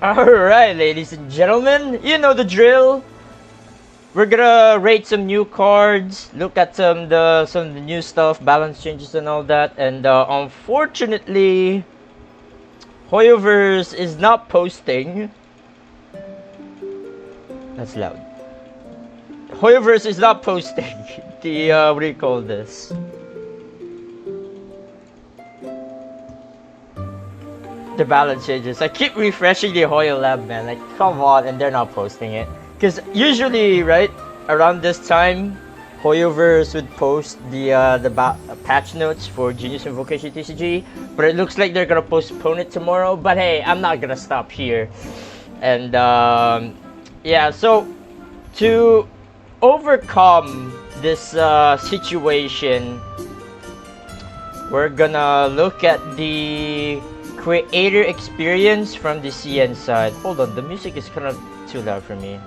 Alright, ladies and gentlemen, you know the drill. We're gonna rate some new cards, look at some of the new stuff, balance changes and all that, and unfortunately, Hoyoverse is not posting. That's loud. Hoyoverse is not posting the what do you call this? The balance changes. I keep refreshing the Hoyo lab, man. Like, come on, and they're not posting it. Because usually, right around this time, Hoyoverse would post the patch notes for Genius Invocation TCG, but it looks like they're gonna postpone it tomorrow. But hey, I'm not gonna stop here. And yeah, so to overcome this situation, we're gonna look at the creator experience from the CN side. Hold on, the music is kind of too loud for me.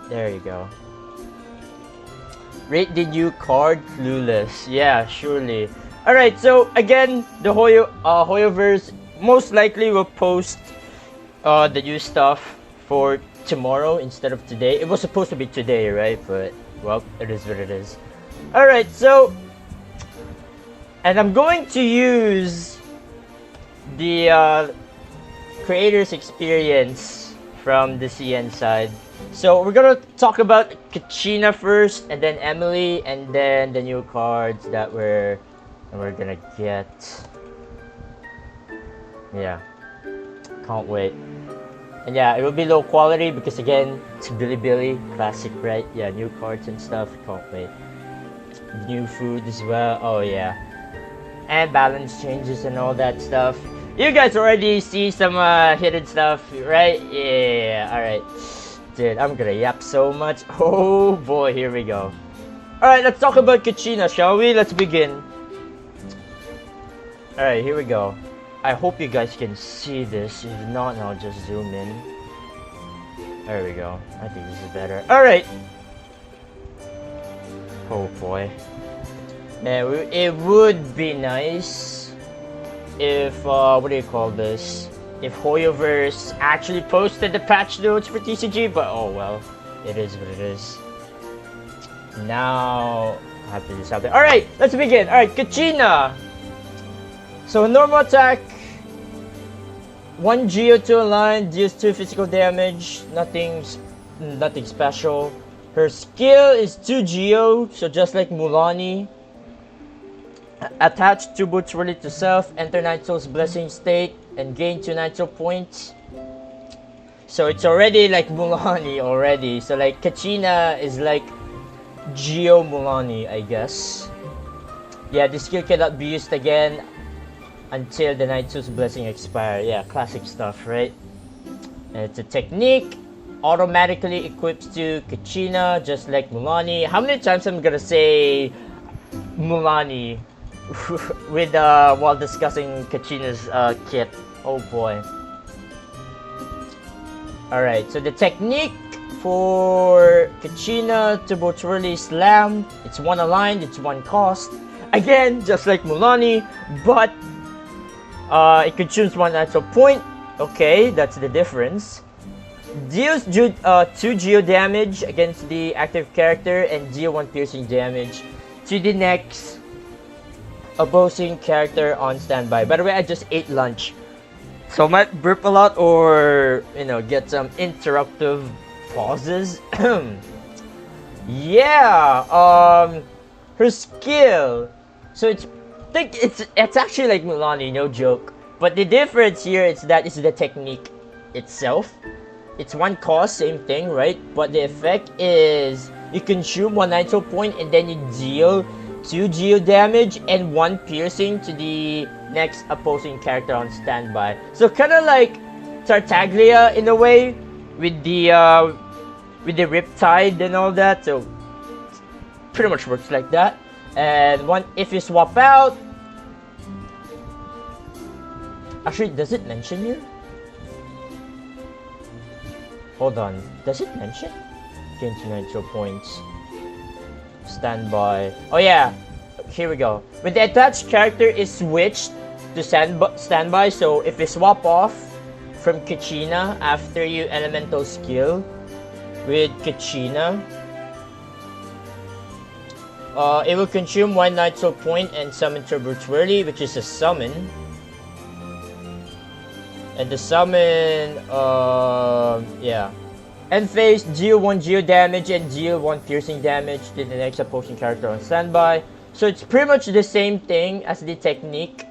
There you go. Rate the new card, Clueless. Yeah, surely. Alright, so again, the Hoyoverse most likely will post the new stuff for tomorrow instead of today. It was supposed to be today, right? But, well, it is what it is. Alright, so, and I'm going to use the creator's experience from the CN side. So we're gonna talk about Kachina first, and then Emily, and then the new cards that we're gonna get. Yeah, can't wait. And yeah, it will be low quality because again, it's Billy classic, right? Yeah, new cards and stuff. Can't wait. New food as well. Oh yeah, and balance changes and all that stuff. You guys already see some hidden stuff, right? Yeah, alright. Dude, I'm gonna yap so much. Oh boy, here we go. Alright, let's talk about Kachina, shall we? Let's begin. Alright, here we go. I hope you guys can see this. If not, I'll just zoom in. There we go. I think this is better. Alright. Oh boy. Man, it would be nice if, what do you call this? If Hoyoverse actually posted the patch notes for TCG, but oh well. It is what it is. Now, I have to do something. Alright, let's begin. Alright, Kachina. So, normal attack. 1 Geo to a line, deals 2 physical damage. Nothing special. Her skill is 2 Geo, so just like Mulani. Attach 2 boots related to self, enter Night Soul's Blessing state, and gain 2 Night Soul points. So it's already like Mulani already. So like Kachina is like Geo Mulani, I guess. Yeah, this skill cannot be used again until the Night Soul's Blessing expire. Yeah, classic stuff, right? And it's a technique. Automatically equips to Kachina, just like Mulani. How many times I'm gonna say Mulani with while discussing Kachina's kit? Oh boy. Alright, so the technique for Kachina to Boturli Slam, it's 1 aligned, it's 1 cost. Again, just like Mulani, but it consumes 1 actual point. Okay, that's the difference. Deals 2 Geo damage against the active character and deal 1 piercing damage to the next opposing character on standby. By the way, I just ate lunch, so I might burp a lot or, you know, get some interruptive pauses. Yeah, her skill. So it's actually like Mulani, no joke. But the difference here is that it's the technique itself. It's 1 cost, same thing, right? But the effect is you consume 1 Night Soul point and then you deal 2 Geo damage and 1 piercing to the next opposing character on standby. So kind of like Tartaglia in a way, with the Riptide and all that. So pretty much works like that. And if you swap out, actually, does it mention here? Hold on, does it mention? Gain 2 Night Soul points. Standby. Oh yeah, here we go. When the attached character is switched to standby, so if we swap off from Kachina after you elemental skill with Kachina. It will consume 1 Night Soul point and summon Turbo Twirly, which is a summon. And the summon, yeah. End phase, deal 1 geo damage and deal 1 piercing damage to the next opposing character on standby. So it's pretty much the same thing as the technique,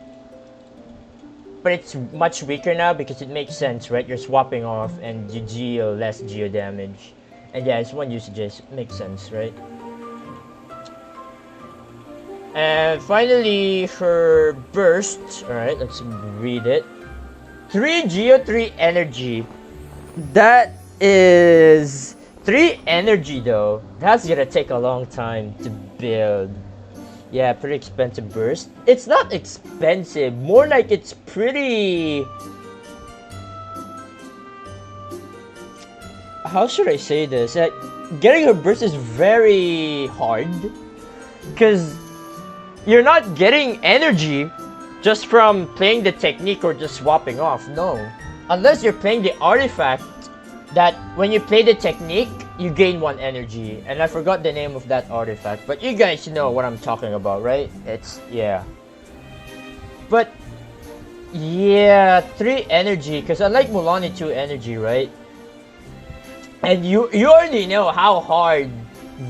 but it's much weaker now because it makes sense, right? You're swapping off and you deal less geo damage. And yeah, it's 1 usages, makes sense, right? And finally, her burst. Alright, let's read it. 3 Geo, 3 energy. That is 3 energy though. That's gonna take a long time to build. Yeah, pretty expensive burst. It's not expensive, more like it's pretty... How should I say this? Getting her burst is very hard. Because you're not getting energy just from playing the technique or just swapping off, no. Unless you're playing the artifact that when you play the technique, you gain 1 energy. And I forgot the name of that artifact, but you guys know what I'm talking about, right? It's, yeah. But, yeah, 3 energy, because I like Mulaney 2 energy, right? And you already know how hard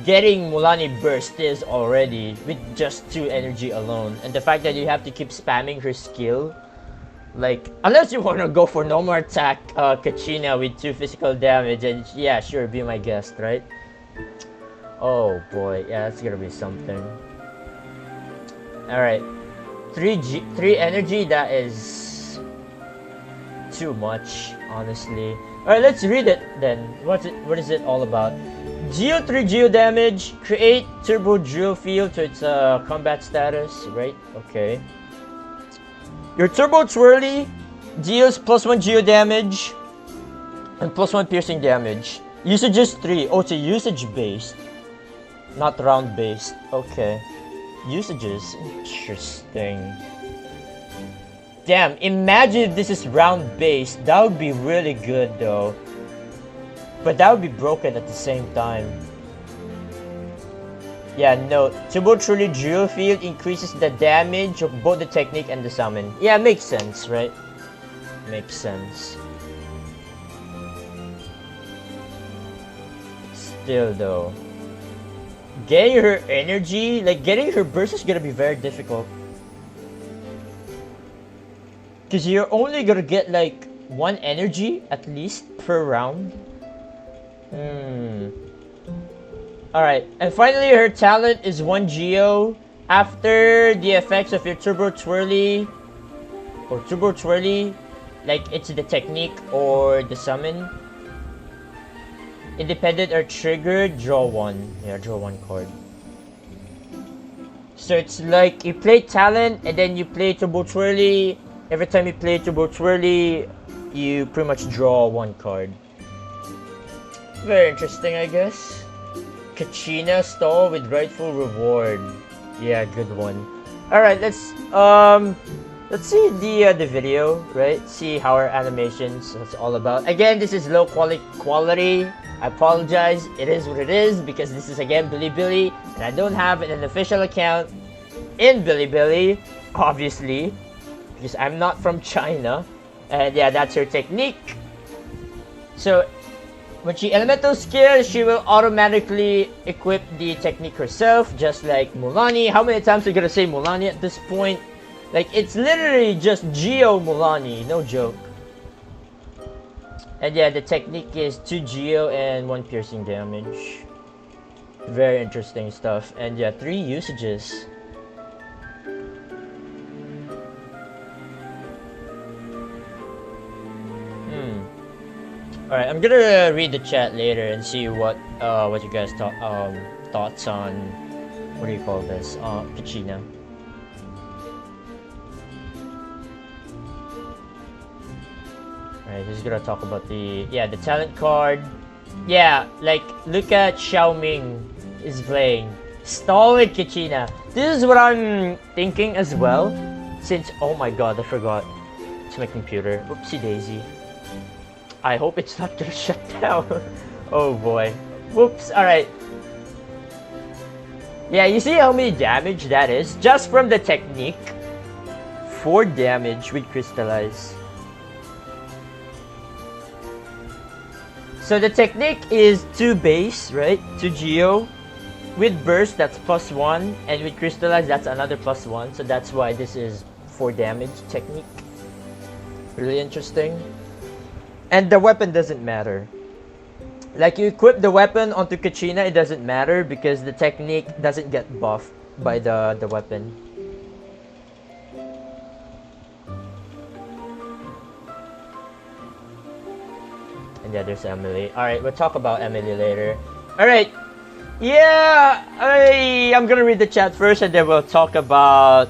getting Mulaney burst is already with just 2 energy alone, and the fact that you have to keep spamming her skill, like, unless you want to go for no more attack Kachina with 2 physical damage, and yeah, sure, be my guest, right? Oh boy, yeah, that's gonna be something. Alright, 3 energy, that is too much, honestly. Alright, let's read it then. What is it all about? Geo 3 Geo damage, create Turbo Drill Field to its combat status, right? Okay. Your Turbo Twirly deals +1 Geo damage and +1 piercing damage. Usage is 3. Oh, it's a usage based, not round based. Okay. Usages, interesting. Damn, imagine if this is round based. That would be really good though. But that would be broken at the same time. Yeah, no. Turbo Truly Drill Field increases the damage of both the technique and the summon. Yeah, makes sense, right? Makes sense. Still though, getting her energy, like getting her burst is gonna be very difficult. Because you're only gonna get like 1 energy at least per round. Alright, and finally her talent is 1 Geo. After the effects of your Turbo Twirly, or Turbo Twirly, like it's the technique or the summon, independent are triggered, draw 1. Yeah, draw 1 card. So it's like you play talent and then you play Turbo Twirly. Every time you play Turbo Twirly, you pretty much draw 1 card. Very interesting, I guess. Kachina stall with rightful reward. Yeah, good one. All right, let's see the video, right? See how our animations is all about. Again, this is low quality. I apologize. It is what it is because this is again Bilibili, and I don't have an official account in Bilibili, obviously, because I'm not from China. And yeah, that's her technique. So when she elemental skill, she will automatically equip the technique herself, just like Mulaney. How many times are you gonna say Mulaney at this point? Like, it's literally just Geo Mulaney, no joke. And yeah, the technique is 2 Geo and 1 piercing damage. Very interesting stuff. And yeah, 3 usages. Alright, I'm gonna read the chat later and see what you guys thoughts on, what do you call this, Kachina. Alright, he's gonna talk about the talent card. Yeah, like, look at Xiaoming is playing. Stall with Kachina. This is what I'm thinking as well, since, oh my god, I forgot. It's my computer. Oopsie daisy. I hope it's not gonna shut down. Oh boy. Whoops. Alright. Yeah, you see how many damage that is? Just from the technique. 4 damage with Crystallize. So the technique is 2 base, right? 2 Geo. With Burst, that's +1. And with Crystallize, that's another +1. So that's why this is 4 damage technique. Really interesting. And the weapon doesn't matter. Like, you equip the weapon onto Kachina, it doesn't matter because the technique doesn't get buffed by the weapon. And yeah, there's Emily. Alright, we'll talk about Emily later. Alright. Yeah, I'm gonna read the chat first and then we'll talk about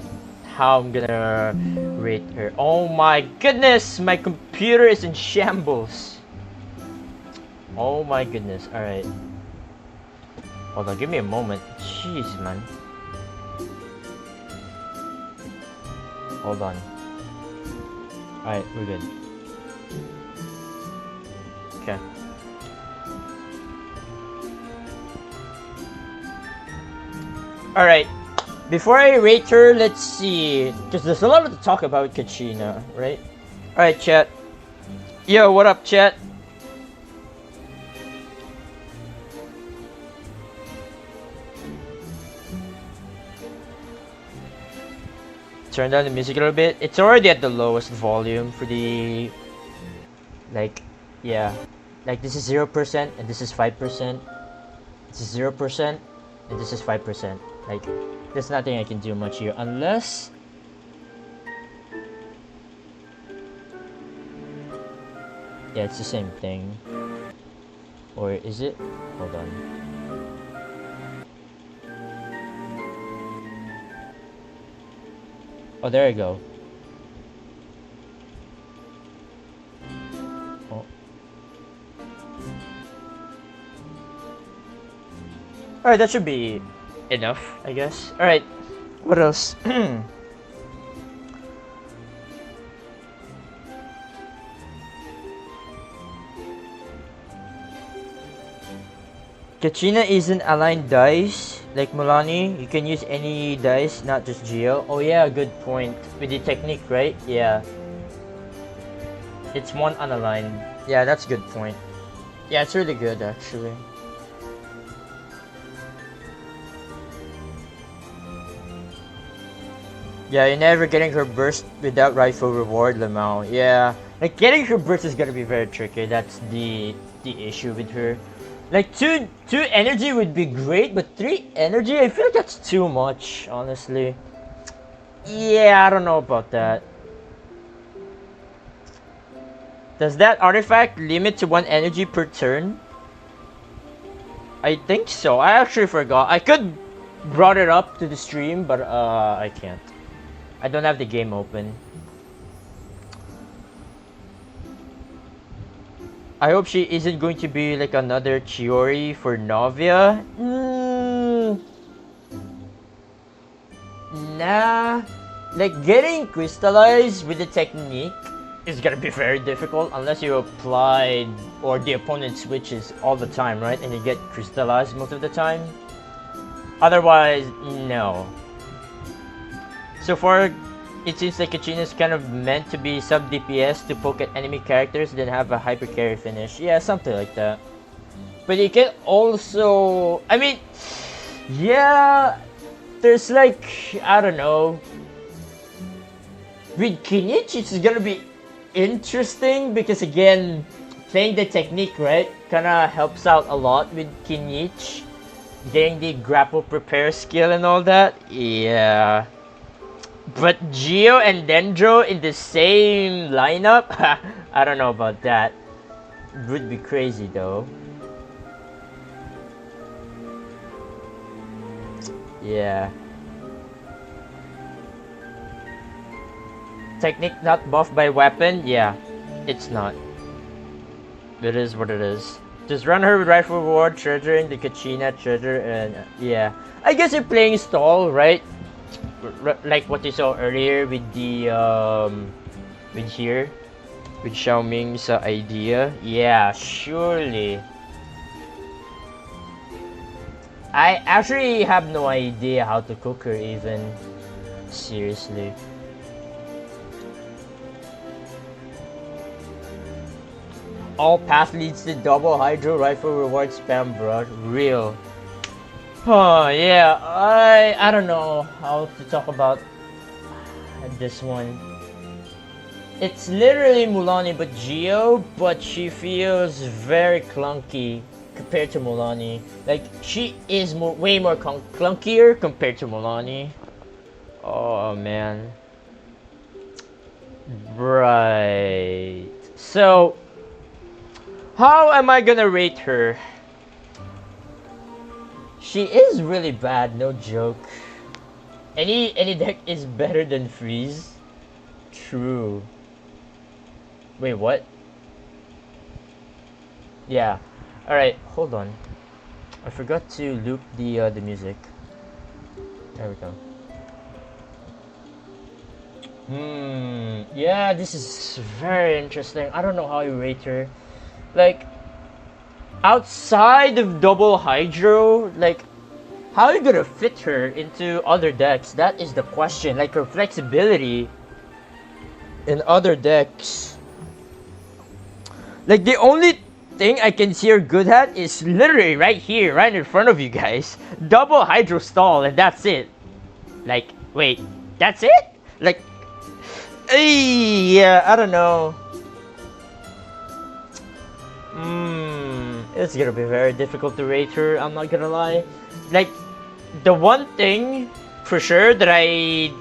how I'm gonna rate her. Oh my goodness, my computer is in shambles. Oh my goodness, alright. Hold on, give me a moment. Jeez, man. Hold on. Alright, we're good. Okay. Alright. Before I rate her, let's see. Because there's a lot to talk about Kachina, right? Alright, chat. Yo, what up, chat? Turn down the music a little bit. It's already at the lowest volume for the... Like, yeah. Like, this is 0% and this is 5%. This is 0% and this is 5%. Like, there's nothing I can do much here unless... Yeah, it's the same thing. Or is it? Hold on. Oh, there you go. Oh. Alright, that should be enough, I guess. Alright, what else? Kachina isn't aligned dice like Mulani. You can use any dice, not just Geo. Oh yeah, good point. With the technique, right? Yeah. It's one unaligned. Yeah, that's a good point. Yeah, it's really good actually. Yeah, you're never getting her burst without rifle reward, Lamau. Yeah, like getting her burst is gonna be very tricky. That's the issue with her. Like two energy would be great, but 3 energy, I feel like that's too much, honestly. Yeah, I don't know about that. Does that artifact limit to 1 energy per turn? I think so. I actually forgot. I could brought it up to the stream, but I can't. I don't have the game open. I hope she isn't going to be like another Chiori for Novia. Nah. Like getting crystallized with the technique is gonna be very difficult unless you apply or the opponent switches all the time, right? And you get crystallized most of the time. Otherwise, no. So far, it seems like Kachina is kind of meant to be sub DPS to poke at enemy characters, then have a hyper carry finish. Yeah, something like that. But you can also, I mean, yeah, there's like, I don't know. With Kinich, it's gonna be interesting because again, playing the technique, right, kinda helps out a lot with Kinich. Getting the grapple prepare skill and all that, yeah. But Geo and Dendro in the same lineup? I don't know about that. Would be crazy though. Yeah. Technique not buffed by weapon? Yeah, it's not. It is what it is. Just run her with rifle reward, treasure in the Kachina treasure, and yeah. I guess you're playing stall, right? Like what you saw earlier with the with here. with Xiaoming's idea. Yeah, surely. I actually have no idea how to cook her even. Seriously. All path leads to double hydro rifle reward spam, bro. Real. Oh yeah, I don't know how to talk about this one. It's literally Mulani but Geo, but she feels very clunky compared to Mulani. Like she is way more clunkier compared to Mulani. Oh man. Right. So how am I gonna rate her? She is really bad, no joke. Any deck is better than Freeze. True. Wait, what? Yeah. All right, hold on. I forgot to loop the music. There we go. Yeah, this is very interesting. I don't know how you rate her. Like, outside of double hydro, like, how are you gonna fit her into other decks? That is the question. Like, her flexibility in other decks. Like, the only thing I can see her good at is literally right here, right in front of you guys. Double hydro stall, and that's it. Like, wait, that's it? Like, yeah, I don't know. It's gonna be very difficult to rate her, I'm not gonna lie. Like, the one thing for sure that I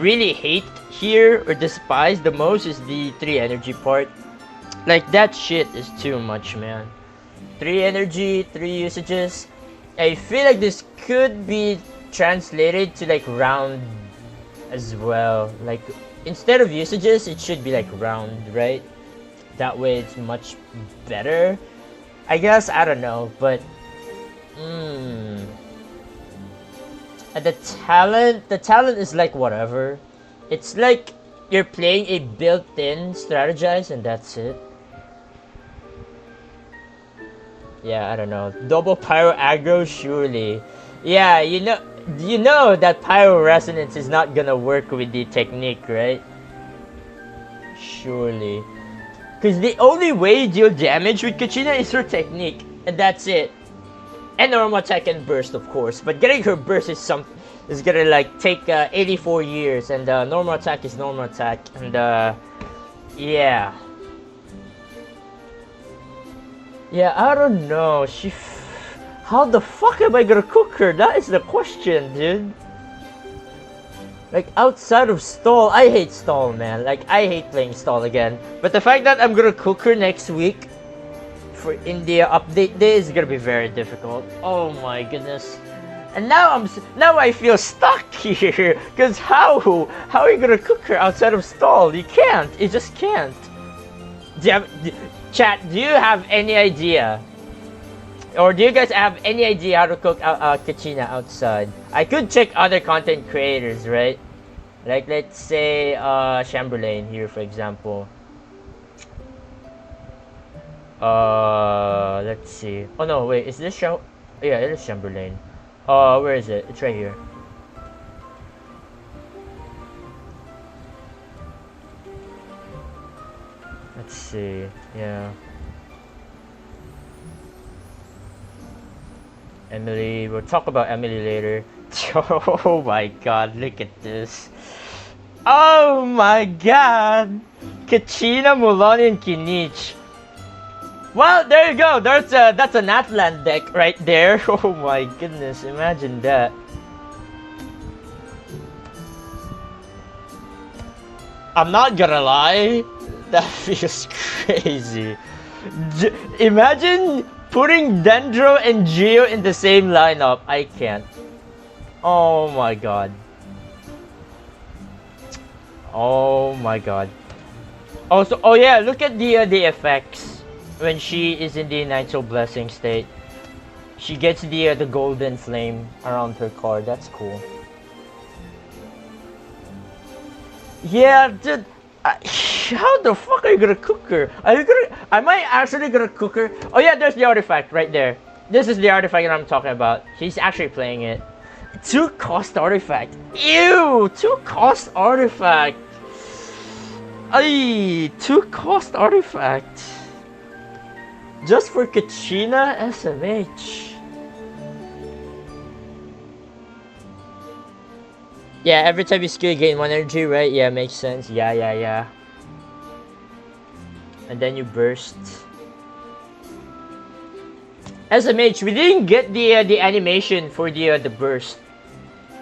really hate here or despise the most is the 3 energy part. Like, that shit is too much, man. 3 energy, 3 usages. I feel like this could be translated to like round as well. Like, instead of usages, it should be like round, right? That way it's much better. I guess, I don't know, but and the talent is like whatever. It's like you're playing a built-in strategize and that's it. Yeah, I don't know. Double pyro aggro, surely. Yeah, you know that pyro resonance is not gonna work with the technique, right? Surely. Because the only way you deal damage with Kachina is her technique, and that's it. And normal attack and burst, of course. But getting her burst is gonna like take 84 years, and normal attack is normal attack, and yeah. Yeah, I don't know. How the fuck am I gonna cook her? That is the question, dude. Like, outside of stall, I hate stall, man. Like, I hate playing stall again. But the fact that I'm gonna cook her next week for India update day is gonna be very difficult. Oh my goodness. And now I feel stuck here. Cause how are you gonna cook her outside of stall? You can't. You just can't. Chat, do you have any idea? Or do you guys have any idea how to cook Kachina outside? I could check other content creators, right? Like, let's say Chamberlain here, for example. Let's see. Oh no, wait, is this Yeah, it is Chamberlain. Where is it? It's right here. Let's see. Yeah. Emily, we'll talk about Emily later. Oh my god, look at this. Oh my god! Kachina, Mulani, and Kinich. Well, there you go. That's an Atlant deck right there. Oh my goodness, imagine that. I'm not gonna lie, that feels crazy. Imagine putting Dendro and Geo in the same lineup. I can't. Oh my god. Oh my god. Also, oh yeah, look at the effects when she is in the Nitro Blessing state. She gets the golden flame around her card. That's cool. Yeah, dude. How the fuck are you gonna cook her? Am I actually gonna cook her? Oh yeah, there's the artifact right there. This is the artifact that I'm talking about. She's actually playing it. 2 cost artifact. Ew! 2 cost artifact. Ay, 2 cost artifact. Just for Kachina SMH. Yeah, every time you skill you gain 1 energy, right? Yeah, makes sense. Yeah. And then you burst. SMH, we didn't get the animation for the burst.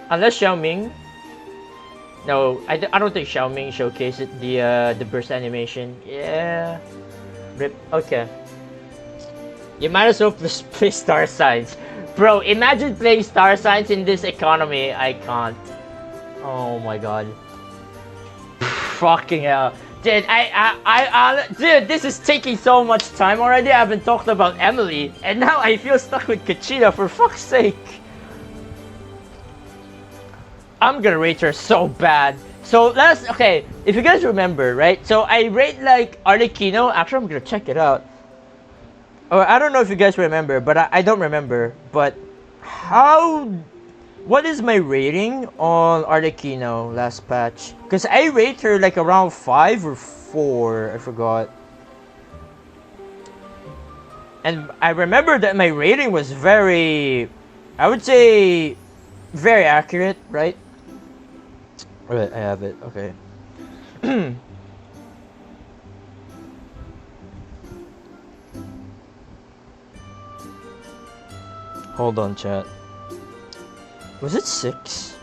Unless Xiaoming. No, I don't think Xiaoming showcased the burst animation. Yeah. Rip. Okay. You might as well play Star Signs. Bro, imagine playing Star Signs in this economy. I can't. Oh my god. Fucking hell. Dude, dude, this is taking so much time already. I haven't talked about Emily, and now I feel stuck with Kachina, for fuck's sake. I'm gonna rate her so bad. So okay, if you guys remember, right? So I rate like Arlecchino. Actually, I'm gonna check it out. Or I don't know if you guys remember, but I don't remember. But what is my rating on Arlecchino last patch? Because I rate her like around 5 or 4, I forgot. And I remember that my rating was very, I would say, very accurate, right? Alright, I have it, okay. Hold on, chat. Was it 6?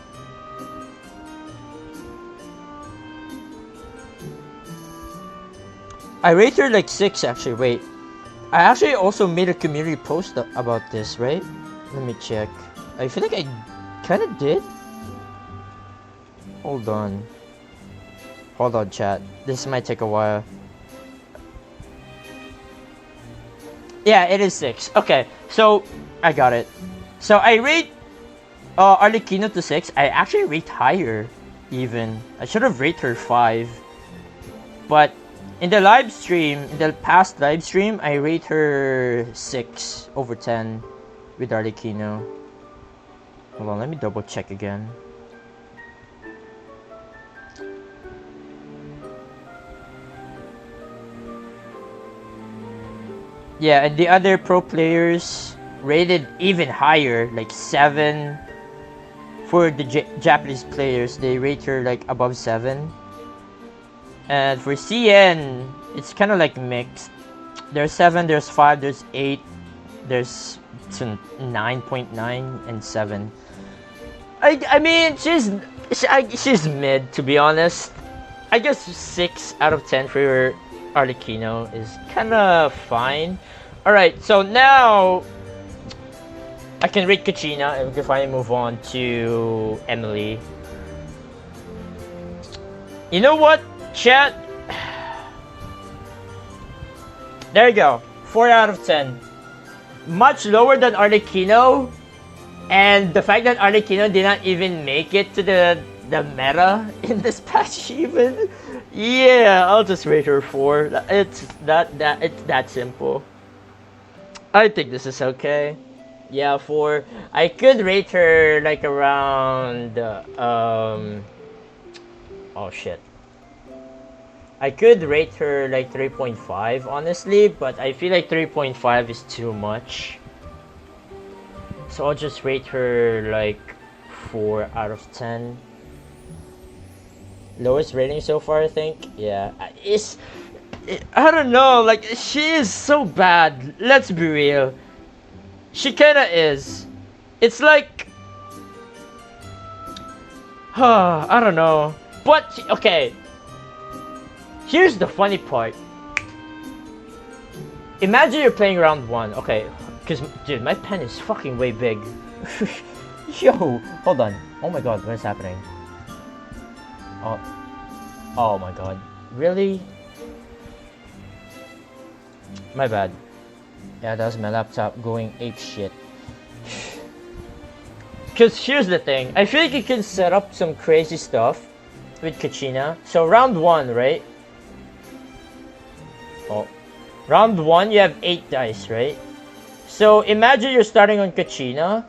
I rate her like 6 actually, wait. I actually also made a community post about this, right? Let me check. I feel like I kinda did. Hold on. Hold on, chat. This might take a while. Yeah, it is 6. Okay, so I got it. So I rate Arlecchino to 6. I actually rate higher, even. I should have rated her 5. But in the live stream, in the past live stream, I rate her 6 over 10 with Arlecchino. Hold on, let me double check again. Yeah, and the other pro players rated even higher, like 7. For the Japanese players, they rate her like above 7. And for CN, it's kind of like mixed. There's 7, there's 5, there's 8, there's 9.9 and 7. I mean, she's mid, to be honest. I guess 6 out of 10 for Arlecchino is kind of fine. Alright, so now I can rate Kachina and we can finally move on to Emily. You know what, chat? There you go. 4 out of 10. Much lower than Arlecchino. And the fact that Arlecchino did not even make it to the meta in this patch even. Yeah, I'll just rate her 4. It's that simple. I think this is okay. Yeah, 4. I could rate her like around oh shit. I could rate her like 3.5 honestly, but I feel like 3.5 is too much. So I'll just rate her like 4 out of 10. Lowest rating so far, I think. Yeah, I don't know, like she is so bad. Let's be real. She kinda is. It's like I don't know. But okay. Here's the funny part. Imagine you're playing round 1. Okay, because dude, my pen is fucking way big. Yo, hold on. Oh my god, what is happening? Oh my god. Really? My bad. Yeah, that's my laptop going ape shit. Cause here's the thing. I feel like you can set up some crazy stuff with Kachina. So round 1, right? Round 1, you have 8 dice, right? So imagine you're starting on Kachina.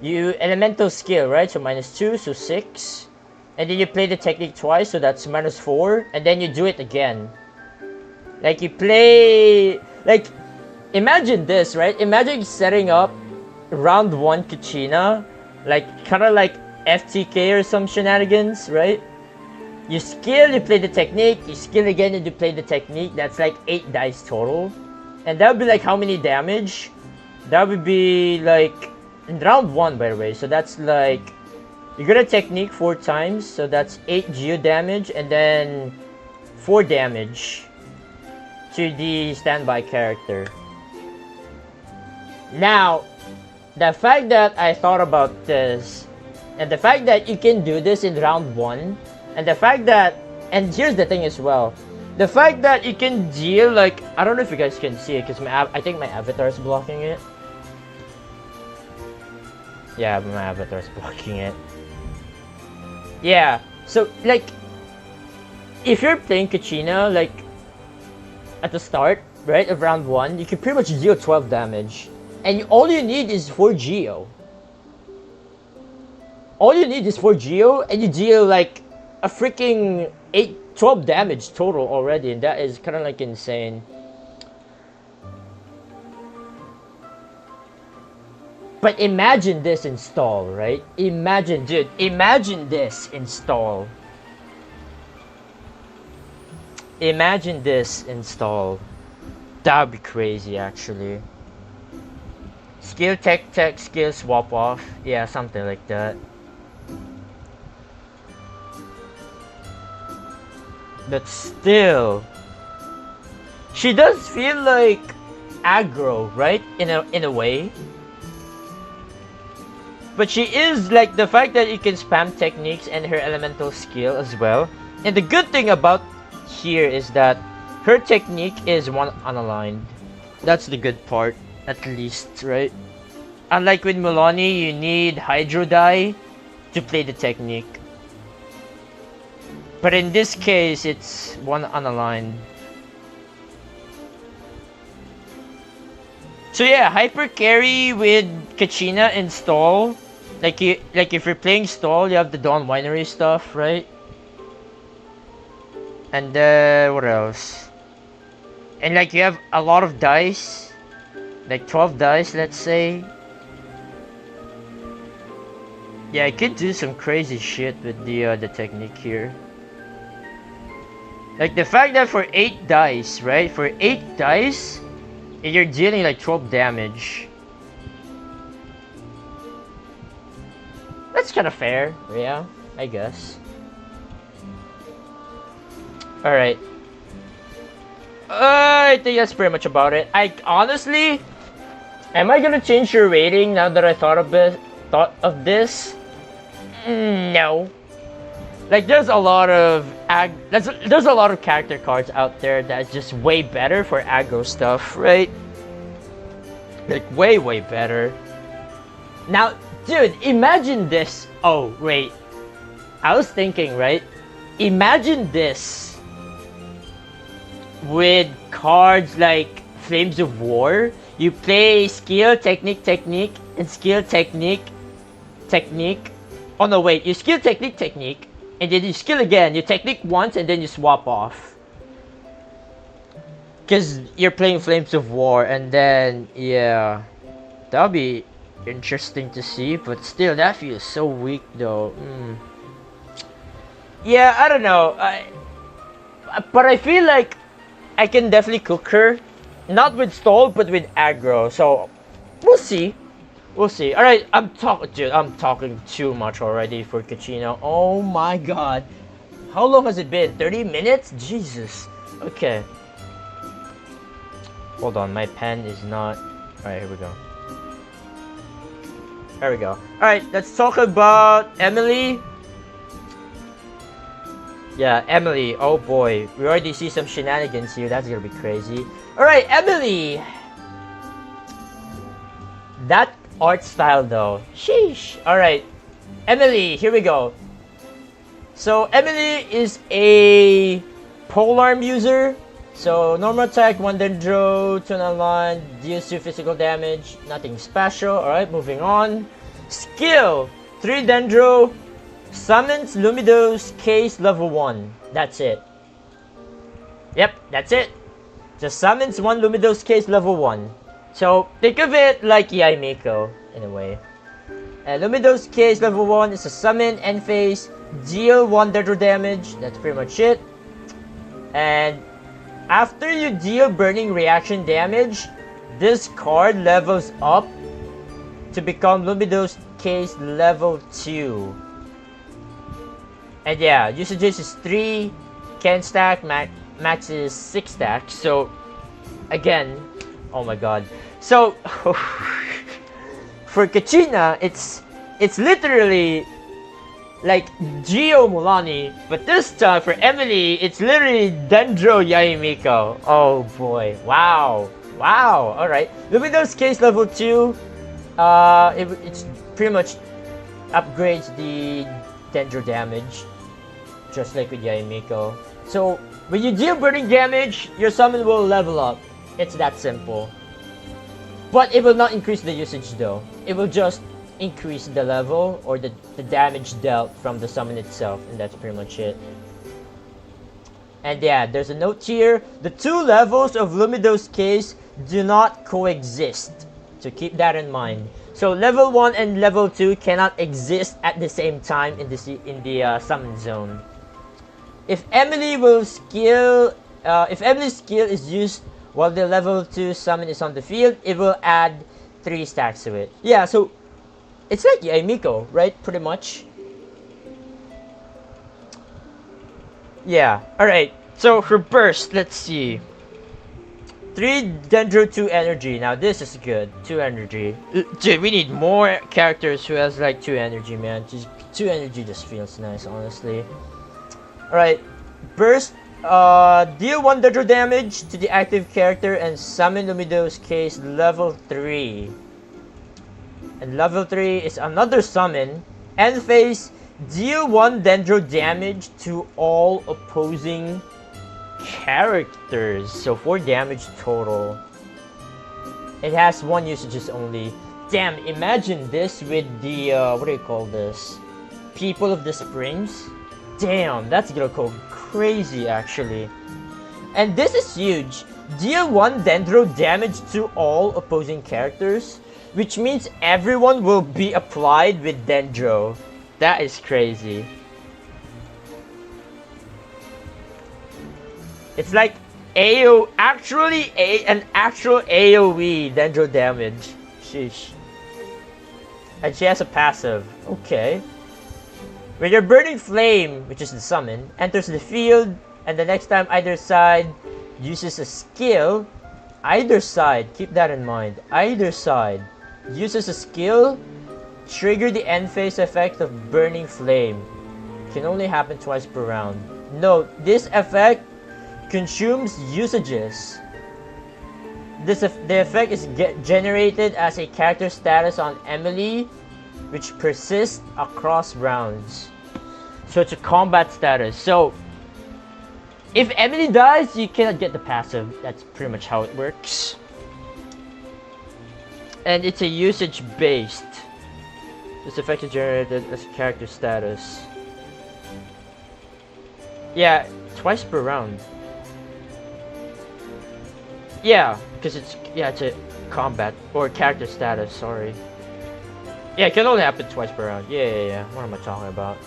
You elemental skill, right? So -2, so 6. And then you play the technique twice, so that's -4. And then you do it again. Like you play... Like, imagine this, right? Imagine setting up round 1 Kachina. Like, kind of like FTK or some shenanigans, right? You skill, you play the technique. You skill again and you play the technique. That's like 8 dice total. And that would be like how many damage? That would be like... In round 1, by the way. So that's like... You get a technique 4 times. So that's 8 geo damage. And then 4 damage to the standby character. Now, the fact that I thought about this, and the fact that you can do this in round 1, and the fact that, and here's the thing as well, the fact that you can deal, like, I don't know if you guys can see it, because I think my avatar is blocking it. Yeah, my avatar is blocking it. Yeah, so, like, if you're playing Kachina, like, at the start, right, of round 1, you can pretty much deal 12 damage. And all you need is 4 geo. All you need is 4 geo, and you deal, like, a freaking 12 damage total already, and that is kind of, like, insane. But imagine this install, right? Imagine, dude, imagine this install. Imagine this install. That would be crazy, actually. Skill tech, skill swap off. Yeah, something like that. But still, she does feel like aggro, right? In a way. But she is like the fact that you can spam techniques and her elemental skill as well. And the good thing about here is that her technique is one unaligned. That's the good part, at least, right? Unlike with Milani, you need Hydro Die to play the technique. But in this case, it's one unaligned. So yeah, hyper carry with Kachina install. Like if you're playing stall, you have the Dawn Winery stuff, right? And what else? And like you have a lot of dice, like 12 dice, let's say. Yeah, I could do some crazy shit with the technique here. Like the fact that for 8 dice, right? For 8 dice, you're dealing like 12 damage. That's kind of fair, yeah, I guess. Alright. I think that's pretty much about it. I honestly, am I gonna change your rating now that I thought of this? No. Like there's a lot of there's a lot of character cards out there that's just way better for aggro stuff, right? Like way better. Now, dude, imagine this. Oh wait, I was thinking, right? Imagine this with cards like Flames of War. You play skill, technique, and skill, technique. Oh no, wait, you skill, technique, and then you skill again. You technique once, and then you swap off. Because you're playing Flames of War, and then, yeah. That'll be interesting to see, but still, that feels so weak, though. Yeah, I don't know. But I feel like I can definitely cook her. Not with stall, but with aggro. So, we'll see. We'll see. Alright, I'm talking too much already for Kachina. Oh my god. How long has it been? 30 minutes? Jesus. Okay. Hold on, my pen is not... Alright, here we go. There we go. Alright, let's talk about Emily. Yeah, Emily. Oh boy. We already see some shenanigans here. That's gonna be crazy. Alright, Emily. That art style though. Sheesh. Alright. Emily, here we go. So Emily is a polearm user. So normal attack, 1 Dendro, 2 online, deals 2 physical damage, nothing special. Alright, moving on. Skill, 3 Dendro, summons Lumidos Case level 1. That's it. Yep, that's it. Just summons 1 Lumidos Case level 1. So think of it like Yaimiko in a way. Lumidos Case level 1 is a summon, end phase, deal 1 Dendro damage. That's pretty much it. And after you deal burning reaction damage, this card levels up to become Lumidos Case level 2. And yeah, usages is 3, can stack, max is 6 stacks. So again, oh my god. So for Kachina, it's literally like Geo Mulani, but this time for Emily, it's literally Dendro Yaimiko. Oh boy, wow, alright. Luminos Case level 2, it's pretty much upgrades the Dendro damage, just like with Yaimiko. So when you deal burning damage, your summon will level up. It's that simple. But it will not increase the usage though. It will just increase the level or the damage dealt from the summon itself, and that's pretty much it. And yeah, there's a note here. The 2 levels of Lumidos Case do not coexist. So keep that in mind. So level 1 and level 2 cannot exist at the same time in the summon zone. If Emily's skill is used while the level 2 summon is on the field, it will add 3 stacks to it. Yeah, so it's like Yaimiko, right? Pretty much. Yeah, alright. So for burst, let's see. 3 Dendro, 2 energy. Now this is good. 2 energy. Dude, we need more characters who has like 2 energy, man. Just 2 energy just feels nice, honestly. Alright. Burst. Deal 1 Dendro damage to the active character and summon Lumidos Case level 3. And level 3 is another summon. End phase, deal 1 Dendro damage to all opposing characters. So 4 damage total. It has 1 usages only. Damn, imagine this with the, what do you call this? People of the Springs? Damn, that's gonna go crazy actually. And this is huge. Deal 1 Dendro damage to all opposing characters, which means everyone will be applied with Dendro. That is crazy. It's like an actual AoE Dendro damage. Sheesh. And she has a passive. Okay. When your Burning Flame, which is the summon, enters the field, and the next time either side uses a skill, either side, keep that in mind, either side uses a skill, trigger the end phase effect of Burning Flame. Can only happen twice per round. Note, this effect consumes usages. The effect is generated as a character status on Emily, which persists across rounds. So it's a combat status. So if Emily dies, you cannot get the passive. That's pretty much how it works. And it's a usage based. This effect is generated as a character status. Yeah, twice per round. Yeah, because it's a combat or character status, sorry. Yeah, it can only happen twice per round. Yeah. What am I talking about?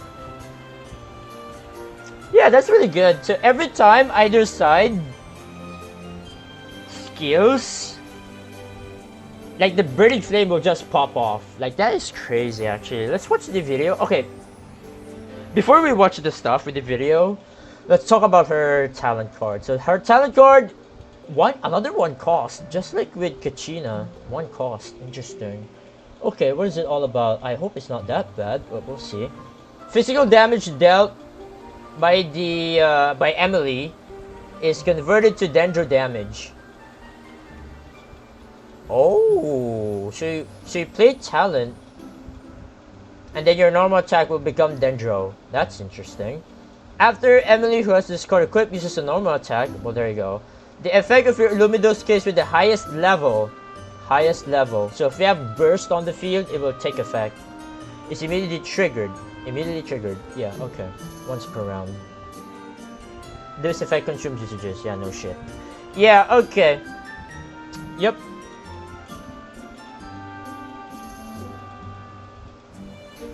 Yeah, that's really good. So every time either side skills, like the Burning Flame will just pop off. Like that is crazy actually. Let's watch the video. Okay. Before we watch the stuff with the video, let's talk about her talent card. So her talent card, another 1 cost, just like with Kachina. 1 cost. Interesting. Okay, what is it all about? I hope it's not that bad, but we'll see. Physical damage dealt by Emily is converted to Dendro damage. Oh, so you play talent, and then your normal attack will become Dendro. That's interesting. After Emily, who has this card equipped, uses a normal attack, well there you go, The effect of your Lumidos case with the highest level. Highest level. So if you have burst on the field, it will take effect. It's immediately triggered. Immediately triggered. Yeah, okay. Once per round. This effect consumes usages. Yeah, no shit. Yeah, okay. Yep.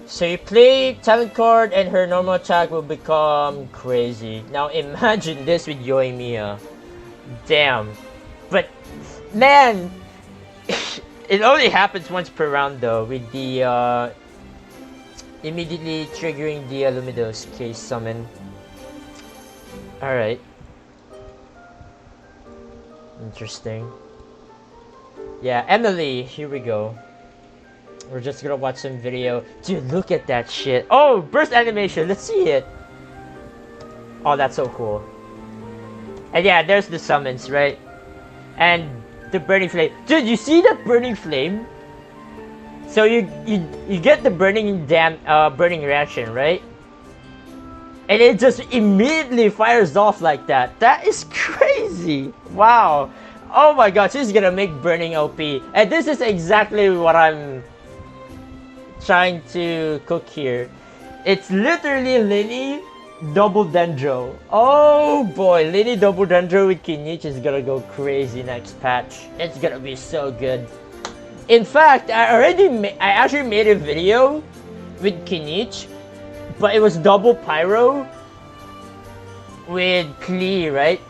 So you play talent card and her normal attack will become crazy. Now imagine this with Yoimiya. Damn. But, man! It only happens once per round though, with the immediately triggering the Lumidos case summon. Alright. Interesting. Yeah, Emily, here we go. We're just gonna watch some video. Dude, look at that shit. Oh, burst animation, let's see it. Oh, that's so cool. And yeah, there's the summons, right? And the burning flame. Dude, you see that burning flame? So you get the burning burning reaction, right? And it just immediately fires off like that. That is crazy. Wow. Oh my god, she's gonna make burning OP. And this is exactly what I'm trying to cook here. It's literally Lini double Dendro. Oh boy, Lini double Dendro with Kinich is gonna go crazy next patch. It's gonna be so good. In fact, I actually made a video with Kinich, but it was double Pyro with Klee, right?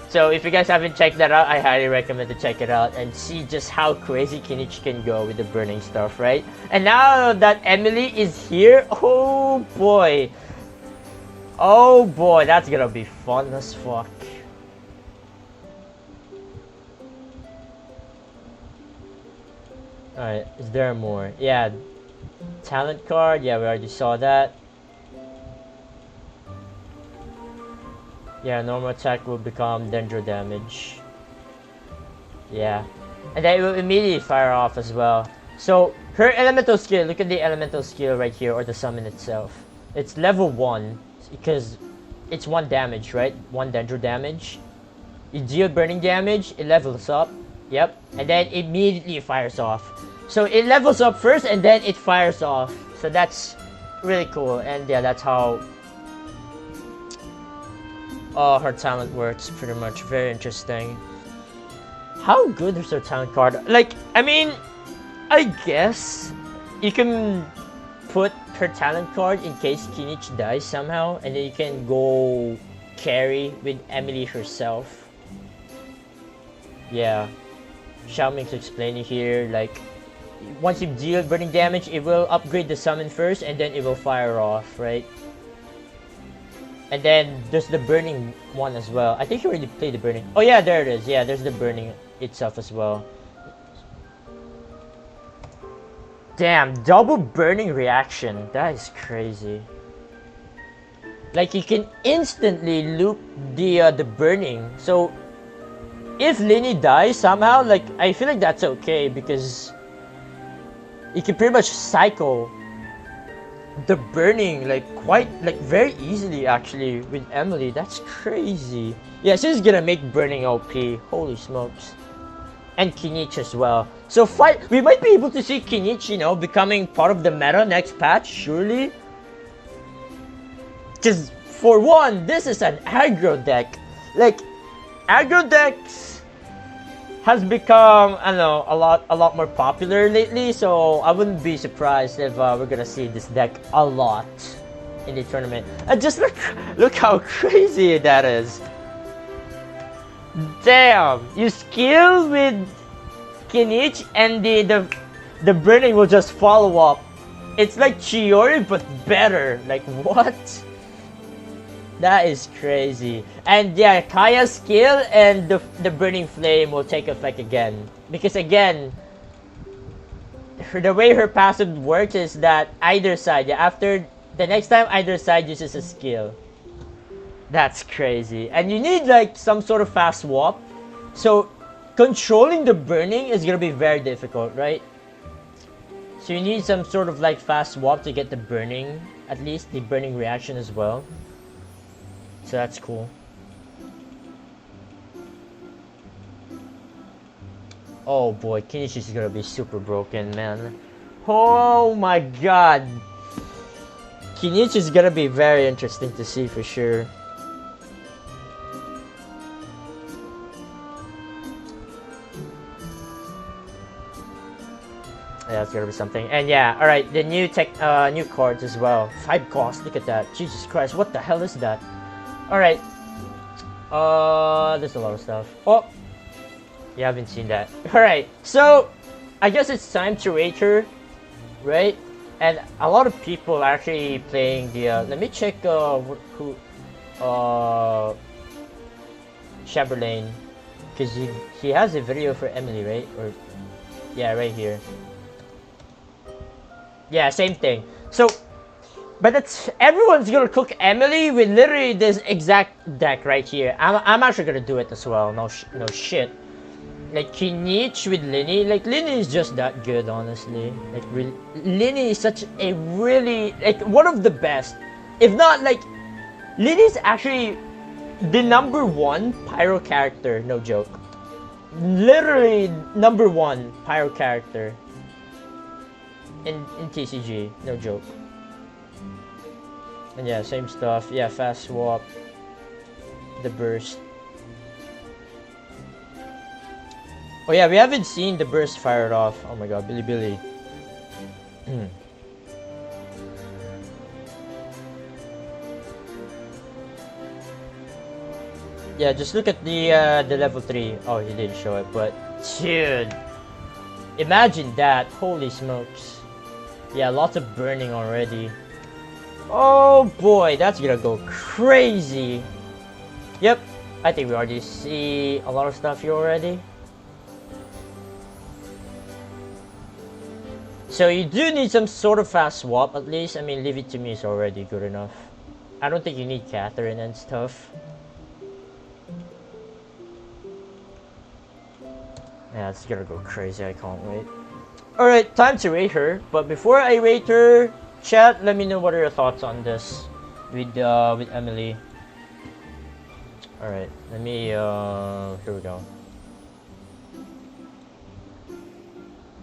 So if you guys haven't checked that out, I highly recommend to check it out and see just how crazy Kinich can go with the burning stuff, right? And now that Emily is here, oh boy. Oh boy, that's gonna be fun as fuck. Alright, is there more? Yeah, talent card, yeah, we already saw that. Yeah, normal attack will become Dendro damage. Yeah. And then it will immediately fire off as well. So, her elemental skill, look at the elemental skill right here, or the summon itself. It's level 1, because it's 1 damage, right? 1 Dendro damage. You deal burning damage, it levels up. Yep. And then immediately fires off. So, it levels up first, and then it fires off. So, that's really cool. And yeah, that's how her talent works, pretty much. Very interesting. How good is her talent card? Like, I mean, I guess you can put her talent card in case Kinich dies somehow, and then you can go carry with Emily herself. Yeah. Xiaoming's explaining here, like, once you deal burning damage, it will upgrade the summon first, and then it will fire off, right? And then there's the burning one as well. I think you already played the burning. Oh yeah, there it is. Yeah, there's the burning itself as well. Damn, double burning reaction. That is crazy. Like, you can instantly loop the burning. So if Lini dies somehow, like, I feel like that's okay because you can pretty much cycle the burning like very easily actually with Emily. That's crazy. Yeah, she's gonna make burning OP. Holy smokes. And Kinich as well. So we might be able to see Kinich, you know, becoming part of the meta next patch, surely. Because for one, this is an aggro deck. Like, aggro decks has become, I don't know, a lot more popular lately, so I wouldn't be surprised if we're gonna see this deck a lot in the tournament. And just look how crazy that is. Damn, you skill with Kinich and the burning will just follow up. It's like Chiori but better. Like, what? That is crazy. And yeah, Kaya's skill and the burning flame will take effect again. Because again, the way her passive works is that either side, after the next time either side uses a skill. That's crazy. And you need like some sort of fast swap. So controlling the burning is gonna be very difficult, right? So you need some sort of like fast swap to get the burning, at least the burning reaction as well. So that's cool. Oh boy, Kinichi's gonna be super broken, man. Oh my god. Kinichi's gonna be very interesting to see for sure. Yeah, it's gonna be something. And yeah, alright, the new new cards as well. 5 cost, look at that. Jesus Christ, what the hell is that? Alright. There's a lot of stuff. Oh! You haven't seen that. Alright, so I guess it's time to rate her, right? And a lot of people are actually playing the let me check who Chamberlain, because he has a video for Emily, right? Or yeah, right here. Yeah, same thing. So, but it's everyone's gonna cook Emily with literally this exact deck right here. I'm actually gonna do it as well. No shit. Like Kinich with Linny. Like Linny is just that good, honestly. Like Linny is such a really like one of the best. If not like, Linny is actually the #1 pyro character. No joke. Literally #1 pyro character. In TCG, no joke. And yeah, same stuff. Yeah, fast swap, the burst. Oh yeah, we haven't seen the burst fired off. Oh my god, Billy. Yeah, just look at the level 3. Oh, he didn't show it, but dude, imagine that! Holy smokes! Yeah, lots of burning already. Oh boy, that's gonna go crazy. Yep, I think we already see a lot of stuff here already. So you do need some sort of fast swap at least. I mean, Leave It To Me is already good enough. I don't think you need Catherine and stuff. Yeah, it's gonna go crazy, I can't wait. Alright, time to rate her. But before I rate her, chat, let me know what are your thoughts on this with Emily. Alright, let me here we go.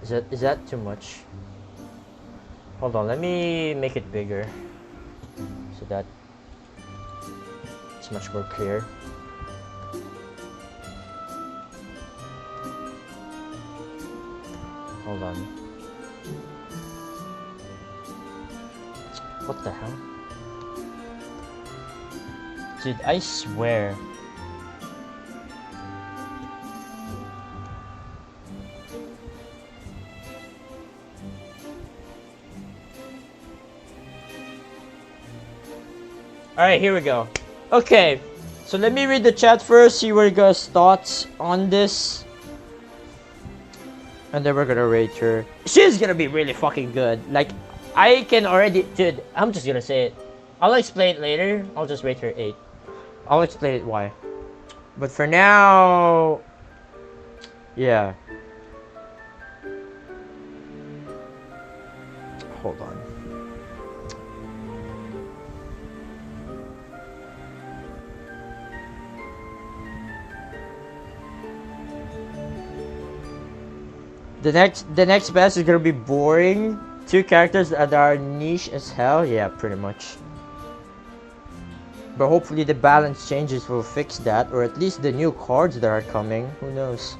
Is that too much? Hold on, let me make it bigger so that it's much more clear. Hold on. What the hell? Dude, I swear. Alright, here we go. Okay, so let me read the chat first, see what you guys' thoughts on this. And then we're gonna rate her. She's gonna be really fucking good. Like, I can already... Dude, I'm just gonna say it. I'll explain it later. I'll just rate her 8. I'll explain it why. But for now... Yeah. Hold on. The next best is gonna be boring. 2 characters that are niche as hell. Yeah, pretty much. But hopefully the balance changes will fix that, or at least the new cards that are coming. Who knows?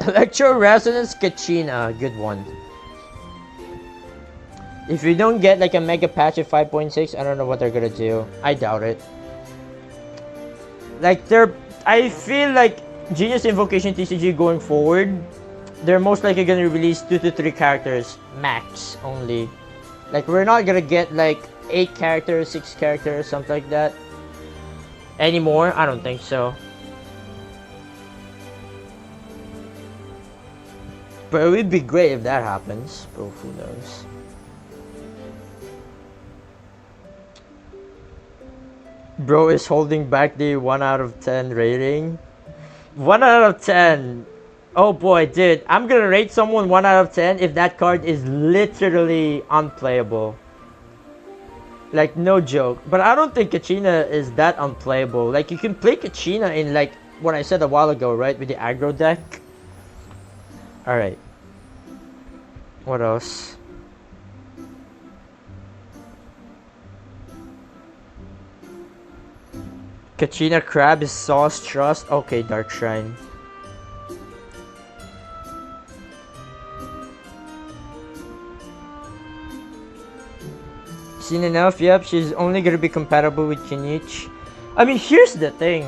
Electro Resonance Kachina, good one. If you don't get like a mega patch at 5.6, I don't know what they're gonna do. I doubt it. Like I feel like Genius Invocation TCG going forward, they're most likely gonna release 2 to 3 characters max only. Like, we're not gonna get like 8 characters, 6 characters, something like that anymore. I don't think so. But it would be great if that happens. But who knows? Bro is holding back the 1 out of 10 rating. 1 out of 10. Oh boy, dude. I'm gonna rate someone 1 out of 10 if that card is literally unplayable. Like, no joke. But I don't think Kachina is that unplayable. Like, you can play Kachina in like what I said a while ago, right? With the aggro deck. Alright. What else? Kachina Crab is Sauce Trust. Okay, Dark Shrine. Seen enough? Yep, she's only gonna be compatible with Kinich. I mean, here's the thing.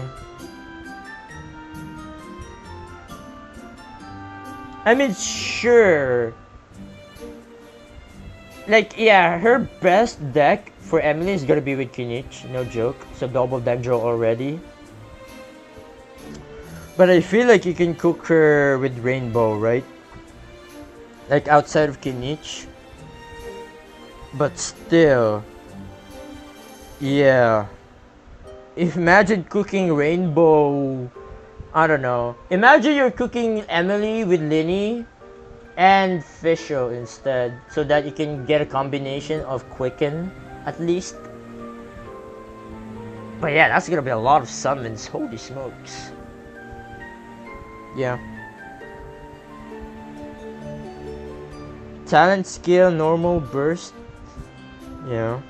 I mean, sure. Like, yeah, her best deck for Emily is gonna be with Kinich, no joke. So double deck draw already. But I feel like you can cook her with Rainbow, right? Like outside of Kinich. But still, yeah. Imagine cooking Rainbow. I don't know. Imagine you're cooking Emily with Linny and Fisho instead, so that you can get a combination of Quicken at least. But yeah, that's gonna be a lot of summons. Holy smokes. Yeah. Talent skill, normal burst. Yeah.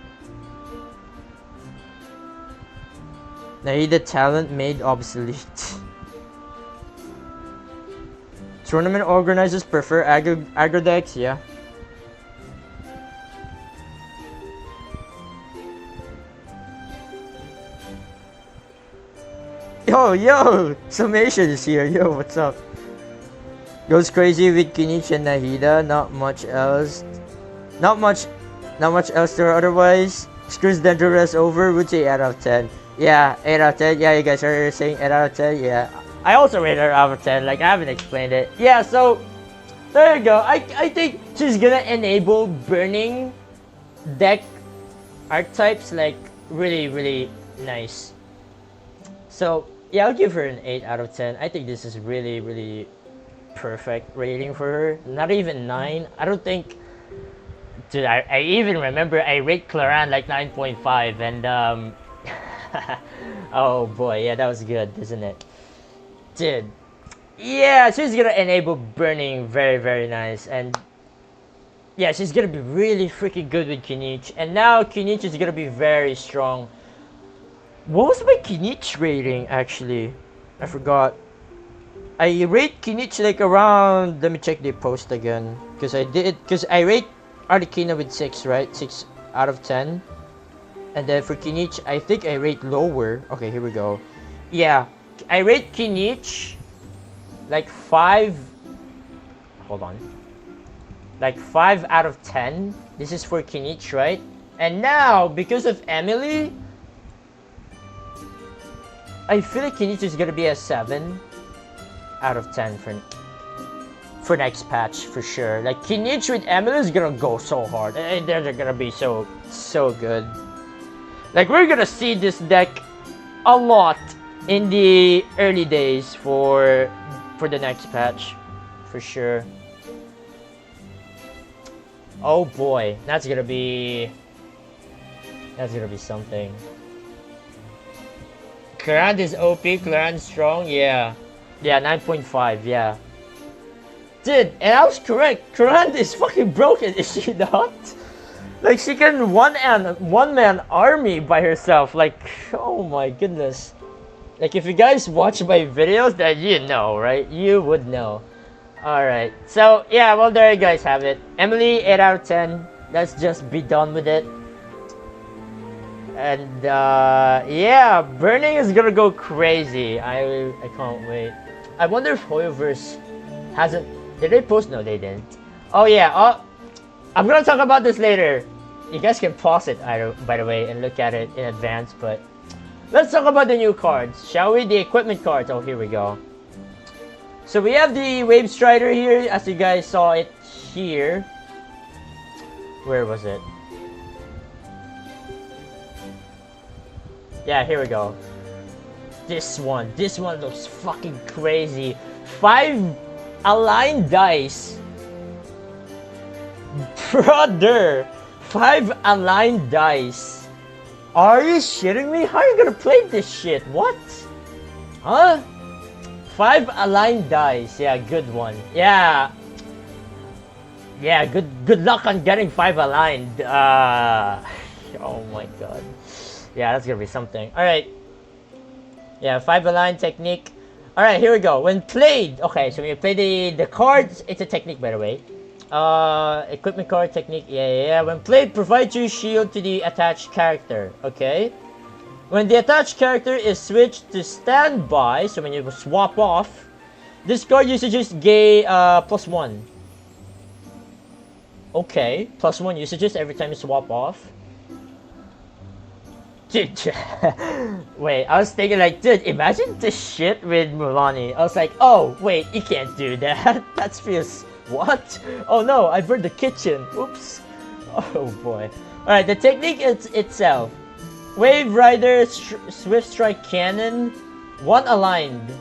Naida talent made obsolete. Tournament organizers prefer aggro decks, yeah. Yo, Summation is here. Yo, what's up? Goes crazy with Kinich and Nahida. Not much else. Not much else there otherwise. Screws Dangerous over. Would say 8 out of 10. Yeah, 8 out of 10. Yeah, you guys are saying 8 out of 10. Yeah. I also rate her out of 10. Like, I haven't explained it. Yeah, so there you go. I think she's gonna enable burning deck archetypes, like, really nice. So yeah, I'll give her an 8 out of 10. I think this is really perfect rating for her. Not even 9. I don't think. Dude, I even remember I rate Claran like 9.5 and oh boy, yeah, that was good, isn't it? Dude, yeah, she's gonna enable burning very nice, and yeah, she's gonna be really freaking good with Kinich, and now Kinich is gonna be very strong. What was my Kinich rating actually? I forgot. I rate Kinich like around, let me check the post again, because I rate Arlecchino with 6, right? 6 out of 10. And then for Kinich, I think I rate lower. Okay, here we go. Yeah, I rate Kinich like 5. Hold on. Like 5 out of 10. This is for Kinich, right? And now, because of Emily, I feel like Kinich is gonna be a 7 out of 10 for next patch for sure. Like Kinich with Emily is gonna go so hard, and they're gonna be so good. Like we're gonna see this deck a lot in the early days for the next patch, for sure. Oh boy, that's gonna be something. Clarant is OP, Clarant strong, yeah. Yeah, 9.5, yeah. Dude, and I was correct. Clarant is fucking broken, is she not? Like, she can one-man army by herself. Like, oh my goodness. Like, if you guys watch my videos, then you know, right? You would know. Alright, so, yeah, well, there you guys have it. Emily, 8 out of 10. Let's just be done with it. And, yeah, burning is gonna go crazy. I can't wait. I wonder if Hoyoverse hasn't... Did they post? No, they didn't. Oh, yeah, I'm gonna talk about this later. You guys can pause it, by the way, and look at it in advance, but let's talk about the new cards, shall we? The equipment cards. Oh, here we go. So we have the Wave Strider here, as you guys saw it here. Where was it? Yeah, here we go. This one looks fucking crazy. 5 aligned dice. Brother, 5 aligned dice. Are you shitting me? How are you gonna play this shit? What? Huh? 5 aligned dice. Yeah, good one. Yeah. Yeah, good luck on getting 5 aligned. Oh my god. Yeah, that's gonna be something. Alright. Yeah, 5 aligned technique. Alright, here we go. When played, okay, so when you play the cards, it's a technique by the way. Equipment card technique, yeah. When played, provide your shield to the attached character, okay? When the attached character is switched to standby, so when you swap off, this card usages gain +1. Okay, +1 usages every time you swap off. Dude, wait, I was thinking like, dude, imagine this shit with Mulani. I was like, oh, wait, you can't do that. That feels, what? Oh no, I burned the kitchen. Oops. Oh boy. Alright, the technique itself. Wave Rider, Swift Strike Cannon, 1 aligned.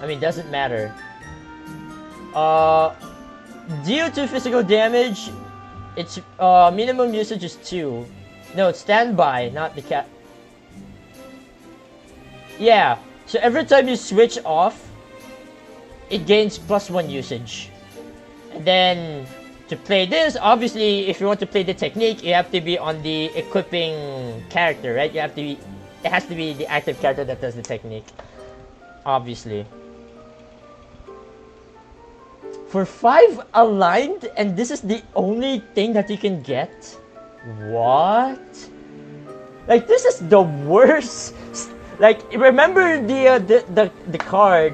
I mean, doesn't matter. Deal 2 physical damage. Its minimum usage is 2. No, it's standby, not the cat. Yeah, so every time you switch off, it gains +1 usage. And then to play this, obviously, if you want to play the technique, you have to be on the equipping character, right? You have to be, it has to be the active character that does the technique, obviously. For 5 aligned, and this is the only thing that you can get? What? Like, this is the worst. Like, remember the card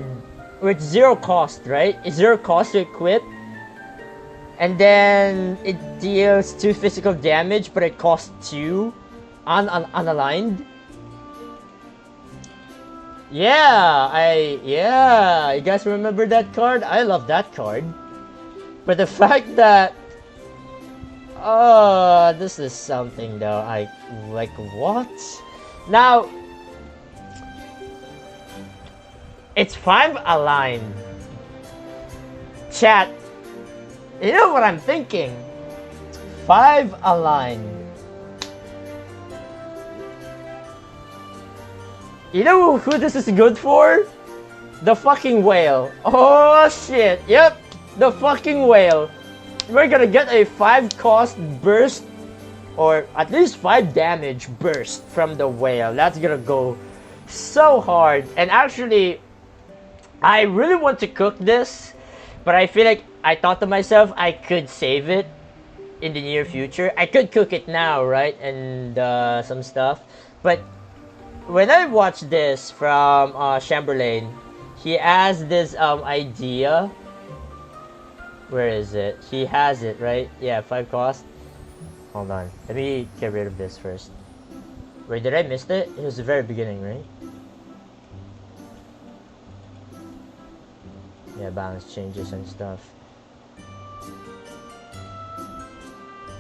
with 0 cost, right? It's 0 cost to equip. And then it deals 2 physical damage, but it costs 2 unaligned. Yeah, you guys remember that card? I love that card. But the fact that, this is something though. I like, what? Now, it's 5 aligned. Chat, you know what I'm thinking? 5 aligned. You know who this is good for? The fucking whale. Oh shit, yep, the fucking whale. We're gonna get a 5 cost burst, or at least 5 damage burst from the whale. That's gonna go so hard. And actually, I really want to cook this, but I feel like I thought to myself I could save it in the near future. I could cook it now, right? And some stuff. But when I watched this from Chamberlain, he has this idea. Where is it? He has it, right? Yeah, 5 cost. Hold on. Let me get rid of this first. Wait, did I miss it? It was the very beginning, right? Yeah, balance changes and stuff.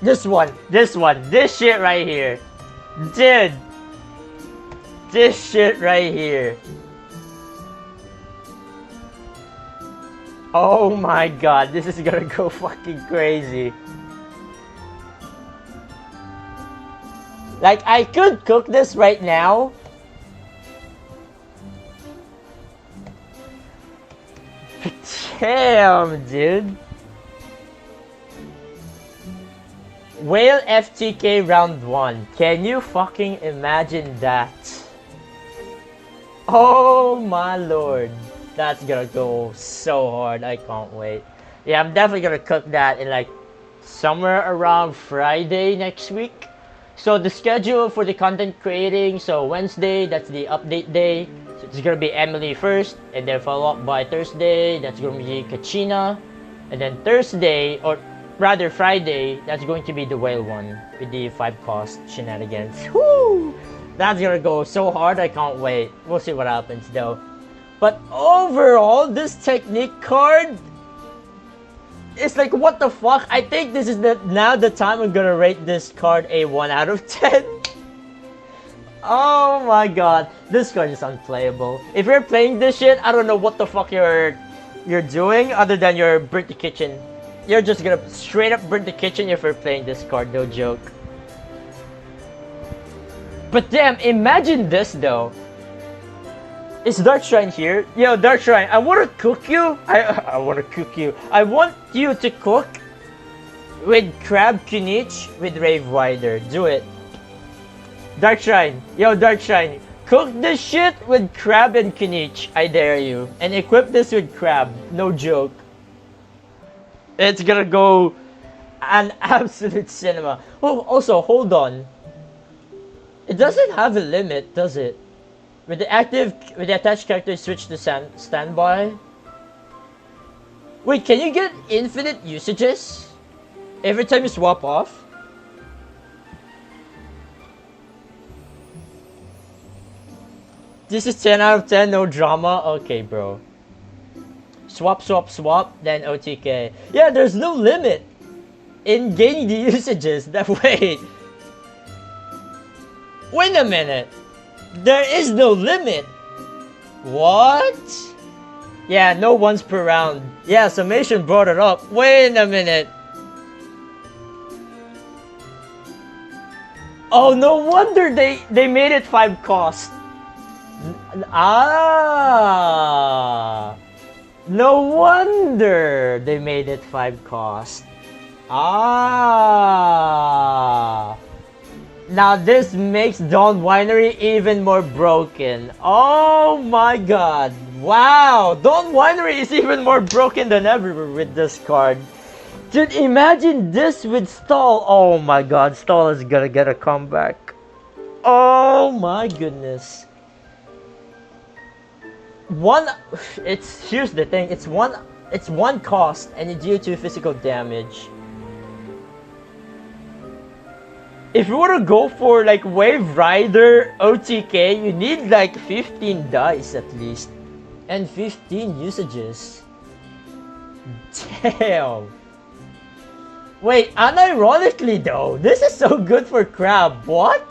This shit right here. Dude. This shit right here. Oh my god, this is gonna go fucking crazy. Like, I could cook this right now. Damn, dude. Whale FTK round 1. Can you fucking imagine that? Oh my lord. That's gonna go so hard. I can't wait. Yeah, I'm definitely gonna cook that in like somewhere around Friday next week. So the schedule for the content creating, so Wednesday, that's the update day. So it's gonna be Emily first, and then follow up by Thursday, that's gonna be Kachina. And then Thursday, or rather Friday, that's going to be the whale one with the 5 cost shenanigans. Woo! That's gonna go so hard, I can't wait. We'll see what happens though. But overall, this technique card, it's like, what the fuck? I think this is now the time I'm gonna rate this card a 1 out of 10. Oh my god, this card is unplayable. If you're playing this shit, I don't know what the fuck you're doing other than you're burnt the kitchen. You're just gonna straight up burn the kitchen if you're playing this card, no joke. But damn, imagine this though. Is Dark Shrine here? Yo, Dark Shrine, I wanna cook you. I wanna cook you. I want you to cook with Crab Kinich with Rave Wider. Do it. Dark Shrine. Yo, Dark Shrine. Cook this shit with Crab and Kinich. I dare you. And equip this with Crab. No joke. It's gonna go an absolute cinema. Oh, also, hold on. It doesn't have a limit, does it? With the attached character, switch to standby. Wait, can you get infinite usages every time you swap off? This is 10 out of 10, no drama. Okay, bro. Swap, swap, swap, then OTK. Yeah, there's no limit in gaining the usages. Wait a minute. There is no limit. What? Yeah, no once per round. Yeah, Summation brought it up. Wait a minute. Oh, no wonder they made it 5 cost. No wonder they made it 5 cost. Now this makes Dawn Winery even more broken. Oh my god. Wow. Dawn Winery is even more broken than ever with this card. Dude, imagine this with Stall. Oh my god. Stall is gonna get a comeback. Oh my goodness. Here's the thing. It's one cost and you deal 2 physical damage. If you were to go for like Wave Rider OTK, you need like 15 dice at least. And 15 usages. Damn. Wait, unironically though, this is so good for Crab. What?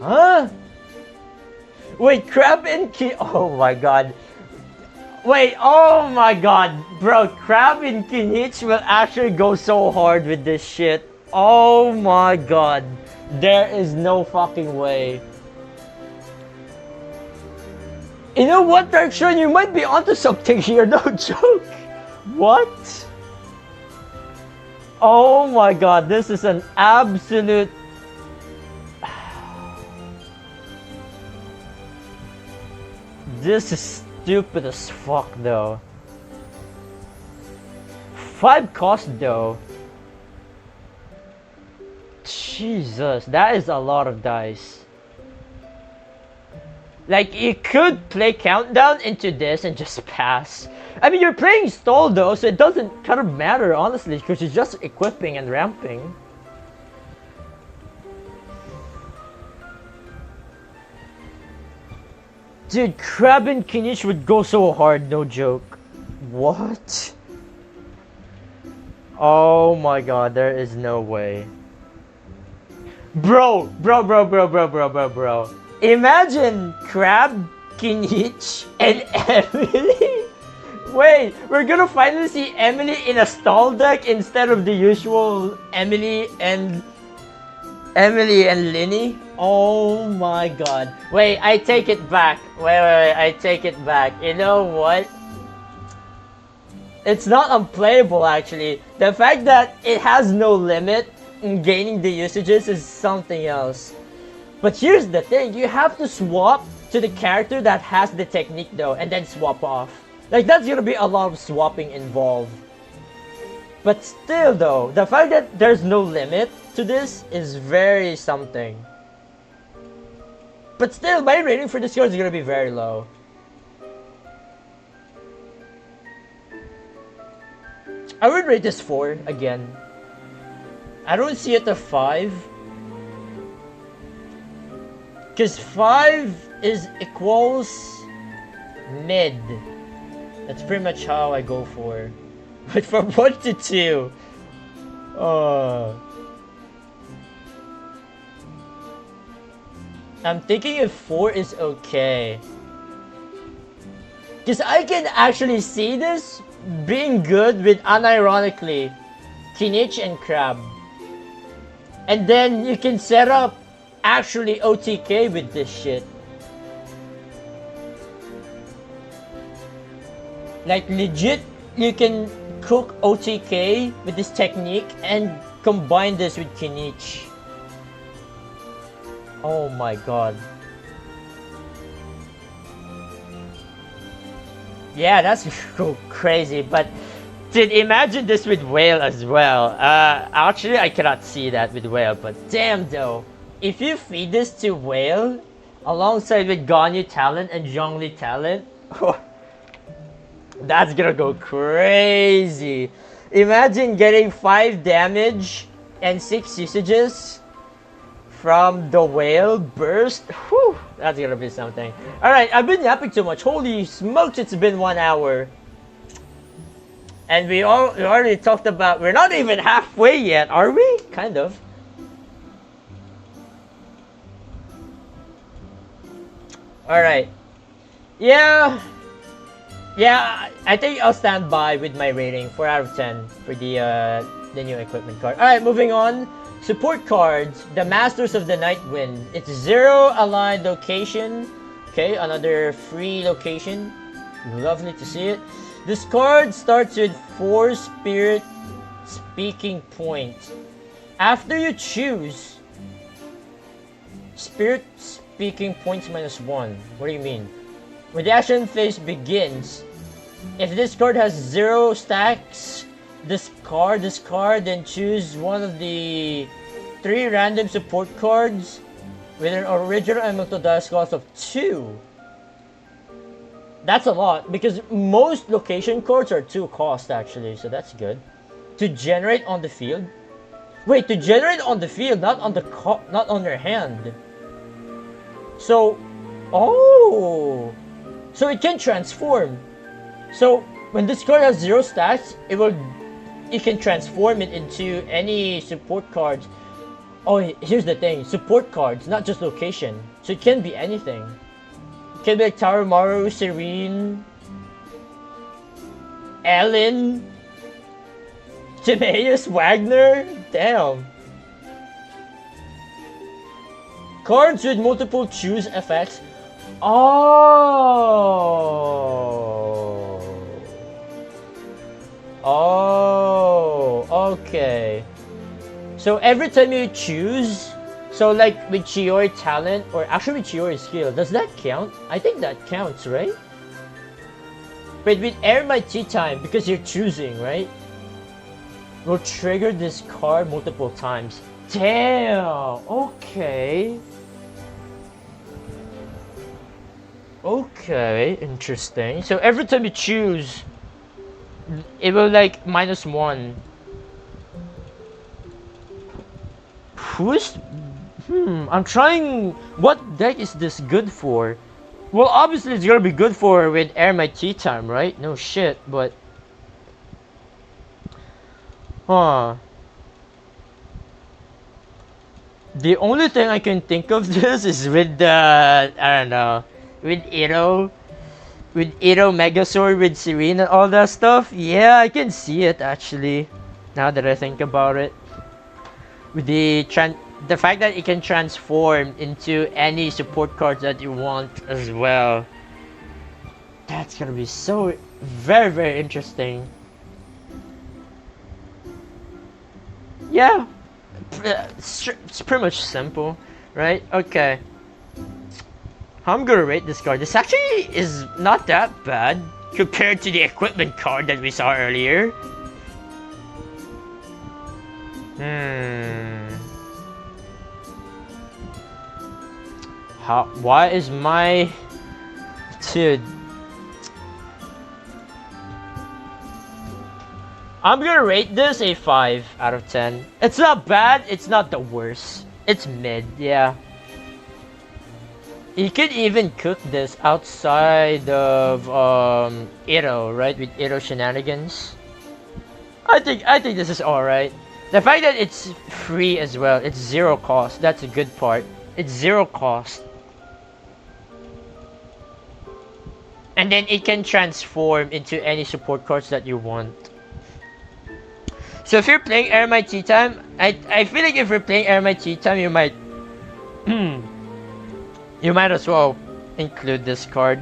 Huh? Wait, Crab and oh my god. Wait, oh my god. Bro, Crab and Kinich will actually go so hard with this shit. Oh my god. There is no fucking way. You know what, Dark Shrine? You might be onto something here, no joke. What? Oh my god, this is an absolute... This is stupid as fuck though. 5 cost though. Jesus, that is a lot of dice. Like, you could play Countdown into this and just pass. I mean, you're playing Stall though, so it doesn't kind of matter, honestly, because you're just equipping and ramping. Dude, Crab and Kinich would go so hard, no joke. What? Oh my god, there is no way. Bro. Imagine Crab, Kinich, and Emily. Wait, we're gonna finally see Emily in a Stall deck instead of the usual Emily and Linny. Oh my god. Wait, I take it back. Wait, I take it back. You know what? It's not unplayable actually. The fact that it has no limit in gaining the usages is something else. But here's the thing, you have to swap to the character that has the technique though, and then swap off. Like, that's gonna be a lot of swapping involved. But still though, the fact that there's no limit to this is very something. But still, my rating for this card is gonna be very low. I would rate this 4 again. I don't see it a 5. Because 5 is equals mid. That's pretty much how I go for. But from 1 to 2. I'm thinking if 4 is okay. Because I can actually see this being good with, unironically, Kinich and Crab. And then you can set up actually OTK with this shit. Like legit, you can cook OTK with this technique and combine this with Kinich. Oh my god. Yeah, that's crazy, but dude, imagine this with Whale as well. Actually, I cannot see that with Whale, but damn though. If you feed this to Whale, alongside with Ganyu talent and Zhongli talent, that's gonna go crazy. Imagine getting 5 damage and 6 usages from the Whale burst. Whew, that's gonna be something. Alright, I've been yapping too much. Holy smokes, it's been 1 hour. And we already talked about, we're not even halfway yet, are we? Kind of. Alright. Yeah, I think I'll stand by with my rating, 4 out of 10 for the new equipment card. Alright, moving on. Support cards, the Masters of the Night Wind. It's 0 aligned location. Okay, another free location. Lovely to see it. This card starts with 4 Spirit Speaking points. After you choose Spirit Speaking points -1. What do you mean? When the action phase begins, if this card has 0 stacks, discard, then choose one of the 3 random support cards with an original elemental dice cost of 2. That's a lot, because most location cards are 2 cost actually, so that's good. To generate on the field? Wait, to generate on the field, not on your hand. So, oh! So it can transform. So, when this card has 0 stats, you can transform it into any support cards. Oh, here's the thing, support cards, not just location. So it can be anything. It can be like Tarumaru, Serene, Ellen, Timaeus, Wagner. Damn. Cards with multiple choose effects. Oh, okay. So every time you choose, so like with Chiori talent, or actually with Chiori skill, does that count? I think that counts, right? But with Air My Tea Time, because you're choosing, right? Will trigger this card multiple times. Damn, okay. Okay, interesting. So every time you choose, it will like -1. I'm trying. What deck is this good for? Well, obviously it's gonna be good for with Air My Tea Time, right? No shit, but the only thing I can think of this is with the I don't know, with Ito Megazord with Serene and all that stuff. Yeah, I can see it actually. Now that I think about it. With the fact that it can transform into any support cards that you want as well. That's gonna be so very, very interesting. Yeah, it's pretty much simple, right? Okay. How I'm gonna rate this card? This actually is not that bad compared to the equipment card that we saw earlier. Why is my dude? I'm gonna rate this a 5 out of 10. It's not bad, it's not the worst. It's mid, yeah. You could even cook this outside of Ito, right? With Ito shenanigans. I think this is alright. The fact that it's free as well, it's 0 cost, that's a good part. It's 0 cost. And then it can transform into any support cards that you want. So if you're playing Air My Tea Time, I feel like if you're playing Air My Tea Time, you might you might as well include this card.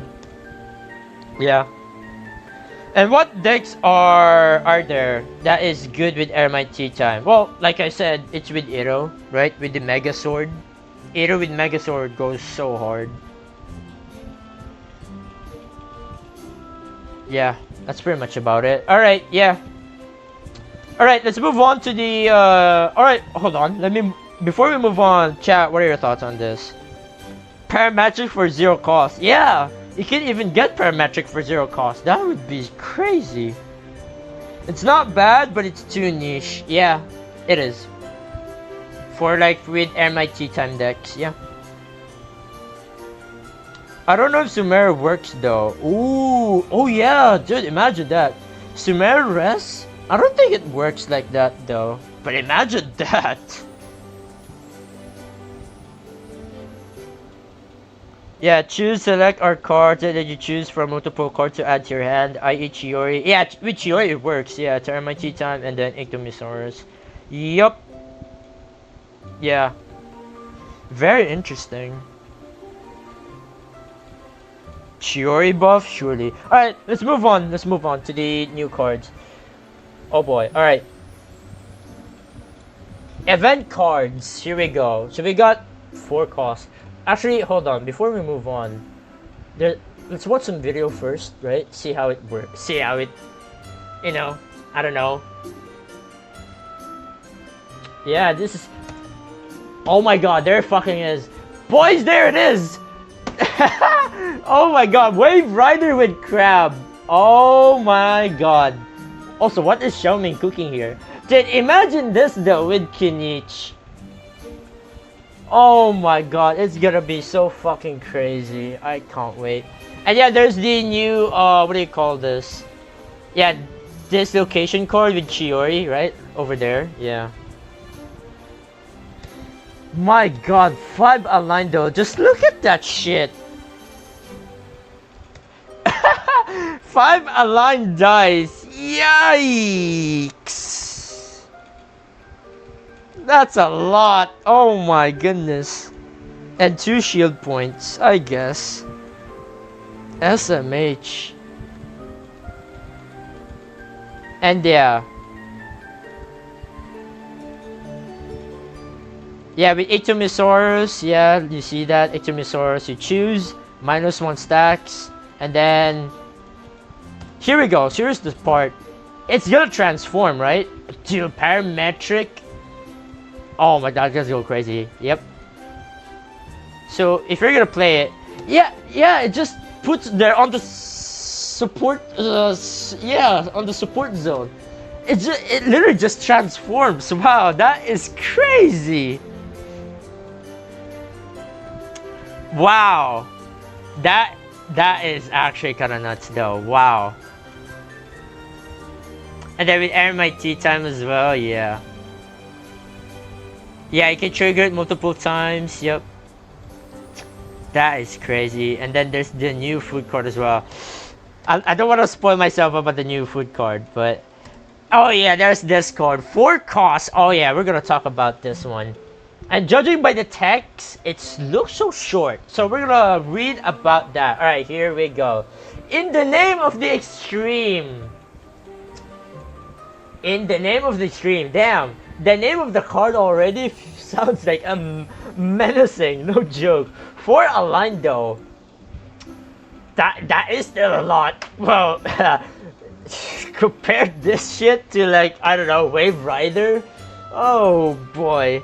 Yeah. And what decks are there that is good with Ermite Tea Time? Well, like I said, it's with Iro, right? With the Mega Sword. Iro with Mega Sword goes so hard. Yeah, that's pretty much about it. Alright, yeah. Alright, let's move on to the alright, hold on. Before we move on, chat, what are your thoughts on this? Parametric for 0 cost. Yeah! You can even get parametric for 0 cost. That would be crazy. It's not bad, but it's too niche. Yeah, it is. For like with MIT time decks, yeah. I don't know if Sumer works though. Ooh, oh yeah, dude, imagine that. Sumer Res? I don't think it works like that though. But imagine that. Yeah, select our cards that you choose from multiple cards to add to your hand, i.e. Chiori. Yeah, with Chiori it works, yeah, Termite time and then Ictomisaurus. Yup. Yeah. Very interesting. Chiori buff, surely. Alright, let's move on. Let's move on to the new cards. Oh boy, alright. Event cards, here we go. So we got 4 costs. Actually, hold on, before we move on, let's watch some video first, right? See how it works, see how it, you know, I don't know. Yeah, this is, oh my god, there fucking is. Boys, there it is! Oh my god, Wave Rider with Crab. Oh my god. Also, what is Xiaoming cooking here? Dude, imagine this though with Kinich. Oh my god, it's gonna be so fucking crazy. I can't wait. And yeah, there's the new, what do you call this? Yeah, dislocation card with Chiori, right? Over there, yeah. My god, 5 aligned though. Just look at that shit. 5 aligned dice. Yikes. That's a lot. Oh my goodness. And 2 shield points, I guess. SMH. And yeah. Yeah, with Ictomisaurus, yeah, you see that? Ictomisaurus, you choose. -1 stacks. And then... Here we go. Here's the part. It's gonna transform, right? To parametric. Oh my god, just go crazy. Yep. So if you're gonna play it, yeah, it just puts there on the support. Yeah, on the support zone. It literally just transforms. Wow, that is crazy. Wow, that is actually kind of nuts though. Wow. And then with MIT time as well, yeah. Yeah, you can trigger it multiple times, yep. That is crazy. And then there's the new food card as well. I don't want to spoil myself about the new food card, but... Oh yeah, there's this card. 4 costs. Oh yeah, we're gonna talk about this one. And judging by the text, it looks so short. So we're gonna read about that. Alright, here we go. In the name of the extreme. In the name of the extreme. Damn. The name of the card already sounds like menacing. No joke. 4 aligned though. That is still a lot. Well, compare this shit to like, I don't know, Wave Rider. Oh boy.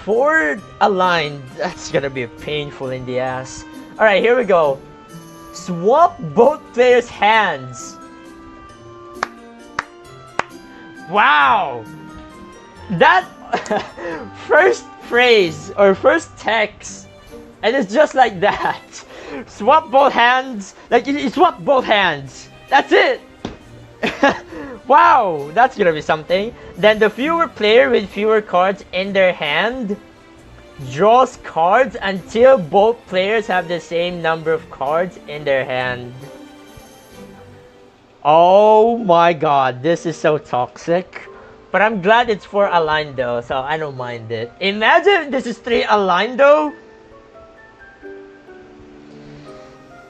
4 aligned. That's gonna be painful in the ass. Alright, here we go. Swap both players' hands. Wow! That first phrase or first text, and it's just like that. Swap both hands. Like you swap both hands. That's it. Wow, that's gonna be something. Then the fewer player with fewer cards in their hand draws cards until both players have the same number of cards in their hand. Oh my god, this is so toxic. But I'm glad it's 4 aligned though, so I don't mind it. Imagine this is 3 aligned though.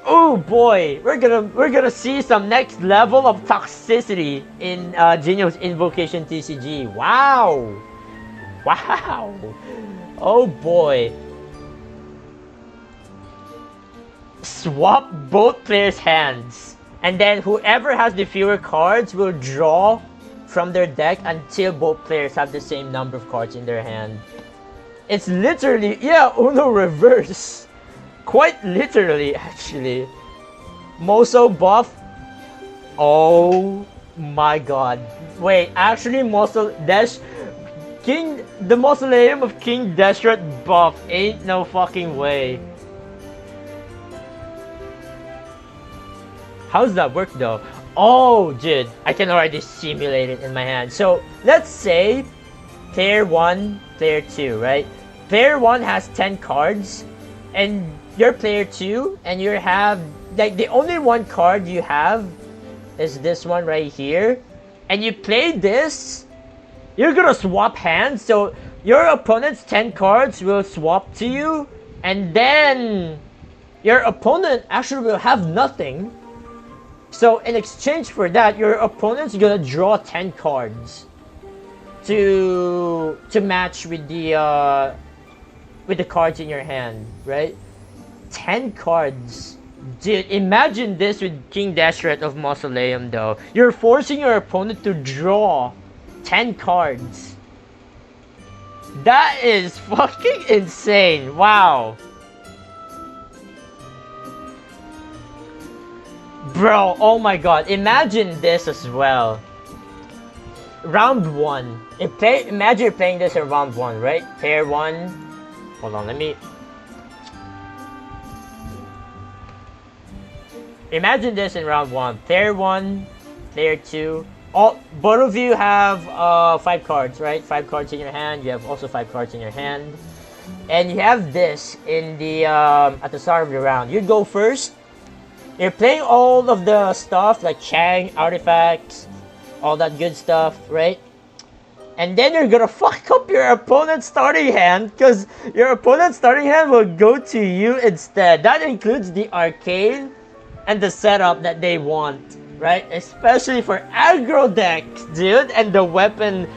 Oh boy, we're gonna see some next level of toxicity in Genio's Invocation TCG. Wow, wow. Oh boy. Swap both players' hands, and then whoever has the fewer cards will draw from their deck until both players have the same number of cards in their hand. It's literally, yeah, Uno reverse. Quite literally, actually. Moso buff. Oh my god. Wait, actually the Mausoleum of King Deshret buff ain't no fucking way. How does that work though? Oh, dude, I can already simulate it in my hand. So let's say player 1, player 2, right? Player 1 has 10 cards, and you're player 2, and you have, like, the only one card you have is this one right here, and you play this, you're gonna swap hands, so your opponent's 10 cards will swap to you, and then your opponent actually will have nothing. So in exchange for that, your opponent's gonna draw 10 cards to match with the cards in your hand, right? 10 cards. Dude, imagine this with King Deshret of Mausoleum though. You're forcing your opponent to draw 10 cards. That is fucking insane. Wow. Bro, oh my god, imagine this as well. Round 1. Imagine you're playing this in round 1, right? Player 1. Hold on, let me... Imagine this in round 1. Player 1, player 2. Both of you have 5 cards, right? 5 cards in your hand. You have also 5 cards in your hand. And you have this in the at the start of the round. You go first. You're playing all of the stuff like Chang, artifacts, all that good stuff, right? And then you're gonna fuck up your opponent's starting hand, because your opponent's starting hand will go to you instead. That includes the arcane and the setup that they want, right? Especially for aggro decks, dude, and the weapon,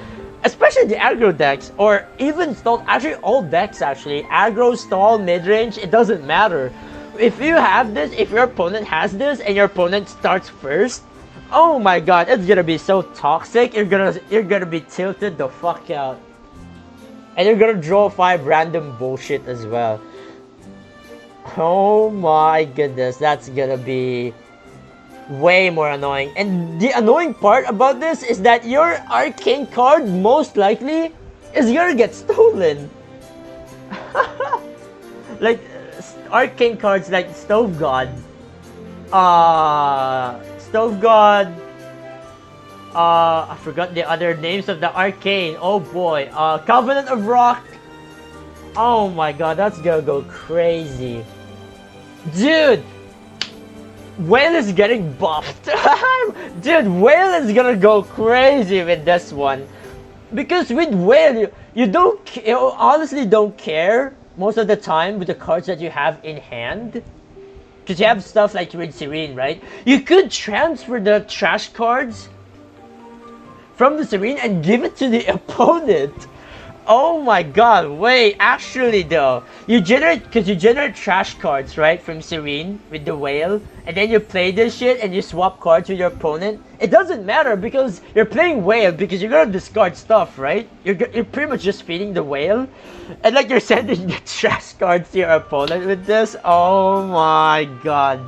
especially the aggro decks, or even stall, actually all decks actually, aggro, stall, mid-range, it doesn't matter. If you have this, if your opponent has this, and your opponent starts first, oh my god, it's gonna be so toxic. You're gonna be tilted the fuck out, and you're gonna draw 5 random bullshit as well. Oh my goodness, that's gonna be way more annoying. And the annoying part about this is that your arcane card most likely is gonna get stolen. Like arcane cards like Stove God, I forgot the other names of the arcane. Oh boy, Covenant of Rock. Oh my god, that's gonna go crazy. Dude, Whale is getting buffed. Dude, Whale is gonna go crazy with this one. Because with Whale, you honestly don't care most of the time with the cards that you have in hand. Because you have stuff like with Serene, right? You could transfer the trash cards from the Serene and give it to the opponent. Oh my god, wait, actually though, you generate trash cards, right, from Serene with the Whale, and then you play this shit and you swap cards with your opponent. It doesn't matter because you're playing Whale because you're gonna discard stuff, right? You're pretty much just feeding the Whale, and like you're sending the trash cards to your opponent with this. Oh my god.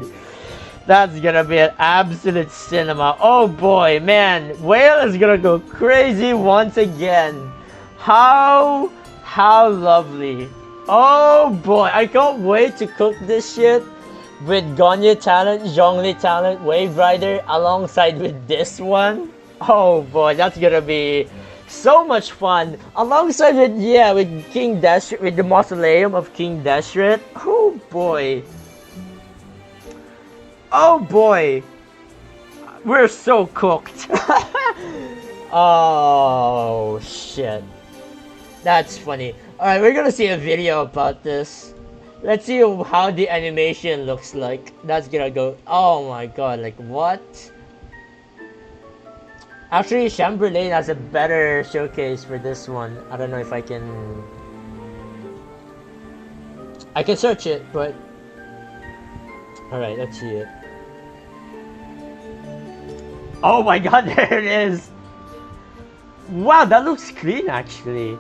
That's gonna be an absolute cinema. Oh boy, man, Whale is gonna go crazy once again. How lovely. Oh boy, I can't wait to cook this shit with Gonye talent, Zhongli talent, Wave Rider alongside with this one. Oh boy, that's gonna be so much fun. Alongside with, yeah, with King Deshret, with the Mausoleum of King Deshret. Oh boy. Oh boy. We're so cooked. Oh shit. That's funny. Alright, we're gonna see a video about this. Let's see how the animation looks like. That's gonna go. Oh my god, like what? Actually, Chamberlain has a better showcase for this one. I don't know if I can. I can search it, but. Alright, let's see it. Oh my god, there it is! Wow, that looks clean actually.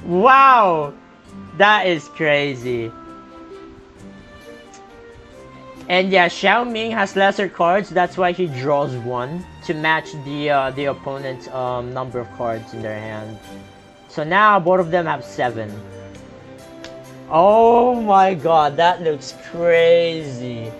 Wow! That is crazy. And yeah, Xiao Ming has lesser cards, that's why he draws one to match the opponent's number of cards in their hand. So now both of them have 7. Oh my god, that looks crazy.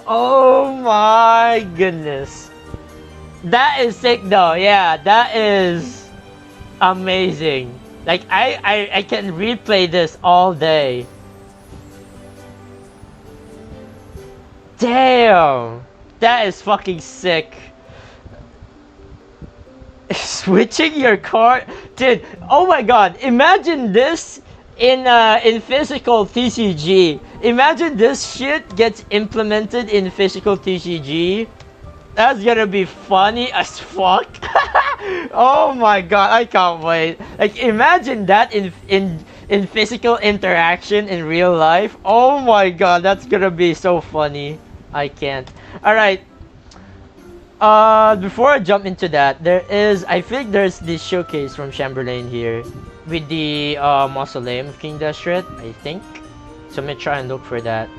Oh my goodness. That is sick though, yeah, that is amazing. Like I can replay this all day. Damn, that is fucking sick. Switching your card, dude. Oh my god, imagine this in physical TCG. Imagine this shit gets implemented in physical TCG. That's gonna be funny as fuck. Oh my god, I can't wait. Like imagine that in physical interaction in real life. Oh my god, that's gonna be so funny. I can't. Alright. Before I jump into that, I think there's this showcase from Chamberlain here with the Mausoleum of King Deshret, I think. So I'm gonna try and look for that.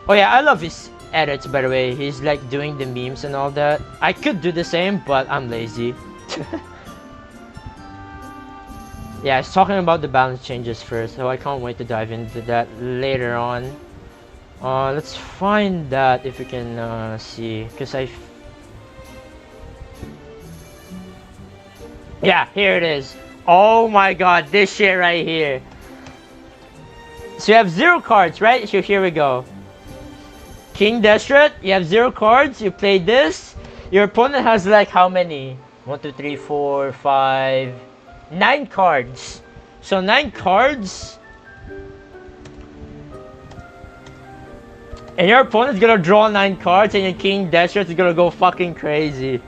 Oh yeah, I love his edits, by the way. He's like doing the memes and all that. I could do the same, but I'm lazy. Yeah, I was talking about the balance changes first, so I can't wait to dive into that later on. Let's find that if we can see, because yeah, here it is. Oh my god, this shit right here. So you have 0 cards, right? So here we go. King Deshret, you have 0 cards, you play this. Your opponent has like how many? 1, 2, 3, 4, 5, 9 cards. So 9 cards. And your opponent's gonna draw 9 cards and your King Deshret is gonna go fucking crazy.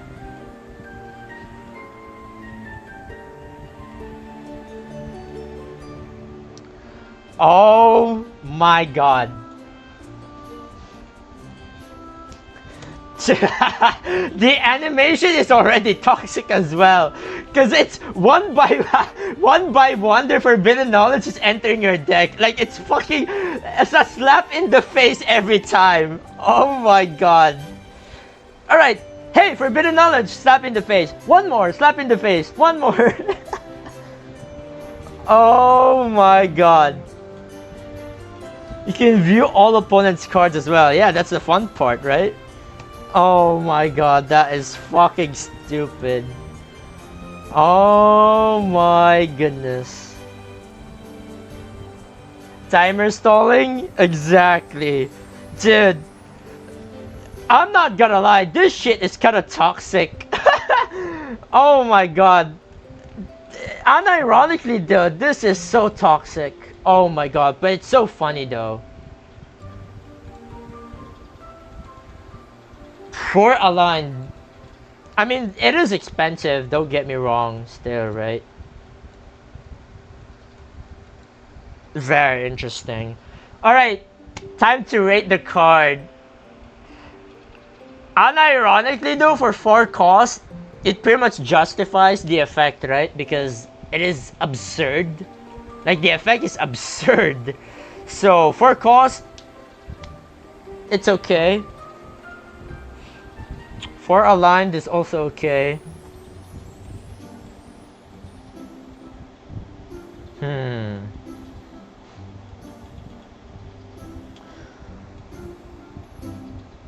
Oh my god. The animation is already toxic as well, because it's one by one the forbidden knowledge is entering your deck. Like it's a slap in the face every time. Oh my god. Alright, hey, forbidden knowledge, slap in the face. One more, slap in the face. One more. Oh my god. You can view all opponents' cards as well. Yeah, that's the fun part, right? Oh my god, that is fucking stupid. Oh my goodness. Timer stalling? Exactly. Dude, I'm not gonna lie, this shit is kinda toxic. Oh my god. Unironically though, this is so toxic. Oh my god, but it's so funny though. 4 aligned. I mean, it is expensive, don't get me wrong, still, right? Very interesting. Alright, time to rate the card. Unironically though, for 4 cost, it pretty much justifies the effect, right? Because it is absurd. Like, the effect is absurd. So, for cost, it's okay. For aligned is also okay.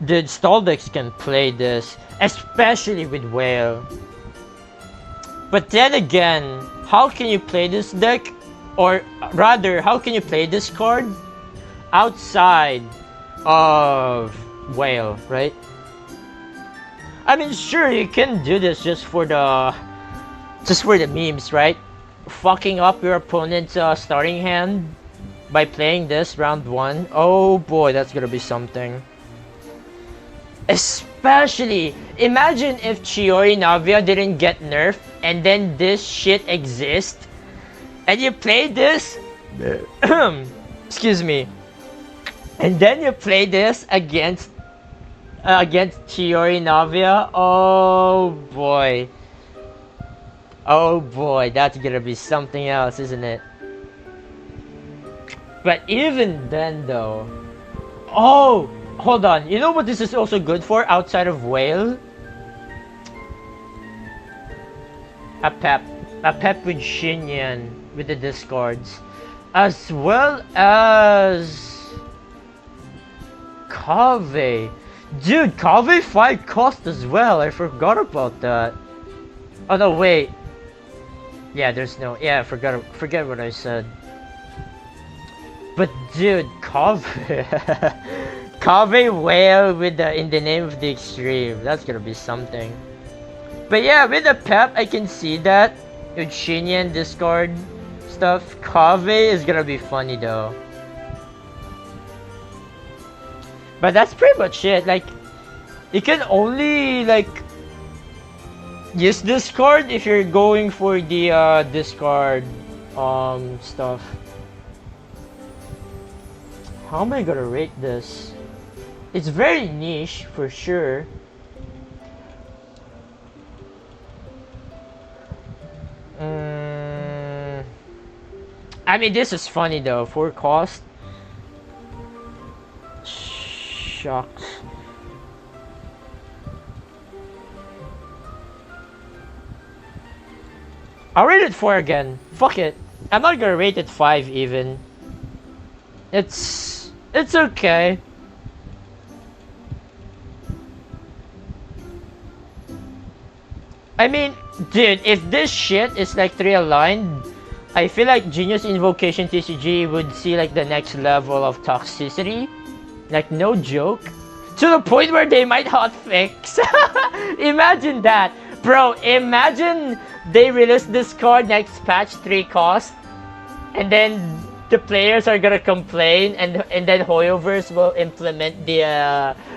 Dude, stall decks can play this, especially with Whale. But then again, how can you play this deck? Or rather, how can you play this card outside of whale, right? I mean, sure, you can do this just for the memes, right? Fucking up your opponent's starting hand by playing this round 1. Oh boy, that's gonna be something. Especially, imagine if Chiori Navia didn't get nerfed and then this shit exists and you play this excuse me, and then you play this against Chiori Navia. Oh boy, that's gonna be something else, isn't it? But even then though, oh, hold on, you know what this is also good for outside of whale? A pep with Shinyan with the discards, as well as Kave. Dude, Kave 5 cost as well. I forgot about that. Oh no, wait. Yeah, there's no. Yeah, forget what I said. But dude, Kave, Kave whale with the in the name of the extreme. That's gonna be something. But yeah, with the pep, I can see that with Shinyan discard stuff. Kave is gonna be funny though. But that's pretty much it. Like, you can only like use this card if you're going for the discard stuff. How am I gonna rate this? It's very niche for sure. I mean, this is funny though. For cost, shucks. I'll rate it 4 again. Fuck it. I'm not gonna rate it 5 even. It's okay. I mean, dude, if this shit is like 3 aligned, I feel like Genius Invocation TCG would see like the next level of toxicity. Like, no joke. To the point where they might hotfix. Imagine that. Bro, imagine they release this card next patch 3 cost. And then the players are gonna complain and then Hoyoverse will implement the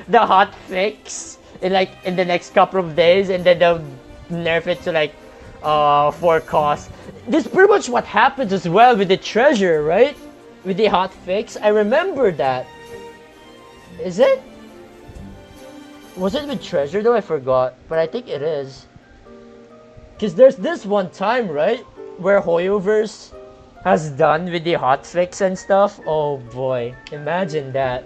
hotfix in the next couple of days, and then they'll nerf it to like 4 cost. This is pretty much what happens as well with the treasure, right? With the hotfix. I remember that. Is it? Was it with treasure though? I forgot, but I think it is. Cause there's this one time, right, where Hoyoverse has done with the hotfix and stuff. Oh boy, imagine that.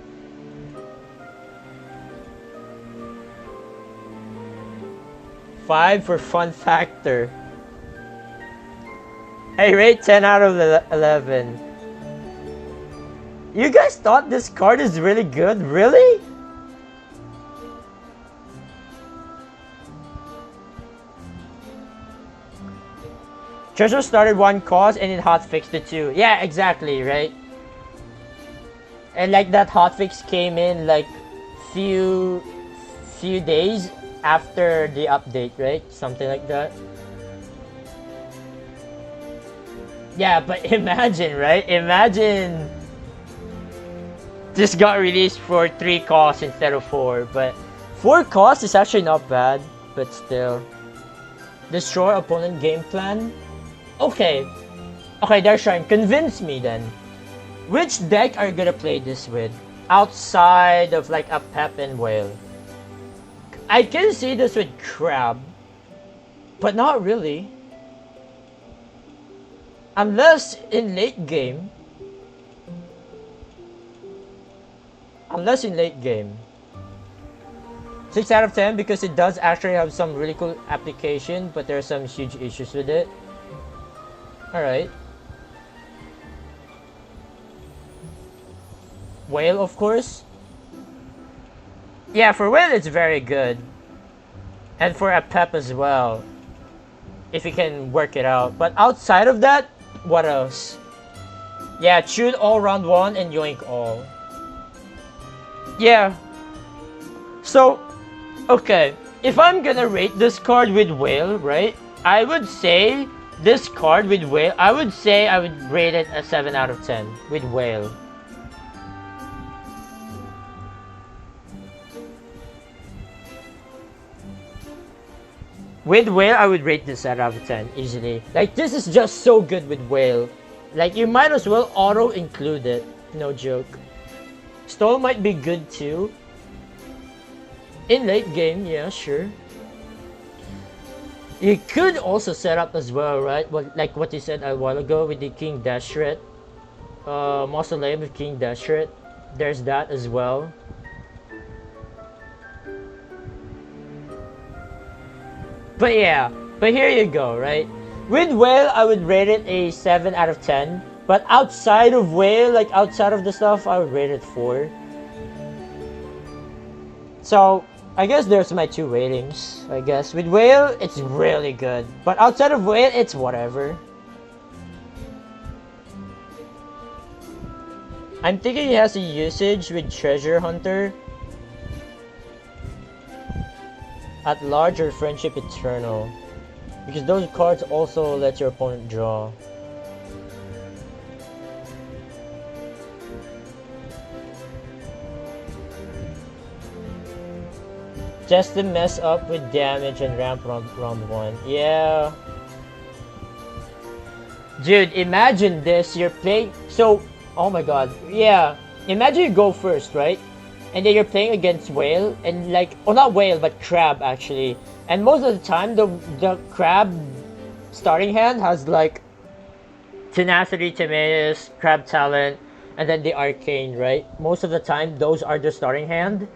Five for fun factor. I rate 10 out of 11. You guys thought this card is really good? Really? Treasure started 1 cost and it hotfixed the 2. Yeah, exactly, right? And like that hotfix came in like few days after the update, right? Something like that. Yeah, but imagine, right? Imagine this got released for 3 costs instead of 4, but 4 costs is actually not bad, but still. Destroy opponent game plan? Okay, Darshan, convince me then. Which deck are you gonna play this with? Outside of like a Pep and Whale. I can see this with Crab, but not really. Unless in late game. 6 out of 10 because it does actually have some really cool application, but there are some huge issues with it. Alright. Whale, of course. Yeah, for Whale it's very good. And for a Pep as well. If you can work it out. But outside of that, what else? Yeah, Chewed all round 1 and Yoink all. Yeah. So, okay. If I'm gonna rate this card with whale, right? I would say this card with whale, I would say I would rate it a 7 out of 10 with whale. With whale, I would rate this out of 10 easily. Like, this is just so good with whale. Like, you might as well auto include it. No joke. Stall might be good too. In late game, yeah, sure. You could also set up as well, right? Like what you said a while ago with the King Dashret. Mausoleum with King Dashret. There's that as well. But yeah, but here you go, right? With whale, I would rate it a 7 out of 10. But outside of whale, like outside of the stuff, I would rate it 4. So, I guess there's my 2 ratings, I guess. With whale, it's really good. But outside of whale, it's whatever. I'm thinking it has a usage with Treasure Hunter. At large or Friendship Eternal. Because those cards also let your opponent draw. Just to mess up with damage and ramp round 1. Yeah. Dude, imagine this. You're playing... So, oh my god. Yeah. Imagine you go first, right? And then you're playing against whale and like, oh not whale but crab actually, and most of the time the crab starting hand has like tenacity, Timaeus, crab talent, and then the arcane, right? Most of the time those are the starting hand,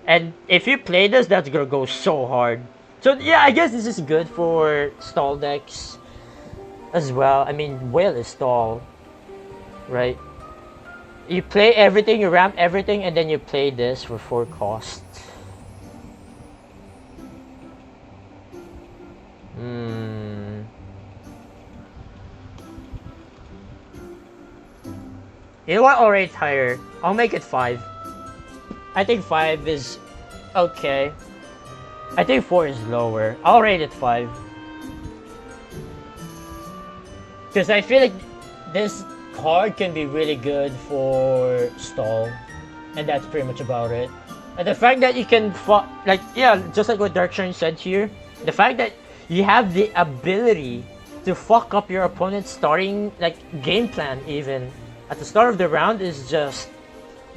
and if you play this, that's gonna go so hard. So yeah, I guess this is good for stall decks as well. I mean, whale is stall, right? You play everything, you ramp everything, and then you play this for 4 cost. You know what? I'll rate higher. I'll make it 5. I think 5 is okay. I think 4 is lower. I'll rate it 5. Because I feel like this card can be really good for stall, and that's pretty much about it. And the fact that you can like, yeah, just like what Darkshine said here, the fact that you have the ability to fuck up your opponent's starting like game plan even at the start of the round is just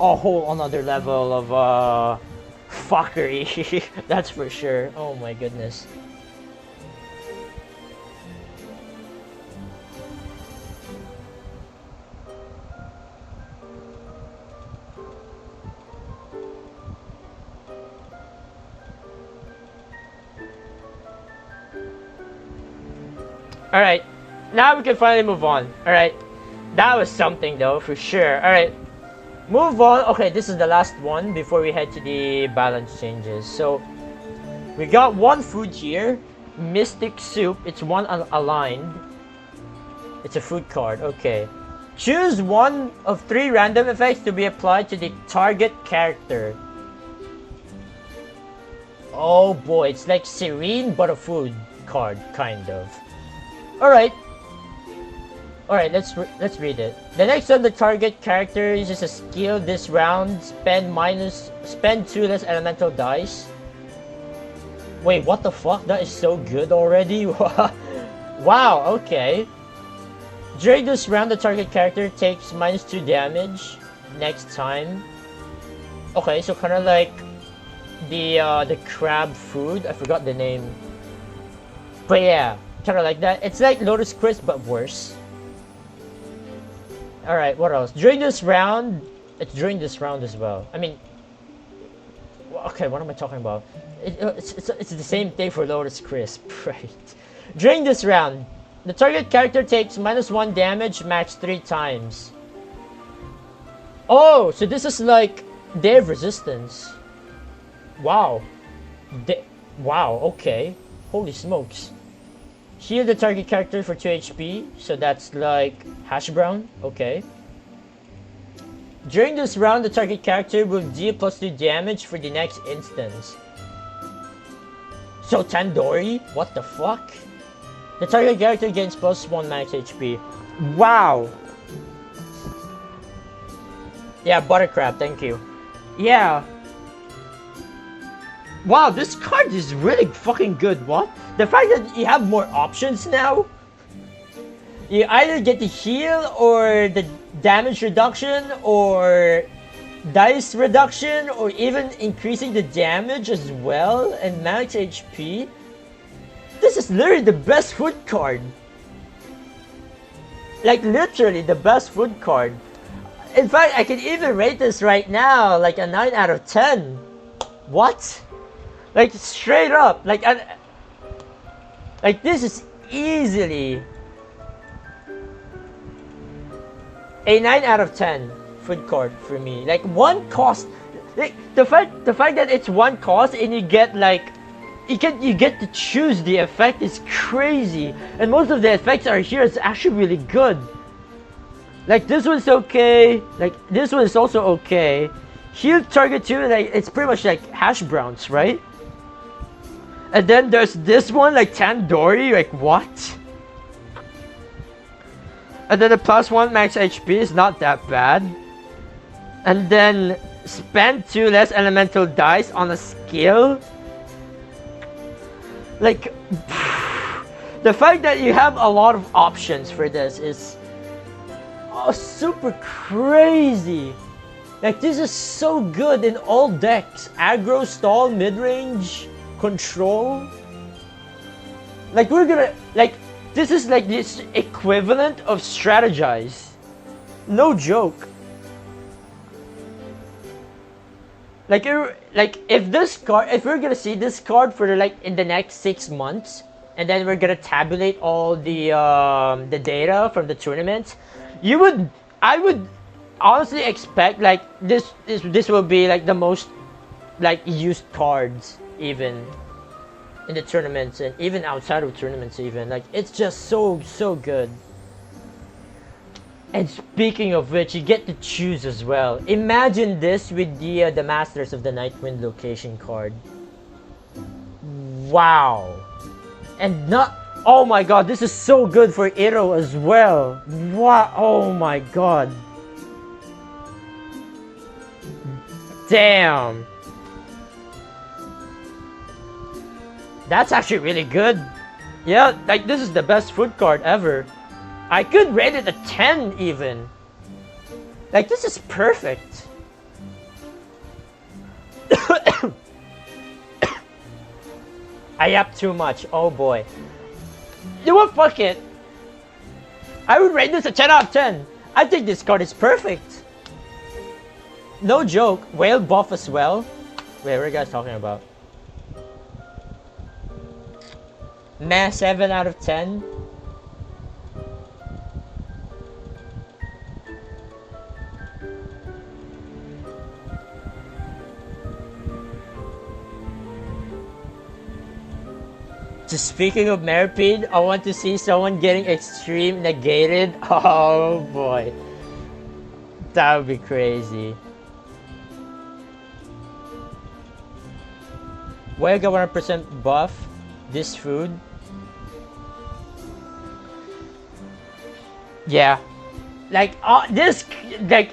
a whole another level of fuckery. That's for sure. Oh my goodness. Alright, now we can finally move on. Alright, that was something though, for sure. Alright, move on. Okay, this is the last one before we head to the balance changes. So, we got 1 food here. Mystic Soup, it's 1 aligned. It's a food card, okay. Choose 1 of 3 random effects to be applied to the target character. Oh boy, it's like Serene but a food card, kind of. Alright, let's read it. The next time the target character uses a skill this round, spend 2 less elemental dice. Wait, what the fuck? That is so good already? Wow, okay. During this round, the target character takes -2 damage next time. Okay, so kind of like the crab food. I forgot the name. But yeah. Kind of like that. It's like Lotus Crisp, but worse. Alright, what else? During this round... It's during this round as well. I mean... Okay, what am I talking about? It's the same thing for Lotus Crisp, right? During this round, the target character takes -1 damage max 3 times. Oh, so this is like... They have resistance. Wow. Wow, okay. Holy smokes. Heal the target character for 2 HP, so that's like Hash Brown, okay. During this round, the target character will deal +2 damage for the next instance. So Tandoori? What the fuck? The target character gains +1 max HP. Wow! Yeah, Buttercrab, thank you. Yeah. Wow, this card is really fucking good, what? The fact that you have more options now? You either get the heal or the damage reduction or dice reduction or even increasing the damage as well and max HP. This is literally the best food card. Like literally the best food card. In fact, I can even rate this right now like a 9 out of 10. What? Like straight up, like this is easily a 9 out of 10 food card for me. Like one cost, like the fact that it's one cost and you get like you get to choose the effect is crazy, and most of the effects are here. It's actually really good. Like this one's okay. Like this one is also okay. Heal target 2, like it's pretty much like hash browns, right? And then there's this one like Tandoori, like what? And then the +1 max HP is not that bad. And then spend 2 less elemental dice on a skill. Like the fact that you have a lot of options for this is super crazy. Like this is so good in all decks. Aggro, stall, mid-range, control. Like we're gonna like this is like this equivalent of strategize. No joke. Like if this card, if we're gonna see this card for like in the next 6 months, and then we're gonna tabulate all the data from the tournaments, I would honestly expect like this will be like the most like used cards even in the tournaments and even outside of tournaments even. Like it's just so good. And speaking of which, you get to choose as well. Imagine this with the Masters of the Nightwind location card. Wow. And not, oh my god, this is so good for Iro as well. Wow, oh my god. Damn. That's actually really good. Yeah, like this is the best food card ever. I could rate it a 10 even. Like this is perfect. I yapped too much, oh boy. You know what, fuck it. I would rate this a 10 out of 10. I think this card is perfect. No joke, whale buff as well. Wait, what are you guys talking about? Meh, 7 out of 10. Just speaking of Merpid, I want to see someone getting extreme negated. Oh boy. That would be crazy. Whale got 100% buff. This food. Yeah. Like, this, like,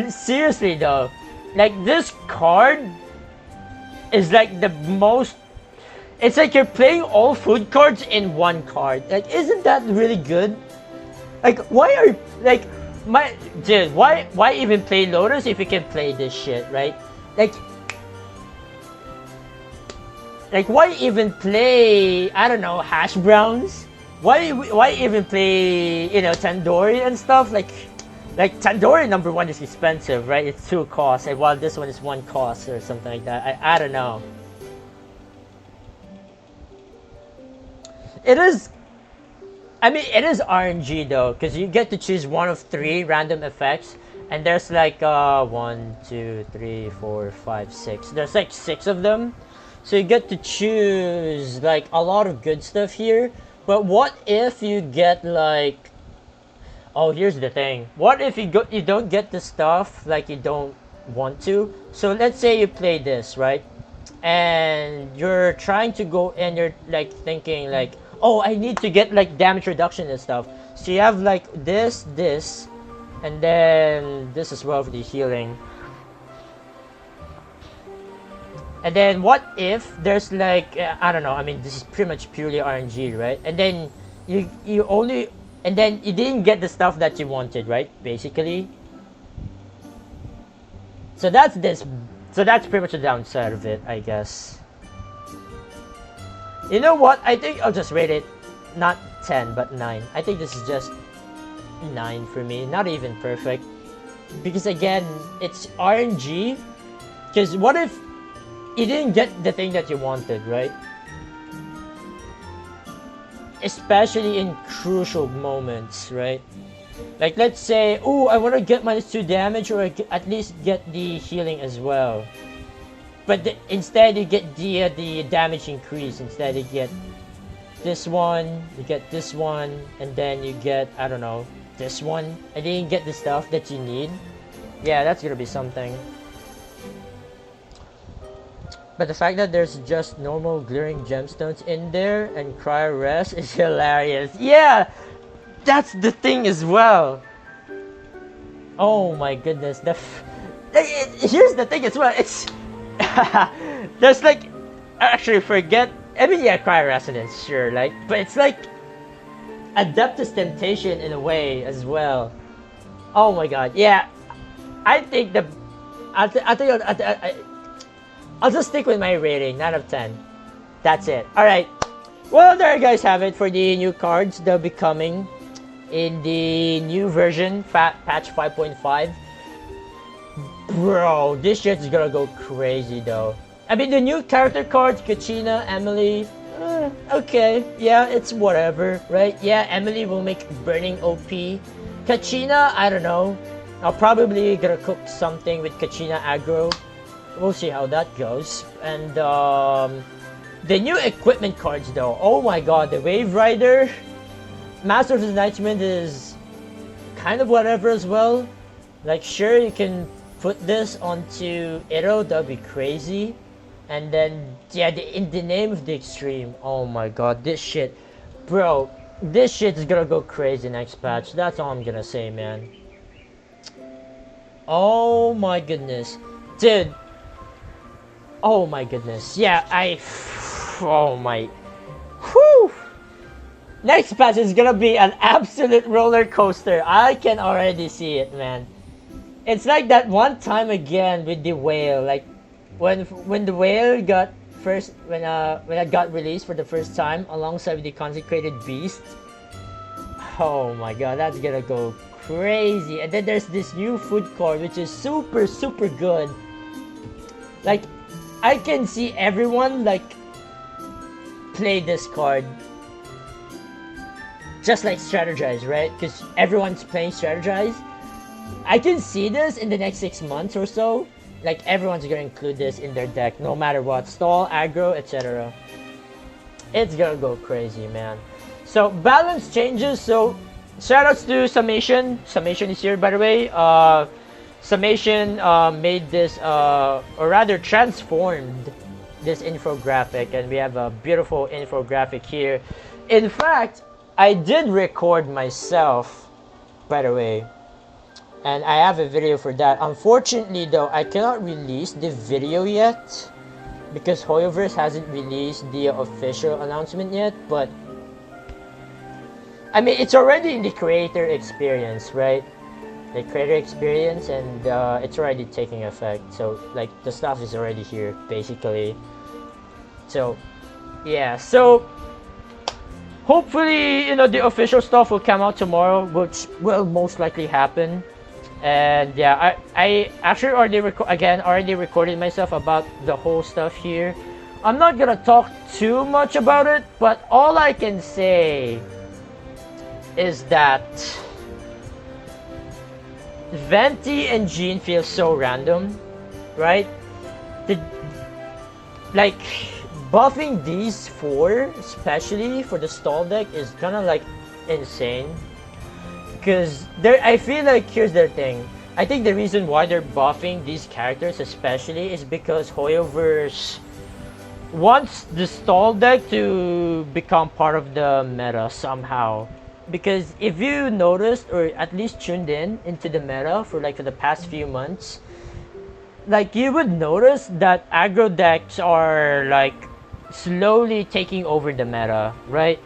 seriously though. Like, this card is like the most. It's like you're playing all food cards in one card. Like, isn't that really good? Like, why are like dude? Why even play Lotus if you can play this shit, right? Like why even play? I don't know, hash browns. Why even play? You know, Tandoori and stuff. Like Tandoori #1 is expensive, right? It's 2 costs, and while this one is 1 cost or something like that. I don't know. It is. I mean, it is RNG though, because you get to choose one of 3 random effects, and there's like 1, 2, 3, 4, 5, 6. There's like 6 of them, so you get to choose like a lot of good stuff here. But what if you get like Oh, here's the thing. What if you don't get the stuff like you don't want to? So let's say you play this, right? And you're trying to go and you're like thinking like, oh, I need to get like damage reduction and stuff. So you have like this, and then this as well for the healing. And then what if there's like I don't know. I mean, this is pretty much purely RNG, right? And then you only and then you didn't get the stuff that you wanted, right? Basically. So that's this. So that's pretty much the downside of it, I guess. You know what? I think I'll just rate it not 10 but 9. I think this is just 9 for me. Not even perfect. Because again, it's RNG. Because what if you didn't get the thing that you wanted, right? Especially in crucial moments, right? Like let's say, oh, I want to get -2 damage or at least get the healing as well. But instead you get the damage increase. Instead you get this one, you get this one, and then you get, I don't know, this one. And then you get the stuff that you need. Yeah, that's gonna be something. But the fact that there's just normal glittering gemstones in there and cryo rest is hilarious. Yeah! That's the thing as well. Oh my goodness. Here's the thing as well. It's there's like actually forget. I mean, yeah, cryo resonance, sure, like, but it's like Adeptus Temptation in a way as well. Oh my god, yeah. I think I'll just stick with my rating, 9 out of 10. That's it. All right. Well, there you guys have it for the new cards. They'll be coming in the new version, patch 5.5. Bro, this shit's gonna go crazy though. I mean, the new character cards, Kachina, Emily, okay, yeah, it's whatever, right? Yeah, Emily will make burning OP. Kachina, I don't know. I'll probably gonna cook something with Kachina aggro. We'll see how that goes. And the new equipment cards though, oh my god, the Wave Rider, Master of the Nightwind is kind of whatever as well. Like, sure, you can put this onto Iro, that'd be crazy. And then, yeah, in the name of the extreme, oh my god, this shit, bro, this shit is gonna go crazy next patch. That's all I'm gonna say, man. Oh my goodness, dude. Oh my goodness, yeah, oh my, whew. Next patch is gonna be an absolute roller coaster. I can already see it, man. It's like that one time again with the whale. Like when the whale got when it got released for the first time alongside with the consecrated beast. Oh my god, that's gonna go crazy. And then there's this new food card which is super good. Like, I can see everyone like play this card. Just like Strategize, right? Because everyone's playing Strategize. I can see this in the next 6 months or so. Like, everyone's gonna include this in their deck, no matter what. Stall, aggro, etc. It's gonna go crazy, man. So, balance changes. So, shoutouts to Summation. Summation is here, by the way. Summation made this, or rather transformed this infographic. And we have a beautiful infographic here. In fact, I did record myself, by the way, and I have a video for that. Unfortunately though, I cannot release the video yet because Hoyoverse hasn't released the official announcement yet, but I mean, it's already in the creator experience, right? The creator experience, and it's already taking effect. So like, the stuff is already here basically. So yeah, so hopefully, you know, the official stuff will come out tomorrow, which will most likely happen. And yeah, I actually already already recorded myself about the whole stuff here. I'm not gonna talk too much about it, but all I can say is that Venti and Jean feel so random, right? Like, buffing these four, especially for the stall deck, is kind of like insane. Because I feel like here's their thing. I think the reason why they're buffing these characters especially is because Hoyoverse wants the stall deck to become part of the meta somehow. Because if you noticed or at least tuned in into the meta for the past few months, like you would notice that aggro decks are like slowly taking over the meta, right?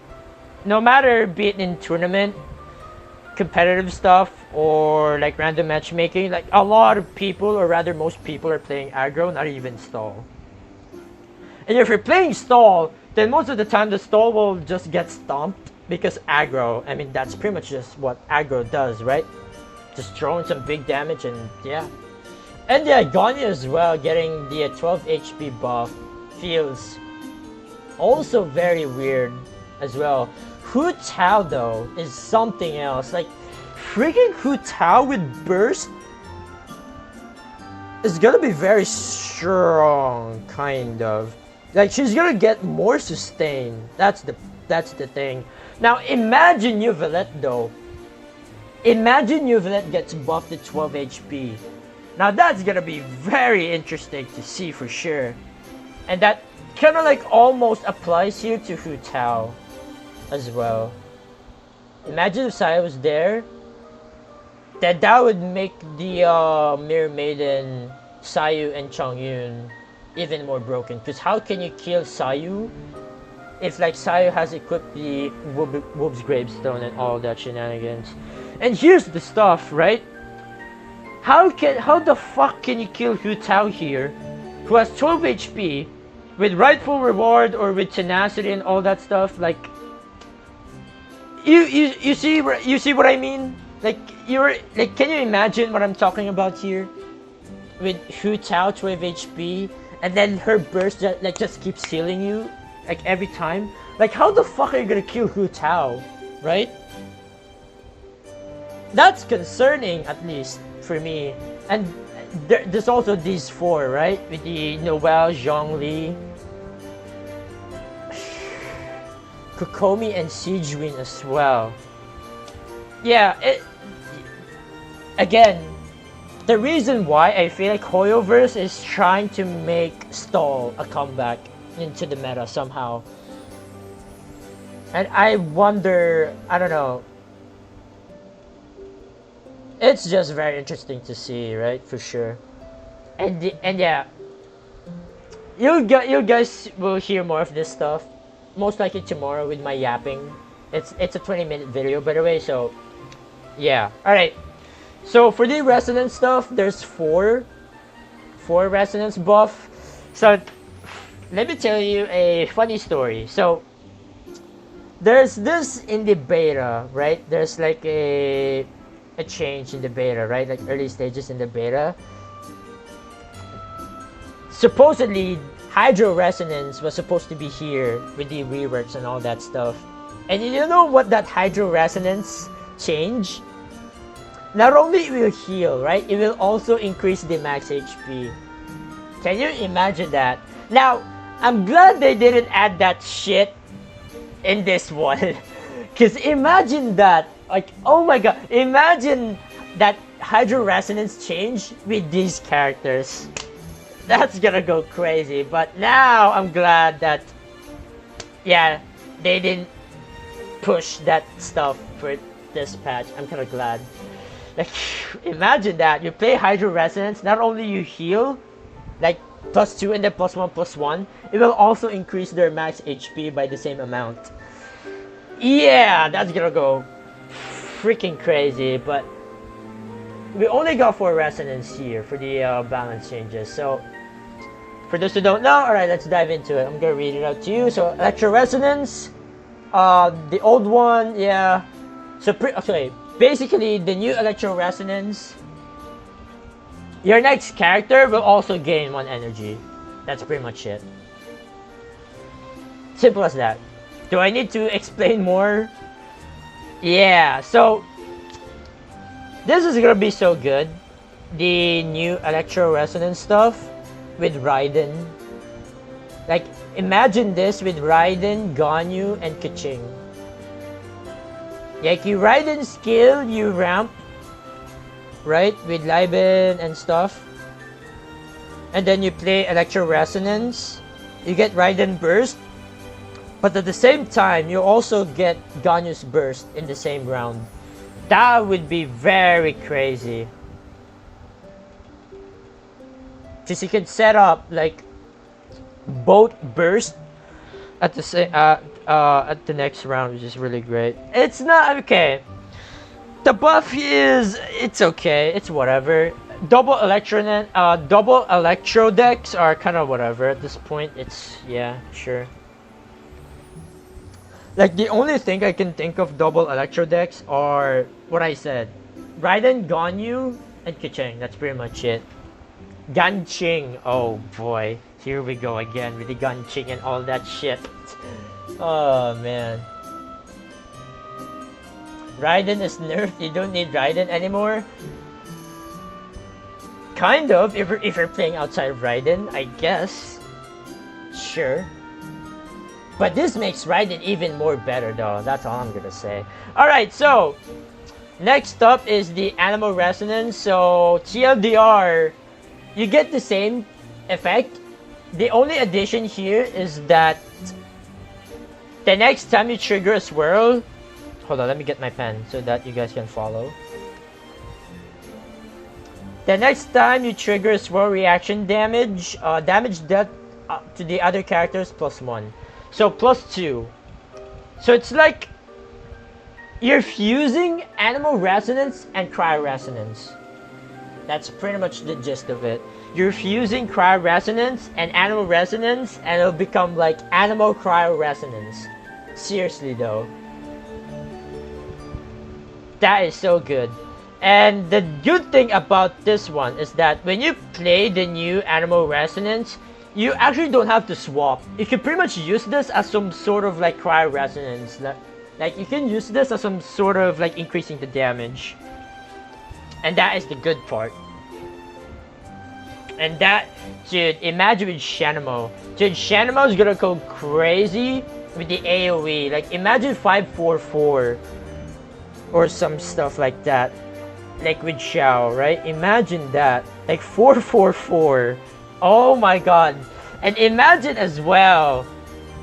No matter be it in tournament, competitive stuff, or like random matchmaking, like a lot of people, or rather most people, are playing aggro, not even stall. And if you're playing stall, then most of the time the stall will just get stomped because aggro. I mean, that's pretty much just what aggro does, right? Just throwing some big damage and yeah. And yeah, Ganya as well, getting the 12 HP buff feels also very weird as well. Hu Tao though is something else. Like freaking Hu Tao with burst is gonna be very strong, kind of. Like she's gonna get more sustain. That's the thing. Now imagine Yuvelet though. Imagine Yuvelet gets buffed to 12 HP. Now that's gonna be very interesting to see for sure. And that kind of like almost applies here to Hu Tao as well. Imagine if Saya was there. That would make the Mirror Maiden, Sayu and Chongyun even more broken. Because how can you kill Sayu if like Sayu has equipped the Woob's Gravestone and all that shenanigans? And here's the stuff, right? How the fuck can you kill Hu Tao here, who has 12 HP, with Rightful Reward or with Tenacity and all that stuff? Like, you see what I mean? Like can you imagine what I'm talking about here? With Hu Tao 12 HP, and then her burst just keeps healing you like every time. Like how the fuck are you gonna kill Hu Tao, right? That's concerning, at least for me. And there's also these four, right? With the Noelle, Zhongli, Kokomi, and Sijuin as well. Yeah, again, the reason why I feel like Hoyoverse is trying to make stall a comeback into the meta somehow. And I wonder, I don't know. It's just very interesting to see, right? For sure. And yeah, you guys will hear more of this stuff most likely tomorrow with my yapping. It's a 20-minute video, by the way. So yeah. All right. So for the resonance stuff, there's four resonance buff. So let me tell you a funny story. So there's this in the beta, right? There's like a change in the beta, right? Like early stages in the beta. Supposedly, Hydro Resonance was supposed to be here with the reworks and all that stuff. And you know what that Hydro Resonance change? Not only it will heal, right? It will also increase the max HP. Can you imagine that? Now, I'm glad they didn't add that shit in this one. Because imagine that. Like, oh my god, imagine that Hydro Resonance change with these characters. That's gonna go crazy. But now I'm glad that, yeah, they didn't push that stuff for this patch. I'm kind of glad. Like, imagine that. You play Hydro Resonance, not only you heal, like, +2 and then +1/+1, it will also increase their max HP by the same amount. Yeah, that's gonna go freaking crazy. But we only got 4 resonance here for the balance changes. So for those who don't know, alright, let's dive into it. I'm gonna read it out to you. So Electro Resonance, the old one, yeah. So okay, basically the new Electro Resonance, your next character will also gain 1 energy. That's pretty much it. Simple as that. Do I need to explain more? Yeah, so this is gonna be so good. The new Electro Resonance stuff with Raiden. Like, imagine this with Raiden, Ganyu, and Keqing. Like you Raiden skill, you ramp, right, with Liben and stuff. And then you play Electro Resonance, you get Raiden Burst, but at the same time, you also get Ganyu's Burst in the same round. That would be very crazy. Because you could set up like both burst at the same at the next round, which is really great. It's not okay. The buff is it's okay. It's whatever. Double electro decks are kind of whatever at this point. It's yeah, sure. Like the only thing I can think of double electro decks are what I said, Raiden, Ganyu, and Keqing. That's pretty much it. Genshin, oh boy, here we go again with the Genshin and all that shit. Oh man. Raiden is nerfed, you don't need Raiden anymore? Kind of, if you're playing outside of Raiden, I guess. Sure. But this makes Raiden even more better though, that's all I'm gonna say. Alright, so, next up is the Animal Resonance. So, TLDR, you get the same effect. The only addition here is that the next time you trigger a swirl, hold on, let me get my pen so that you guys can follow. The next time you trigger a swirl reaction damage, damage dealt to the other characters +1. So +2. So it's like you're fusing Animal Resonance and Cryo Resonance. That's pretty much the gist of it. You're fusing Cryo Resonance and Animal Resonance, and it'll become like Animal Cryo Resonance. Seriously though. That is so good. And the good thing about this one is that when you play the new Animal Resonance, you actually don't have to swap. You can pretty much use this as some sort of like Cryo Resonance. Like you can use this as some sort of like increasing the damage. And that is the good part. And that, dude, imagine with Shenmue. Dude, Shenmue is gonna go crazy with the AoE. Like, imagine 544 or some stuff like that. Like with Xiao, right? Imagine that. Like 444. Oh my god. And imagine as well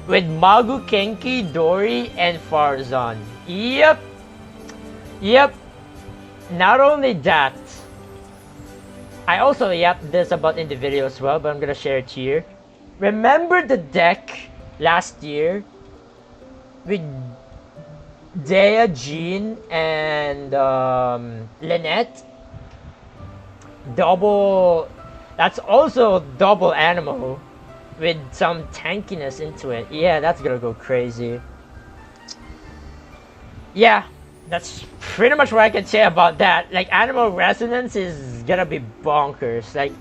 with Magu, Kenki, Dori, and Farzan. Yep. Yep. Not only that, I also yapped this about in the video as well, but I'm gonna share it here. Remember the deck last year with Dea, Jean, and Lynette? Double, that's also double animal with some tankiness into it. Yeah, that's gonna go crazy. Yeah. That's pretty much what I can say about that. Like, Animal Resonance is gonna be bonkers. Like,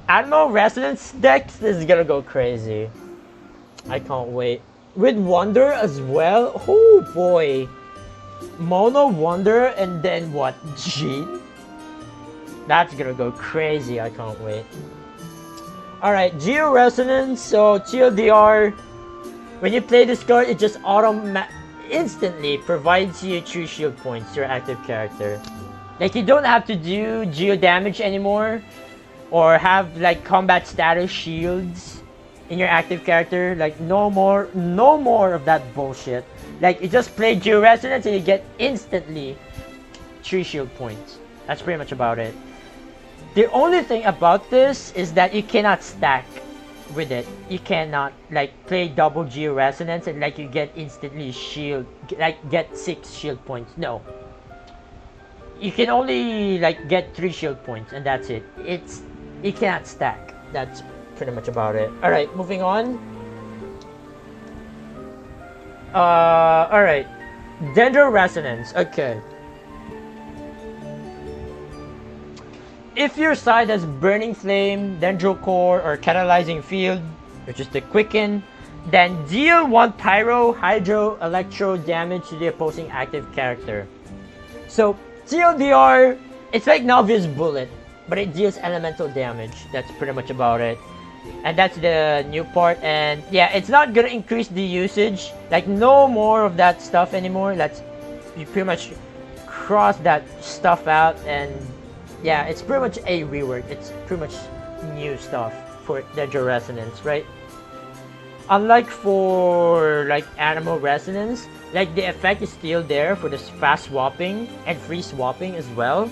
Animal Resonance decks is gonna go crazy. I can't wait. With Wonder as well. Oh boy. Mono, Wonder, and then what? Jean? That's gonna go crazy. I can't wait. Alright, Geo Resonance. So, TLDR. When you play this card, it just instantly provides you 3 shield points to your active character. Like, you don't have to do geo damage anymore or have like combat status shields in your active character. Like, no more of that bullshit. Like, you just play Geo Resonance and you get instantly 3 shield points. That's pretty much about it. The only thing about this is that you cannot stack with it. You cannot like play double Geo Resonance and like you get instantly shield, like get 6 shield points. No, you can only like get 3 shield points and that's it. You cannot stack. That's pretty much about it. All right, moving on. All right, Dendro Resonance. Okay. If your side has Burning Flame, Dendro Core, or Catalyzing Field, which is the Quicken, then deal 1 Pyro, Hydro, Electro damage to the opposing active character. So, TLDR, it's like Novice Bullet, but it deals elemental damage. That's pretty much about it. And that's the new part. And yeah, it's not gonna increase the usage. Like, no more of that stuff anymore. That's you pretty much cross that stuff out, and yeah, it's pretty much a rework. It's pretty much new stuff for Dendro Resonance, right? Unlike for like Animal Resonance, like the effect is still there for this fast swapping and free swapping as well.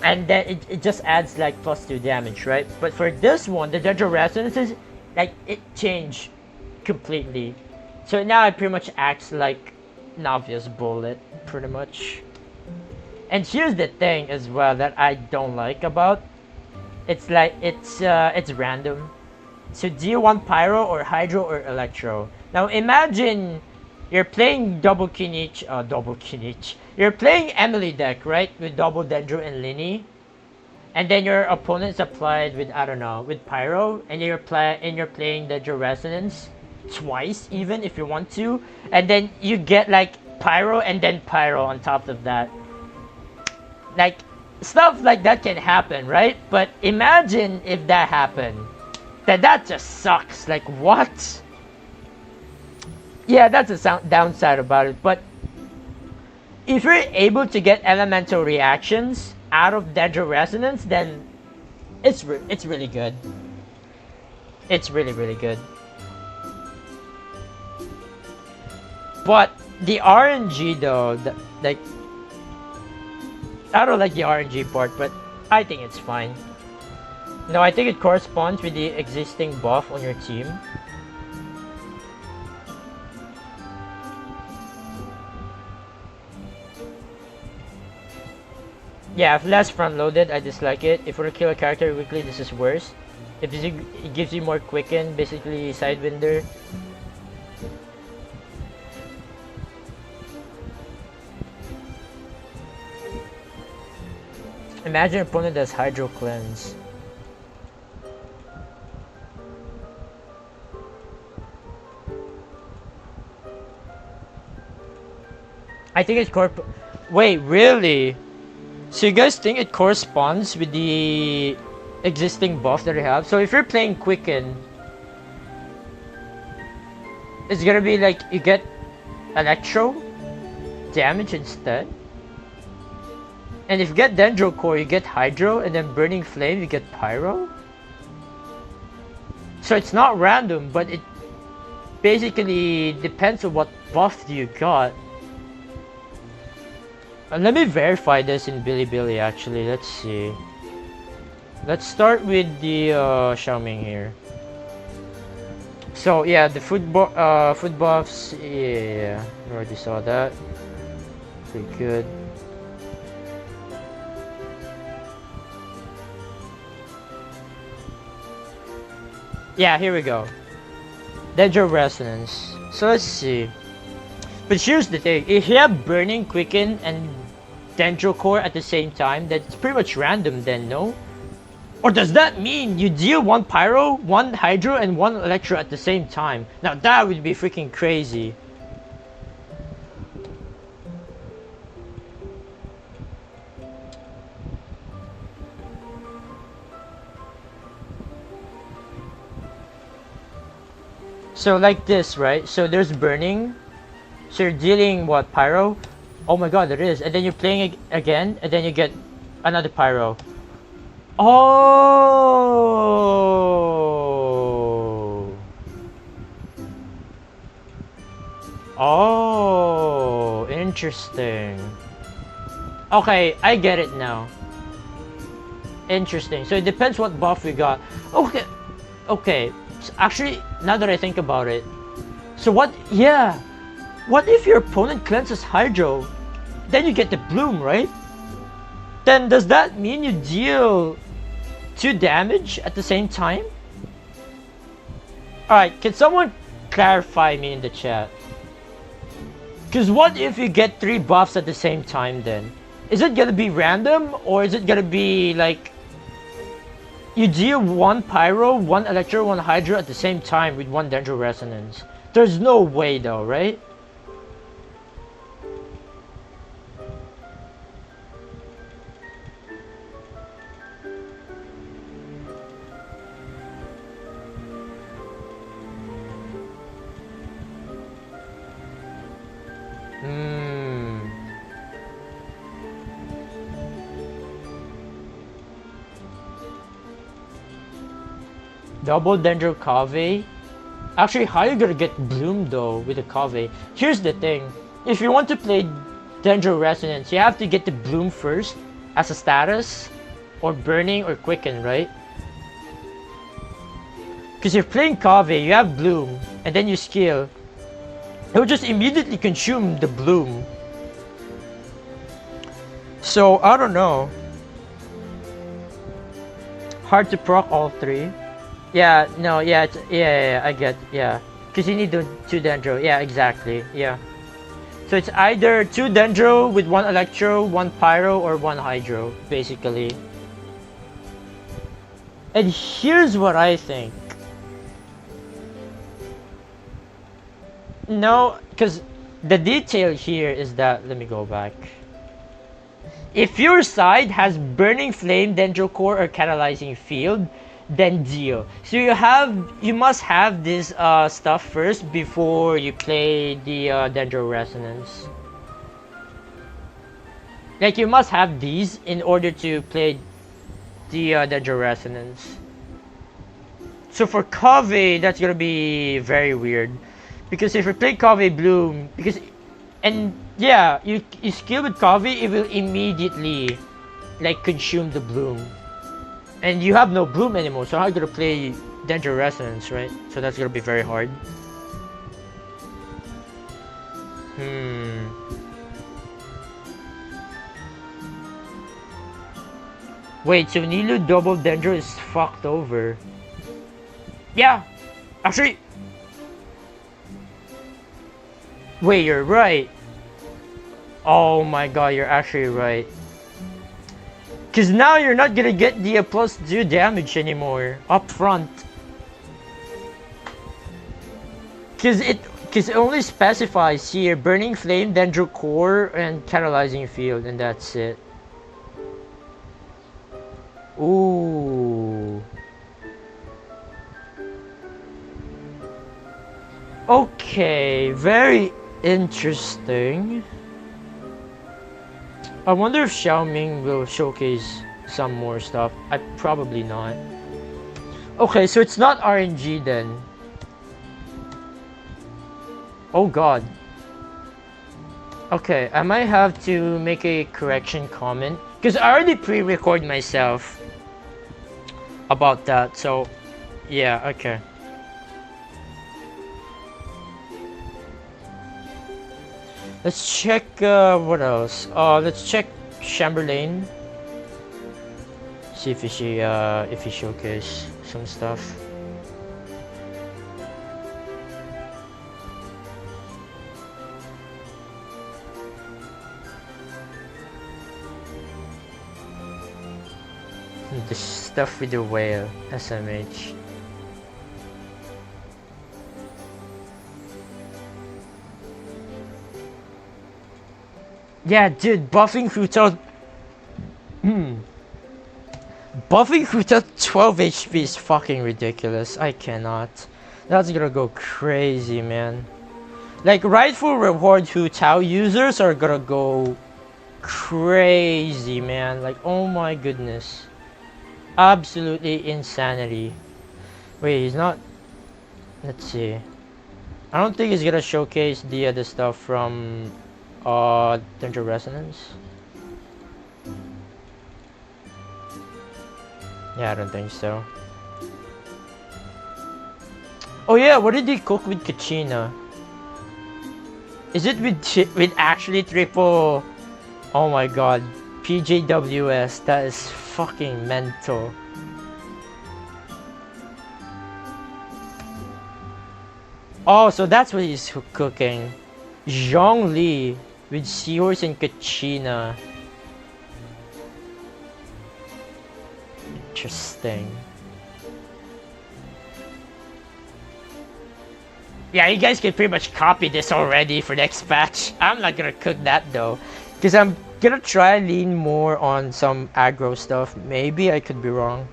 And then it just adds like +2 damage, right? But for this one, the Dendro Resonances, like it changed completely. So now it pretty much acts like Navia's Bullet, pretty much. And here's the thing as well that I don't like about. It's like it's random. So do you want Pyro or Hydro or Electro? Now imagine you're playing double Kinich. You're playing Emily deck, right? With double Dendro and Linny. And then your opponent's applied with, I don't know, with Pyro. And you're playing Dendro Resonance. Twice even if you want to. And then you get like Pyro and then Pyro on top of that. Like, stuff like that can happen, right? But imagine if that happened. That just sucks. Like, what? Yeah, that's a downside about it. But if you're able to get elemental reactions out of Dendro Resonance, then it's really good. It's really, really good. But the RNG though, like, I don't like the RNG part, but I think it's fine. No, I think it corresponds with the existing buff on your team. Yeah, if less front-loaded, I dislike it. If you kill a character quickly, this is worse. If it gives you more quicken, basically Sidewinder. Imagine an opponent does Hydro Cleanse. I think it's Wait, really? So you guys think it corresponds with the existing buff that we have? So if you're playing Quicken, it's gonna be like you get Electro damage instead. And if you get Dendro Core, you get Hydro, and then Burning Flame, you get Pyro. So it's not random, but it basically depends on what buff you got. Let me verify this in Bilibili actually, let's see. Let's start with the Xiaoming here. So yeah, the food buffs, yeah, we already saw that. Pretty good. Yeah, here we go. Dendro Resonance. So let's see. But here's the thing, if you have Burning, Quicken, and Dendro Core at the same time, that's pretty much random then, no? Or does that mean you deal 1 Pyro, 1 Hydro, and 1 Electro at the same time? Now that would be freaking crazy. So like this, right? So there's Burning. So you're dealing what, Pyro? Oh my god, there is. And then you're playing again, and then you get another Pyro. Oh. Oh, interesting. Okay, I get it now. Interesting. So it depends what buff we got. Okay. Okay. So actually, now that I think about it. So what? Yeah. What if your opponent cleanses Hydro? Then you get the Bloom, right? Then does that mean you deal 2 damage at the same time? Alright, can someone clarify me in the chat? Because what if you get 3 buffs at the same time then? Is it gonna be random? Or is it gonna be like you deal 1 Pyro, 1 Electro, 1 Hydro at the same time with 1 Dendro Resonance? There's no way though, right? Double Dendro Cave. Actually, how you gonna get Bloom though with the Cave? Here's the thing. If you want to play Dendro Resonance, you have to get the Bloom first as a status, or Burning or Quicken, right? Because if you're playing Cave, you have Bloom, and then you skill, it will just immediately consume the Bloom. So, I don't know. Hard to proc all three. Yeah, no, yeah, I get, yeah. Because you need the 2 Dendro, yeah, exactly, yeah. So it's either 2 Dendro with 1 Electro, 1 Pyro, or 1 Hydro, basically. And here's what I think. No, because the detail here is that, let me go back. If your side has Burning Flame, Dendro Core, or Catalyzing Field, then deal. So you must have this stuff first before you play the Dendro Resonance. Like you must have these in order to play the Dendro Resonance. So for Cave, that's gonna be very weird. Because if you play Cave Bloom, and yeah, you skill with Cave, it will immediately like consume the Bloom. And you have no Bloom anymore, so how are you gonna play Dendro Resonance, right? So that's gonna be very hard. Wait, so Nilu double Dendro is fucked over. Yeah, actually. Wait, you're right. Oh my god, you're actually right. Cause now you're not gonna get the +2 damage anymore up front. Cause it only specifies here Burning Flame, Dendro Core, and Catalyzing Field, and that's it. Ooh. Okay, very interesting. I wonder if Xiaoming will showcase some more stuff. Probably not. Okay, so it's not RNG then. Oh god. Okay, I might have to make a correction comment. Because I already pre-record myself about that, so yeah, okay. Let's check what else. Let's check Chamberlain. See if he showcase some stuff. The stuff with the whale, SMH. Yeah, dude, buffing Huta. Buffing Huta 12 HP is fucking ridiculous. I cannot. That's gonna go crazy, man. Like, rightful reward Hu Tao users are gonna go crazy, man. Like, oh my goodness. Absolutely insanity. Wait, he's not. Let's see. I don't think he's gonna showcase the other stuff from Dendro Resonance. Yeah, I don't think so. Oh yeah, what did he cook with Kachina? Is it with actually triple? Oh my god, PJWS, that is fucking mental. Oh, so that's what he's cooking. Zhongli with Seahorse and Kachina. Interesting. Yeah, you guys can pretty much copy this already for next patch. I'm not gonna cook that though, because I'm gonna try lean more on some aggro stuff. Maybe I could be wrong.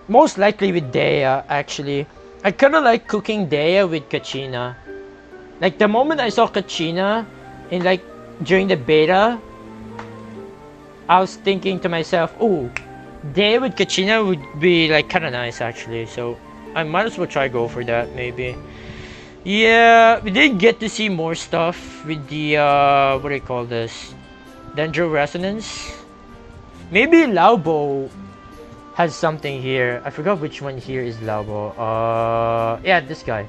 Most likely with Dea, actually. I kinda like cooking Dea with Kachina. Like the moment I saw Kachina in during the beta, I was thinking to myself, oh, Day with Kachina would be like kind of nice actually, so I might as well try go for that maybe. Yeah, we did get to see more stuff with the what do you call this? Dendro Resonance. Maybe Laobo has something here. I forgot which one here is Laobo. Yeah, this guy.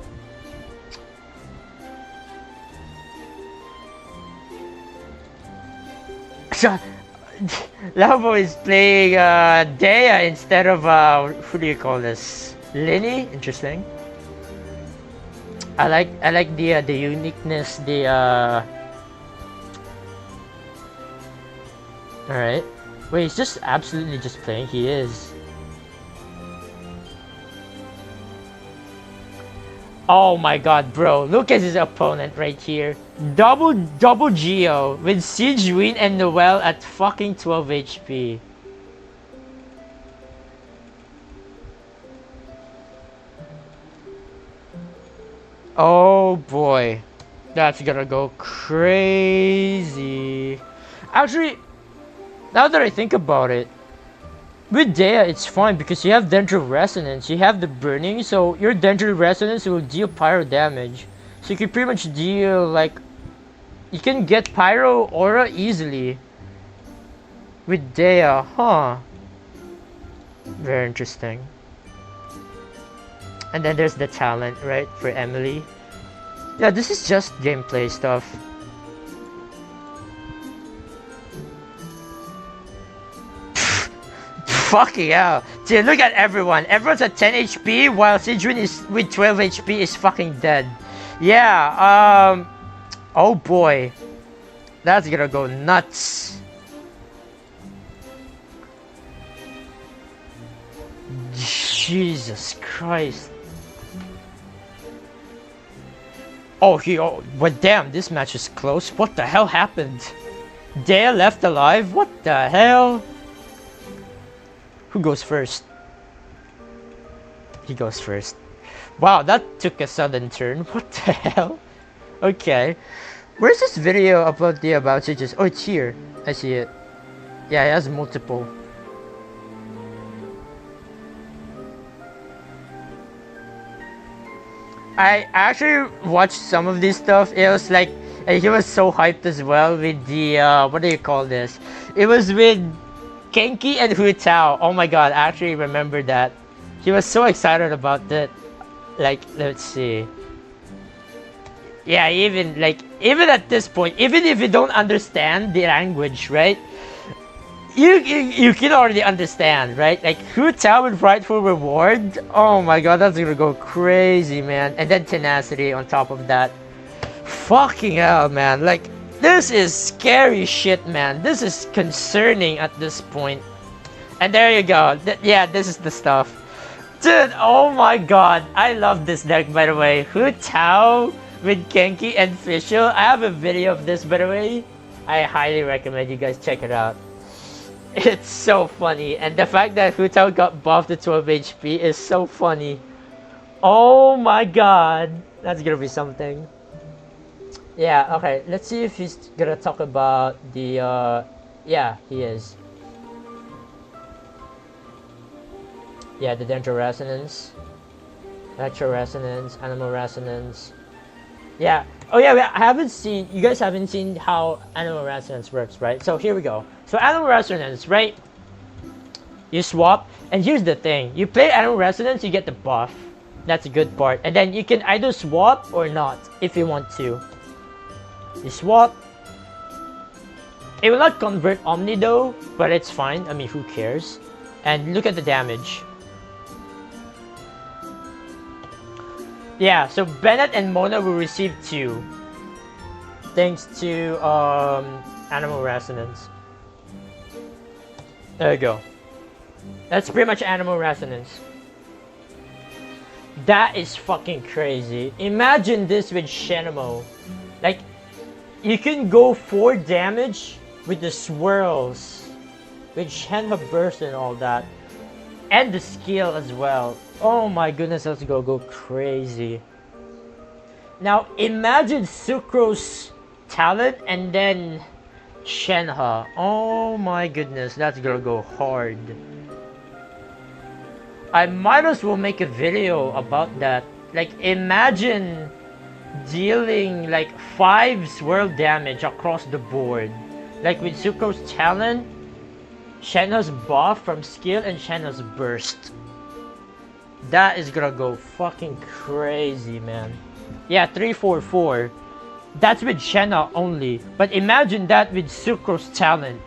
So Laobo is playing Dea instead of who do you call this? Linny? Interesting. I like the uniqueness, the Alright. Wait, he's just absolutely just playing. He is. Oh my god, bro. Look at his opponent right here. Double Geo with Siege Win and Noelle at fucking 12 HP. Oh boy. That's gonna go crazy. Actually, now that I think about it, with Dea it's fine because you have Dendro Resonance, you have the Burning, so your Dendro Resonance will deal Pyro damage. So you can pretty much deal like... You can get Pyro Aura easily with Dea, huh? Very interesting. And then there's the talent, right, for Emily. Yeah, this is just gameplay stuff. Fucking hell. Dude, look at everyone. Everyone's at 10 HP while Sidrin is with 12 HP is fucking dead. Yeah, oh boy. That's gonna go nuts. Jesus Christ. Oh, but damn, this match is close. What the hell happened? Dale left alive? What the hell? Who goes first? He goes first. Wow, that took a sudden turn. What the hell? Okay. Where's this video about the about stages? Oh, it's here. I see it. Yeah, it has multiple. I actually watched some of this stuff. It was like, he was so hyped as well with the, what do you call this? It was with Genki and Hu Tao. Oh my god, I actually remember that. He was so excited about that. Like, let's see. Yeah, even at this point, even if you don't understand the language, right? You can already understand, right? Like Hu Tao with Rightful Reward. Oh my god, that's gonna go crazy, man. And then Tenacity on top of that. Fucking hell, man. Like, this is scary shit, man. This is concerning at this point. And there you go. Yeah, this is the stuff. Dude, oh my god. I love this deck, by the way. Hu Tao with Genki and Fischl. I have a video of this, by the way. I highly recommend you guys check it out. It's so funny, and the fact that Hu Tao got buffed to 12 HP is so funny. Oh my god, that's gonna be something. Yeah, okay, let's see if he's gonna talk about the, yeah, he is. Yeah, the Dendro Resonance, Electro Resonance, Animal Resonance. Yeah, oh yeah, I haven't seen, you guys haven't seen how Animal Resonance works, right? So here we go. So Animal Resonance, right? You swap, and here's the thing. You play Animal Resonance, you get the buff. That's a good part. And then you can either swap or not, if you want to. You swap. It will not convert Omni though, but it's fine. I mean, who cares? And look at the damage. Yeah, so Bennett and Mona will receive 2. Thanks to Animal Resonance. There you go. That's pretty much Animal Resonance. That is fucking crazy. Imagine this with Shenmue. Like, you can go 4 damage with the swirls, with Shenhe Burst and all that. And the skill as well. Oh my goodness, let's go crazy. Now imagine Sucrose talent and then Shenhe. Oh my goodness, that's gonna go hard. I might as well make a video about that. Like, imagine dealing like 5 swirl damage across the board. Like with Sucro's talent, Shenna's buff from skill, and Shenna's burst. That is gonna go fucking crazy, man. Yeah, 344. That's with Shenna only. But imagine that with Sucro's talent.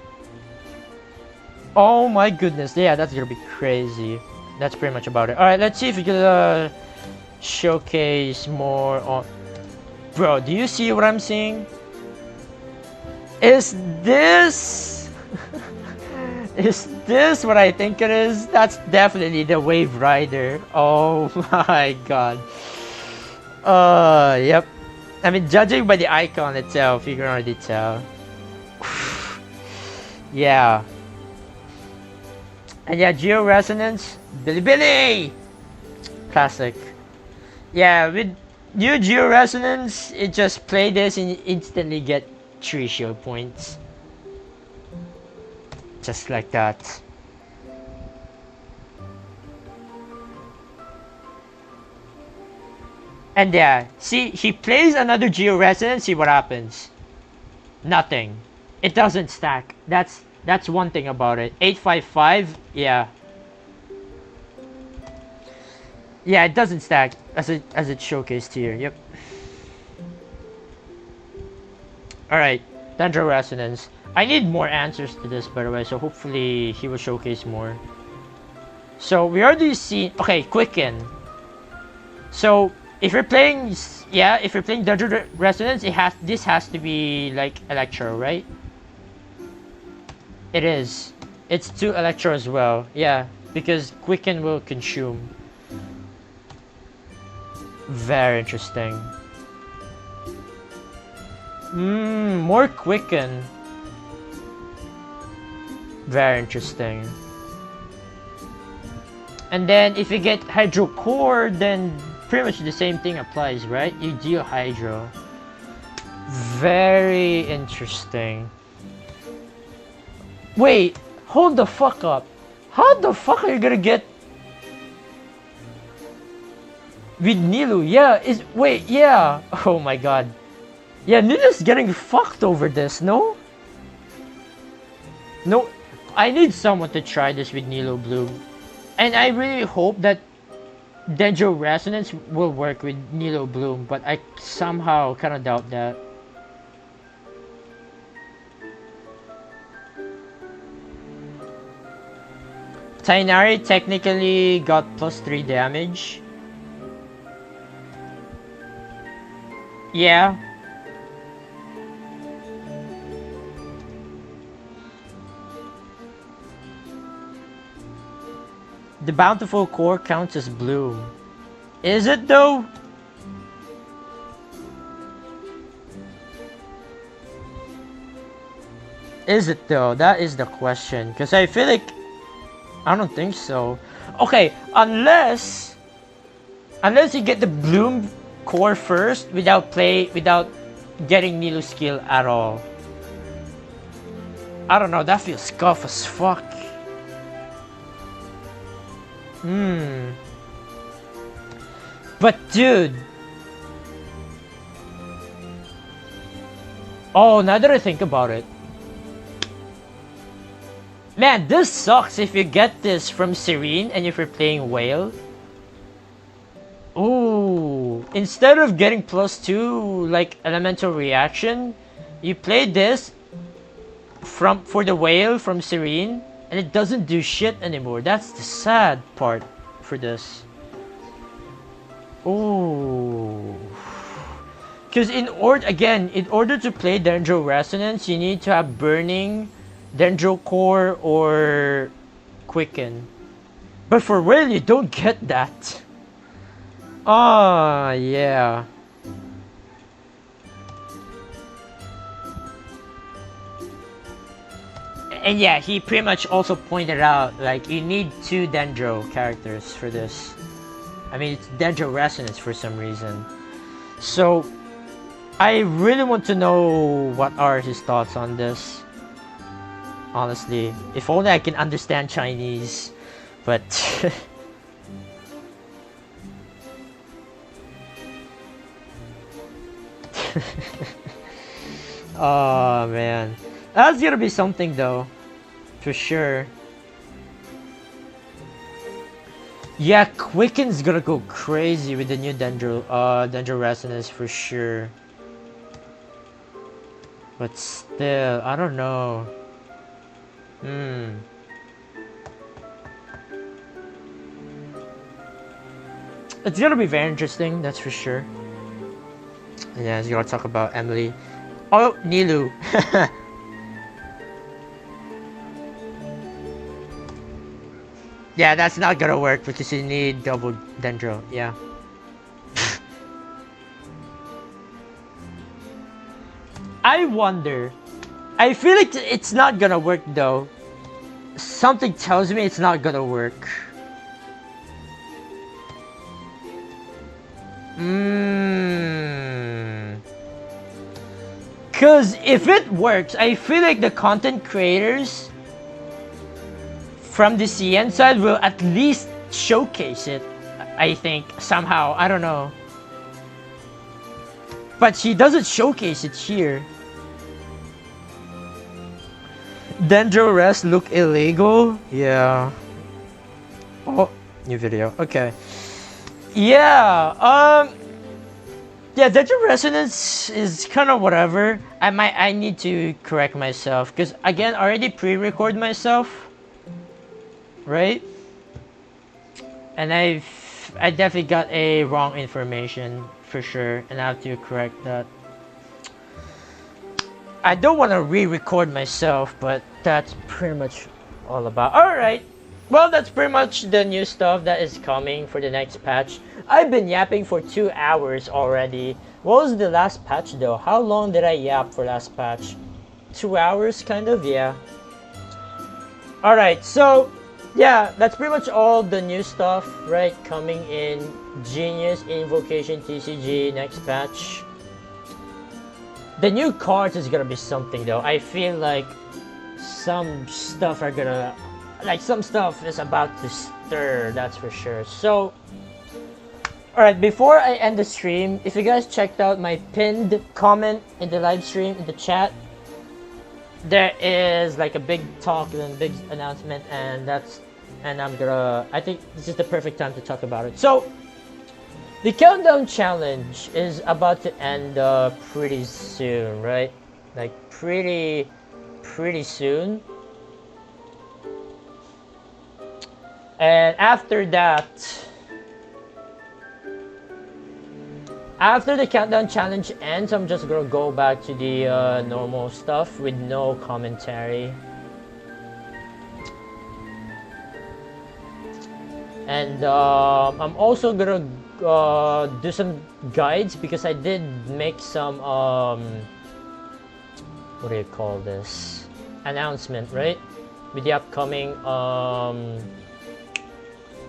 Oh my goodness. Yeah, that's gonna be crazy. That's pretty much about it. Alright, let's see if we can showcase more on... Bro, do you see what I'm seeing? Is this... Is this what I think it is? That's definitely the Wave Rider. Oh my god. Yep. I mean, judging by the icon itself, you can already tell. Yeah. And yeah, Geo Resonance, Billy! Classic. Yeah, with new Geo Resonance, it just play this and you instantly get 3 shield points. Just like that. And yeah, see, he plays another Geo Resonance, see what happens. Nothing. It doesn't stack. That's one thing about it. 855, yeah. Yeah, it doesn't stack as it showcased here. Yep. Alright, Dendro Resonance. I need more answers to this, by the way, so hopefully he will showcase more. So we already seen, okay, Quicken. So if you're playing, yeah, if you're playing Dendro Resonance, this has to be like Electro, right? It is. It's 2 Electro as well, yeah, because Quicken will consume. Very interesting. More Quicken. Very interesting. And then if you get Hydro Core, then pretty much the same thing applies, right? You deal Hydro. Very interesting. Wait, hold the fuck up. How the fuck are you gonna get with Nilu? Yeah, wait, yeah. Oh my god. Yeah, Nilu's getting fucked over this, no? No, I need someone to try this with Nilo Bloom. And I really hope that Dendro Resonance will work with Nilo Bloom, but I somehow kinda doubt that. Tainari technically got +3 damage. Yeah. The Bountiful Core counts as Bloom. Is it though? Is it though? That is the question. Because I feel like... I don't think so. Okay, unless you get the Bloom Core first without getting Nilu skill at all. I don't know, that feels scuff as fuck. But dude. Oh, now that I think about it. Man, this sucks if you get this from Serene and if you're playing Whale. Ooh, instead of getting +2 like elemental reaction, you play this for the Whale from Serene and it doesn't do shit anymore. That's the sad part for this. Ooh. Because in order to play Dendro Resonance, you need to have Burning, Dendro Core, or Quicken. But for Whale, you don't get that. Ah, yeah. And yeah, he pretty much also pointed out, like, you need 2 Dendro characters for this. I mean, it's Dendro Resonance for some reason. So, I really want to know what are his thoughts on this. Honestly, if only I can understand Chinese. But, Oh man, that's gonna be something though, for sure. Yeah, Quicken's gonna go crazy with the new Dendro Resonance for sure. But still, I don't know. It's gonna be very interesting, that's for sure. And yeah, he's gonna talk about Emily. Oh, Nilu. Yeah, that's not gonna work because you need double Dendro, yeah. I wonder. I feel like it's not gonna work though. Something tells me it's not gonna work. Cause if it works, I feel like the content creators from the CN side will at least showcase it. I think somehow, I don't know. But she doesn't showcase it here. Dendro Rest look illegal? Yeah. Oh, new video. Okay. Yeah. Yeah, Dendro Resonance is kind of whatever. I need to correct myself because again, I already pre-record myself, right? And I definitely got a wrong information for sure, and I have to correct that. I don't want to re-record myself, but that's pretty much all about. Alright, well, that's pretty much the new stuff that is coming for the next patch. I've been yapping for 2 hours already. What was the last patch though? How long did I yap for last patch? 2 hours kind of, yeah. Alright, so yeah, that's pretty much all the new stuff, right? Coming in Genius Invocation TCG next patch. The new cards is gonna be something though. I feel like some stuff are gonna, like some stuff is about to stir, that's for sure. So, alright, before I end the stream, if you guys checked out my pinned comment in the live stream, in the chat, there is like a big talk and a big announcement, and I think this is the perfect time to talk about it. So, the countdown challenge is about to end pretty soon, right? Like pretty soon. And after that, after the countdown challenge ends, I'm just gonna go back to the normal stuff with no commentary. And I'm also gonna do some guides because I did make some what do you call this, announcement, right, with the upcoming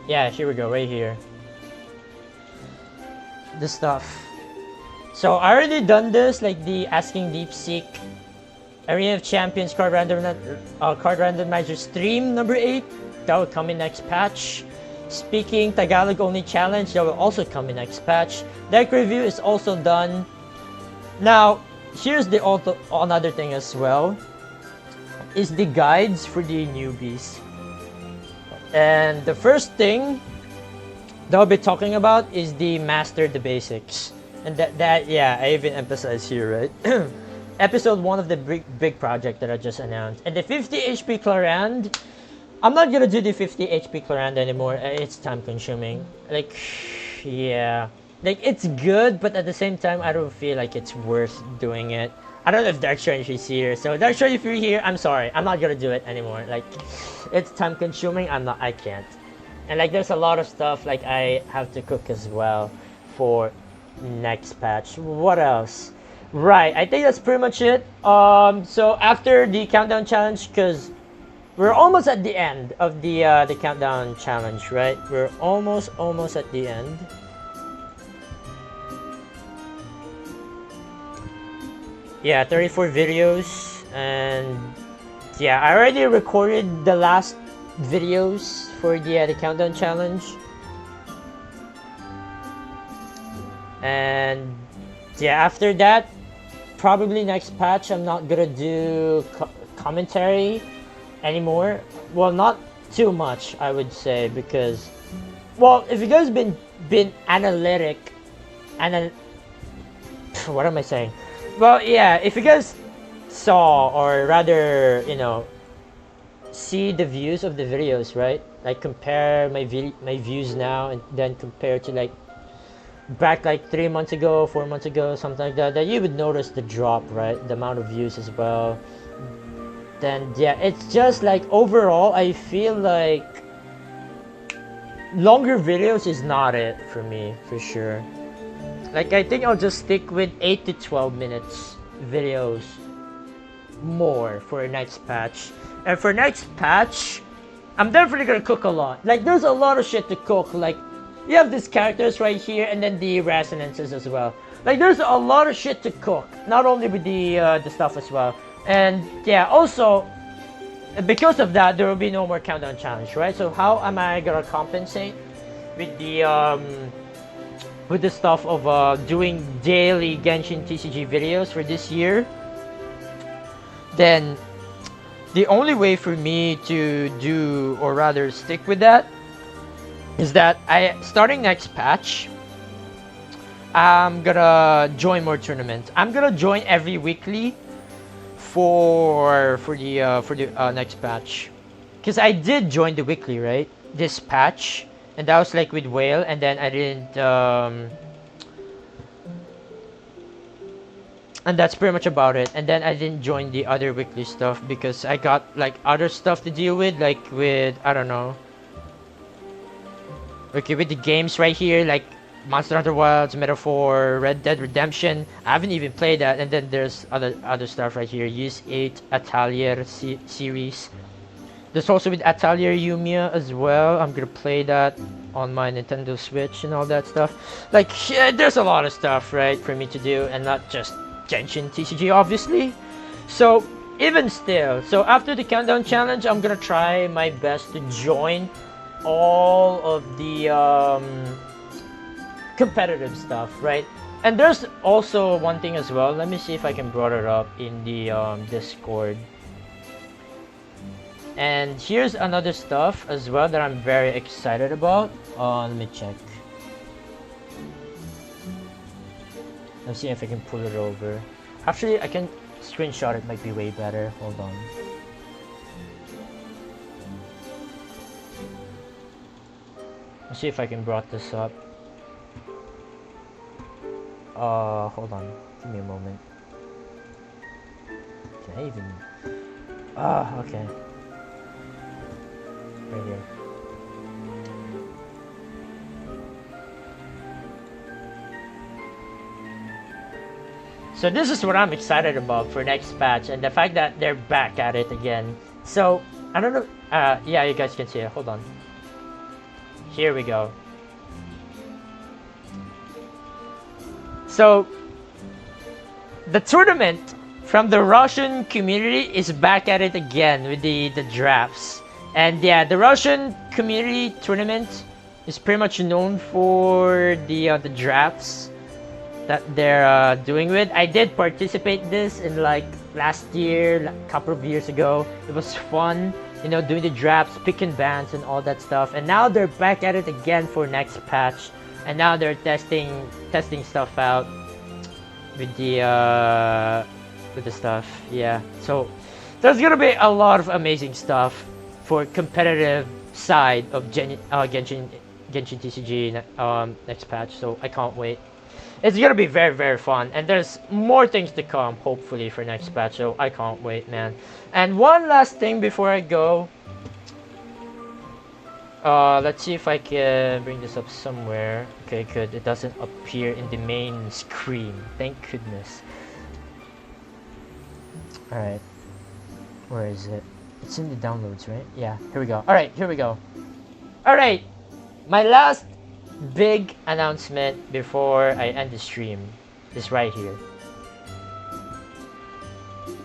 yeah, here we go, right here, the stuff. So I already done this, like the Asking DeepSeek Arena of Champions card randomizer stream number 8, that will come in next patch. Speaking Tagalog only challenge, that will also come in next patch. Deck review is also done. Now, here's the another thing as well, is the guides for the newbies. And the first thing that I'll be talking about is the master the basics. And that yeah, I even emphasize here, right? Episode 1 of the big project that I just announced. And the 50 HP Clarand, I'm not gonna do the 50 HP Clarand anymore. It's time consuming. Like, yeah. Like, it's good, but at the same time, I don't feel like it's worth doing it. I don't know if Dark Strange is here. So, Dark Strange, if you're here, I'm sorry. I'm not gonna do it anymore. Like, it's time consuming. I can't. And, like, there's a lot of stuff, like, I have to cook as well for next patch. What else? Right, I think that's pretty much it. So, after the countdown challenge, because we're almost at the end of the countdown challenge, right? We're almost at the end. Yeah, 34 videos, and yeah, I already recorded the last videos for the countdown challenge. And yeah, after that, probably next patch, I'm not gonna do commentary anymore. Well, not too much, I would say, because, well, if you guys been analytic, what am I saying? Well, yeah, if you guys saw, or rather, you know, see the views of the videos, right? Like compare my views now and then compare to like back like 3 months ago, 4 months ago, something like that, that you would notice the drop, right? The amount of views as well. Then yeah, it's just like overall I feel like longer videos is not it for me, for sure. Like I think I'll just stick with 8 to 12 minutes videos more for next patch. And for next patch, I'm definitely gonna cook a lot. Like there's a lot of shit to cook. Like you have these characters right here, and then the resonances as well. Like there's a lot of shit to cook. Not only with the stuff as well. And yeah, also because of that, there will be no more countdown challenge, right? So how am I gonna compensate with the stuff of doing daily Genshin TCG videos for this year? Then the only way for me to do, or rather stick with that, is that starting next patch, I'm gonna join more tournaments. I'm gonna join every weekly for the next patch, because I did join the weekly, right, this patch, and that was like with Whale, and then I didn't and that's pretty much about it. And then I didn't join the other weekly stuff because I got like other stuff to deal with, like with, I don't know, okay, with the games right here, like Monster Hunter Wilds, Metaphor, Red Dead Redemption. I haven't even played that. And then there's other stuff right here. Use 8 Atelier series. There's also with Atelier Yumiya as well. I'm gonna play that on my Nintendo Switch and all that stuff. Like, yeah, there's a lot of stuff, right, for me to do, and not just Genshin TCG, obviously. So even still, so after the countdown challenge, I'm gonna try my best to join all of the competitive stuff, right? And there's also one thing as well. Let me see if I can brought it up in the Discord. And here's another stuff as well that I'm very excited about. Let me check. Let's see if I can pull it over. Actually, I can screenshot it, might be way better. Hold on. Let's see if I can brought this up. Hold on. Give me a moment. Can I even... okay. Right here. So this is what I'm excited about for next patch, and the fact that they're back at it again. So, I don't know... yeah, you guys can see it. Hold on. Here we go. So, the tournament from the Russian community is back at it again with the drafts. And yeah, the Russian community tournament is pretty much known for the drafts that they're doing with. I did participate this in like last year, a couple of years ago. It was fun, you know, doing the drafts, picking bands and all that stuff. And now they're back at it again for next patch. And now they're testing stuff out with the stuff. Yeah, so there's gonna be a lot of amazing stuff for competitive side of Genshin TCG next patch. So I can't wait. It's gonna be very, very fun, and there's more things to come hopefully for next patch. So I can't wait, man. And one last thing before I go. Let's see if I can bring this up somewhere. Okay, good. It doesn't appear in the main screen. Thank goodness. Alright. Where is it? It's in the downloads, right? Yeah, here we go. Alright, here we go. Alright. My last big announcement before I end the stream is right here.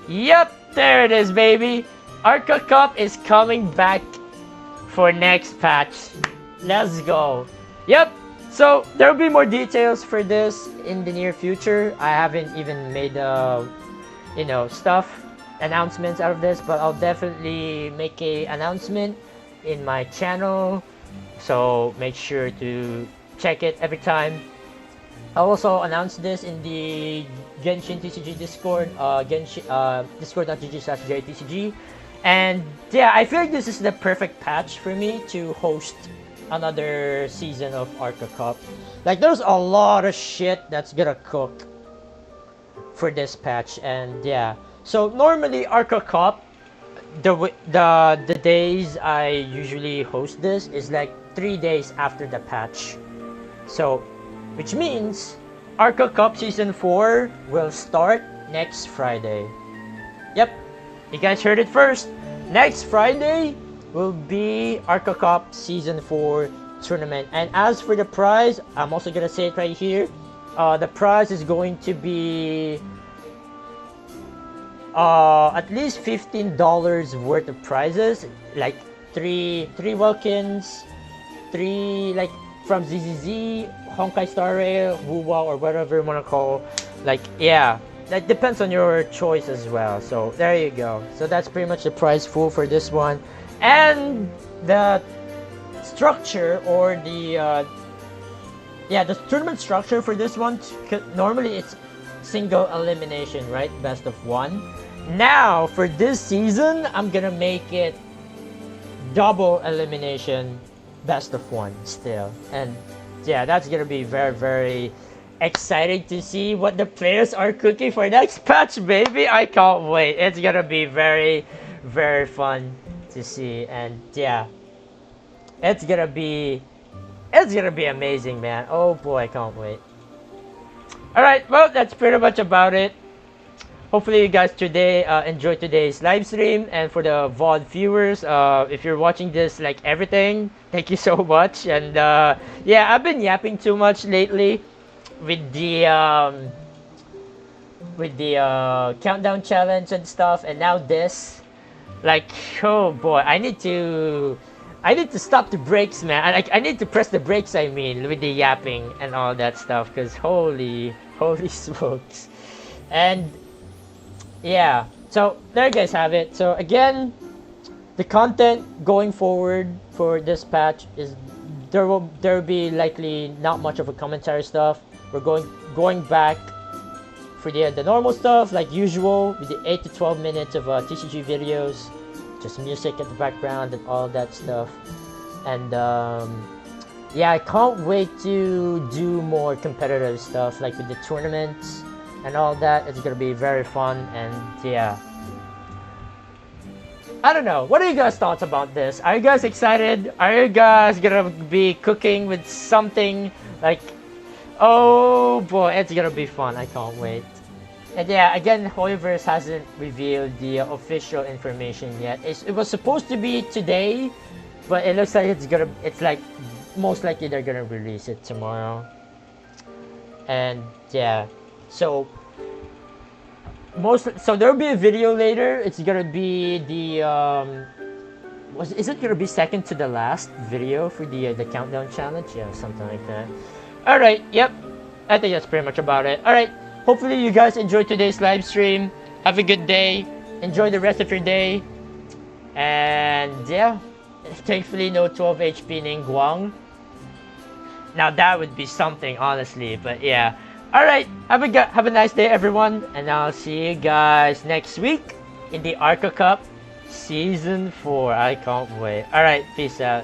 Yep, there it is, baby. Arca Cup is coming back for next patch. Let's go. Yep. So there will be more details for this in the near future. I haven't even made announcements out of this, but I'll definitely make a announcement in my channel, so make sure to check it every time. I'll also announce this in the Genshin TCG Discord, discord.gg/JTCG. And yeah, I feel like this is the perfect patch for me to host another season of Arca Cup. Like, there's a lot of shit that's gonna cook for this patch, and yeah. So normally Arca Cup, the days I usually host this is like 3 days after the patch. So, which means Arca Cup Season 4 will start next Friday. Yep, you guys heard it first. Next Friday will be Arca Cup Season 4 tournament. And as for the prize, I'm also gonna say it right here. The prize is going to be at least $15 worth of prizes, like three Welkins, 3 like from ZZZ, Honkai Star Rail, Wuwa, or whatever you want to call. Like, yeah, that depends on your choice as well. So there you go. So that's pretty much the prize pool for this one. And the structure, or the tournament structure for this one, normally it's single elimination, right? Best of 1. Now for this season, I'm gonna make it double elimination, best of 1 still. And yeah, that's gonna be very, very exciting to see what the players are cooking for next patch, baby. I can't wait. It's gonna be very, very fun to see. And yeah, it's gonna be amazing, man. Oh boy, I can't wait. Alright, well, that's pretty much about it. Hopefully you guys today enjoyed today's live stream. And for the VOD viewers, if you're watching this, like everything, thank you so much. And yeah, I've been yapping too much lately with the countdown challenge and stuff, and now this. Like, oh boy, I need to stop the brakes, man. I need to press the brakes, I mean, with the yapping and all that stuff, because holy smokes. And yeah, so there you guys have it. So again, the content going forward for this patch is there will be likely not much of a commentary stuff. We're going back for the normal stuff like usual, with the 8 to 12 minutes of TCG videos, just music at the background and all that stuff. And yeah, I can't wait to do more competitive stuff, like with the tournaments and all that. It's gonna be very fun. And yeah, I don't know, what are you guys' thoughts about this? Are you guys excited? Are you guys gonna be cooking with something? Like, oh boy, it's gonna be fun. I can't wait. And yeah, again, Hoyoverse hasn't revealed the official information yet. It was supposed to be today, but it looks like it's like most likely they're gonna release it tomorrow. And yeah, so there'll be a video later. It's gonna be the is it gonna be second to the last video for the countdown challenge? Yeah, something like that. All right, yep, I think that's pretty much about it. All right, hopefully you guys enjoyed today's live stream. Have a good day. Enjoy the rest of your day. And yeah, thankfully no 12 HP Ningguang. Now that would be something, honestly. But yeah, all right, have a nice day, everyone, and I'll see you guys next week in the Arca Cup Season 4. I can't wait. All right, peace out.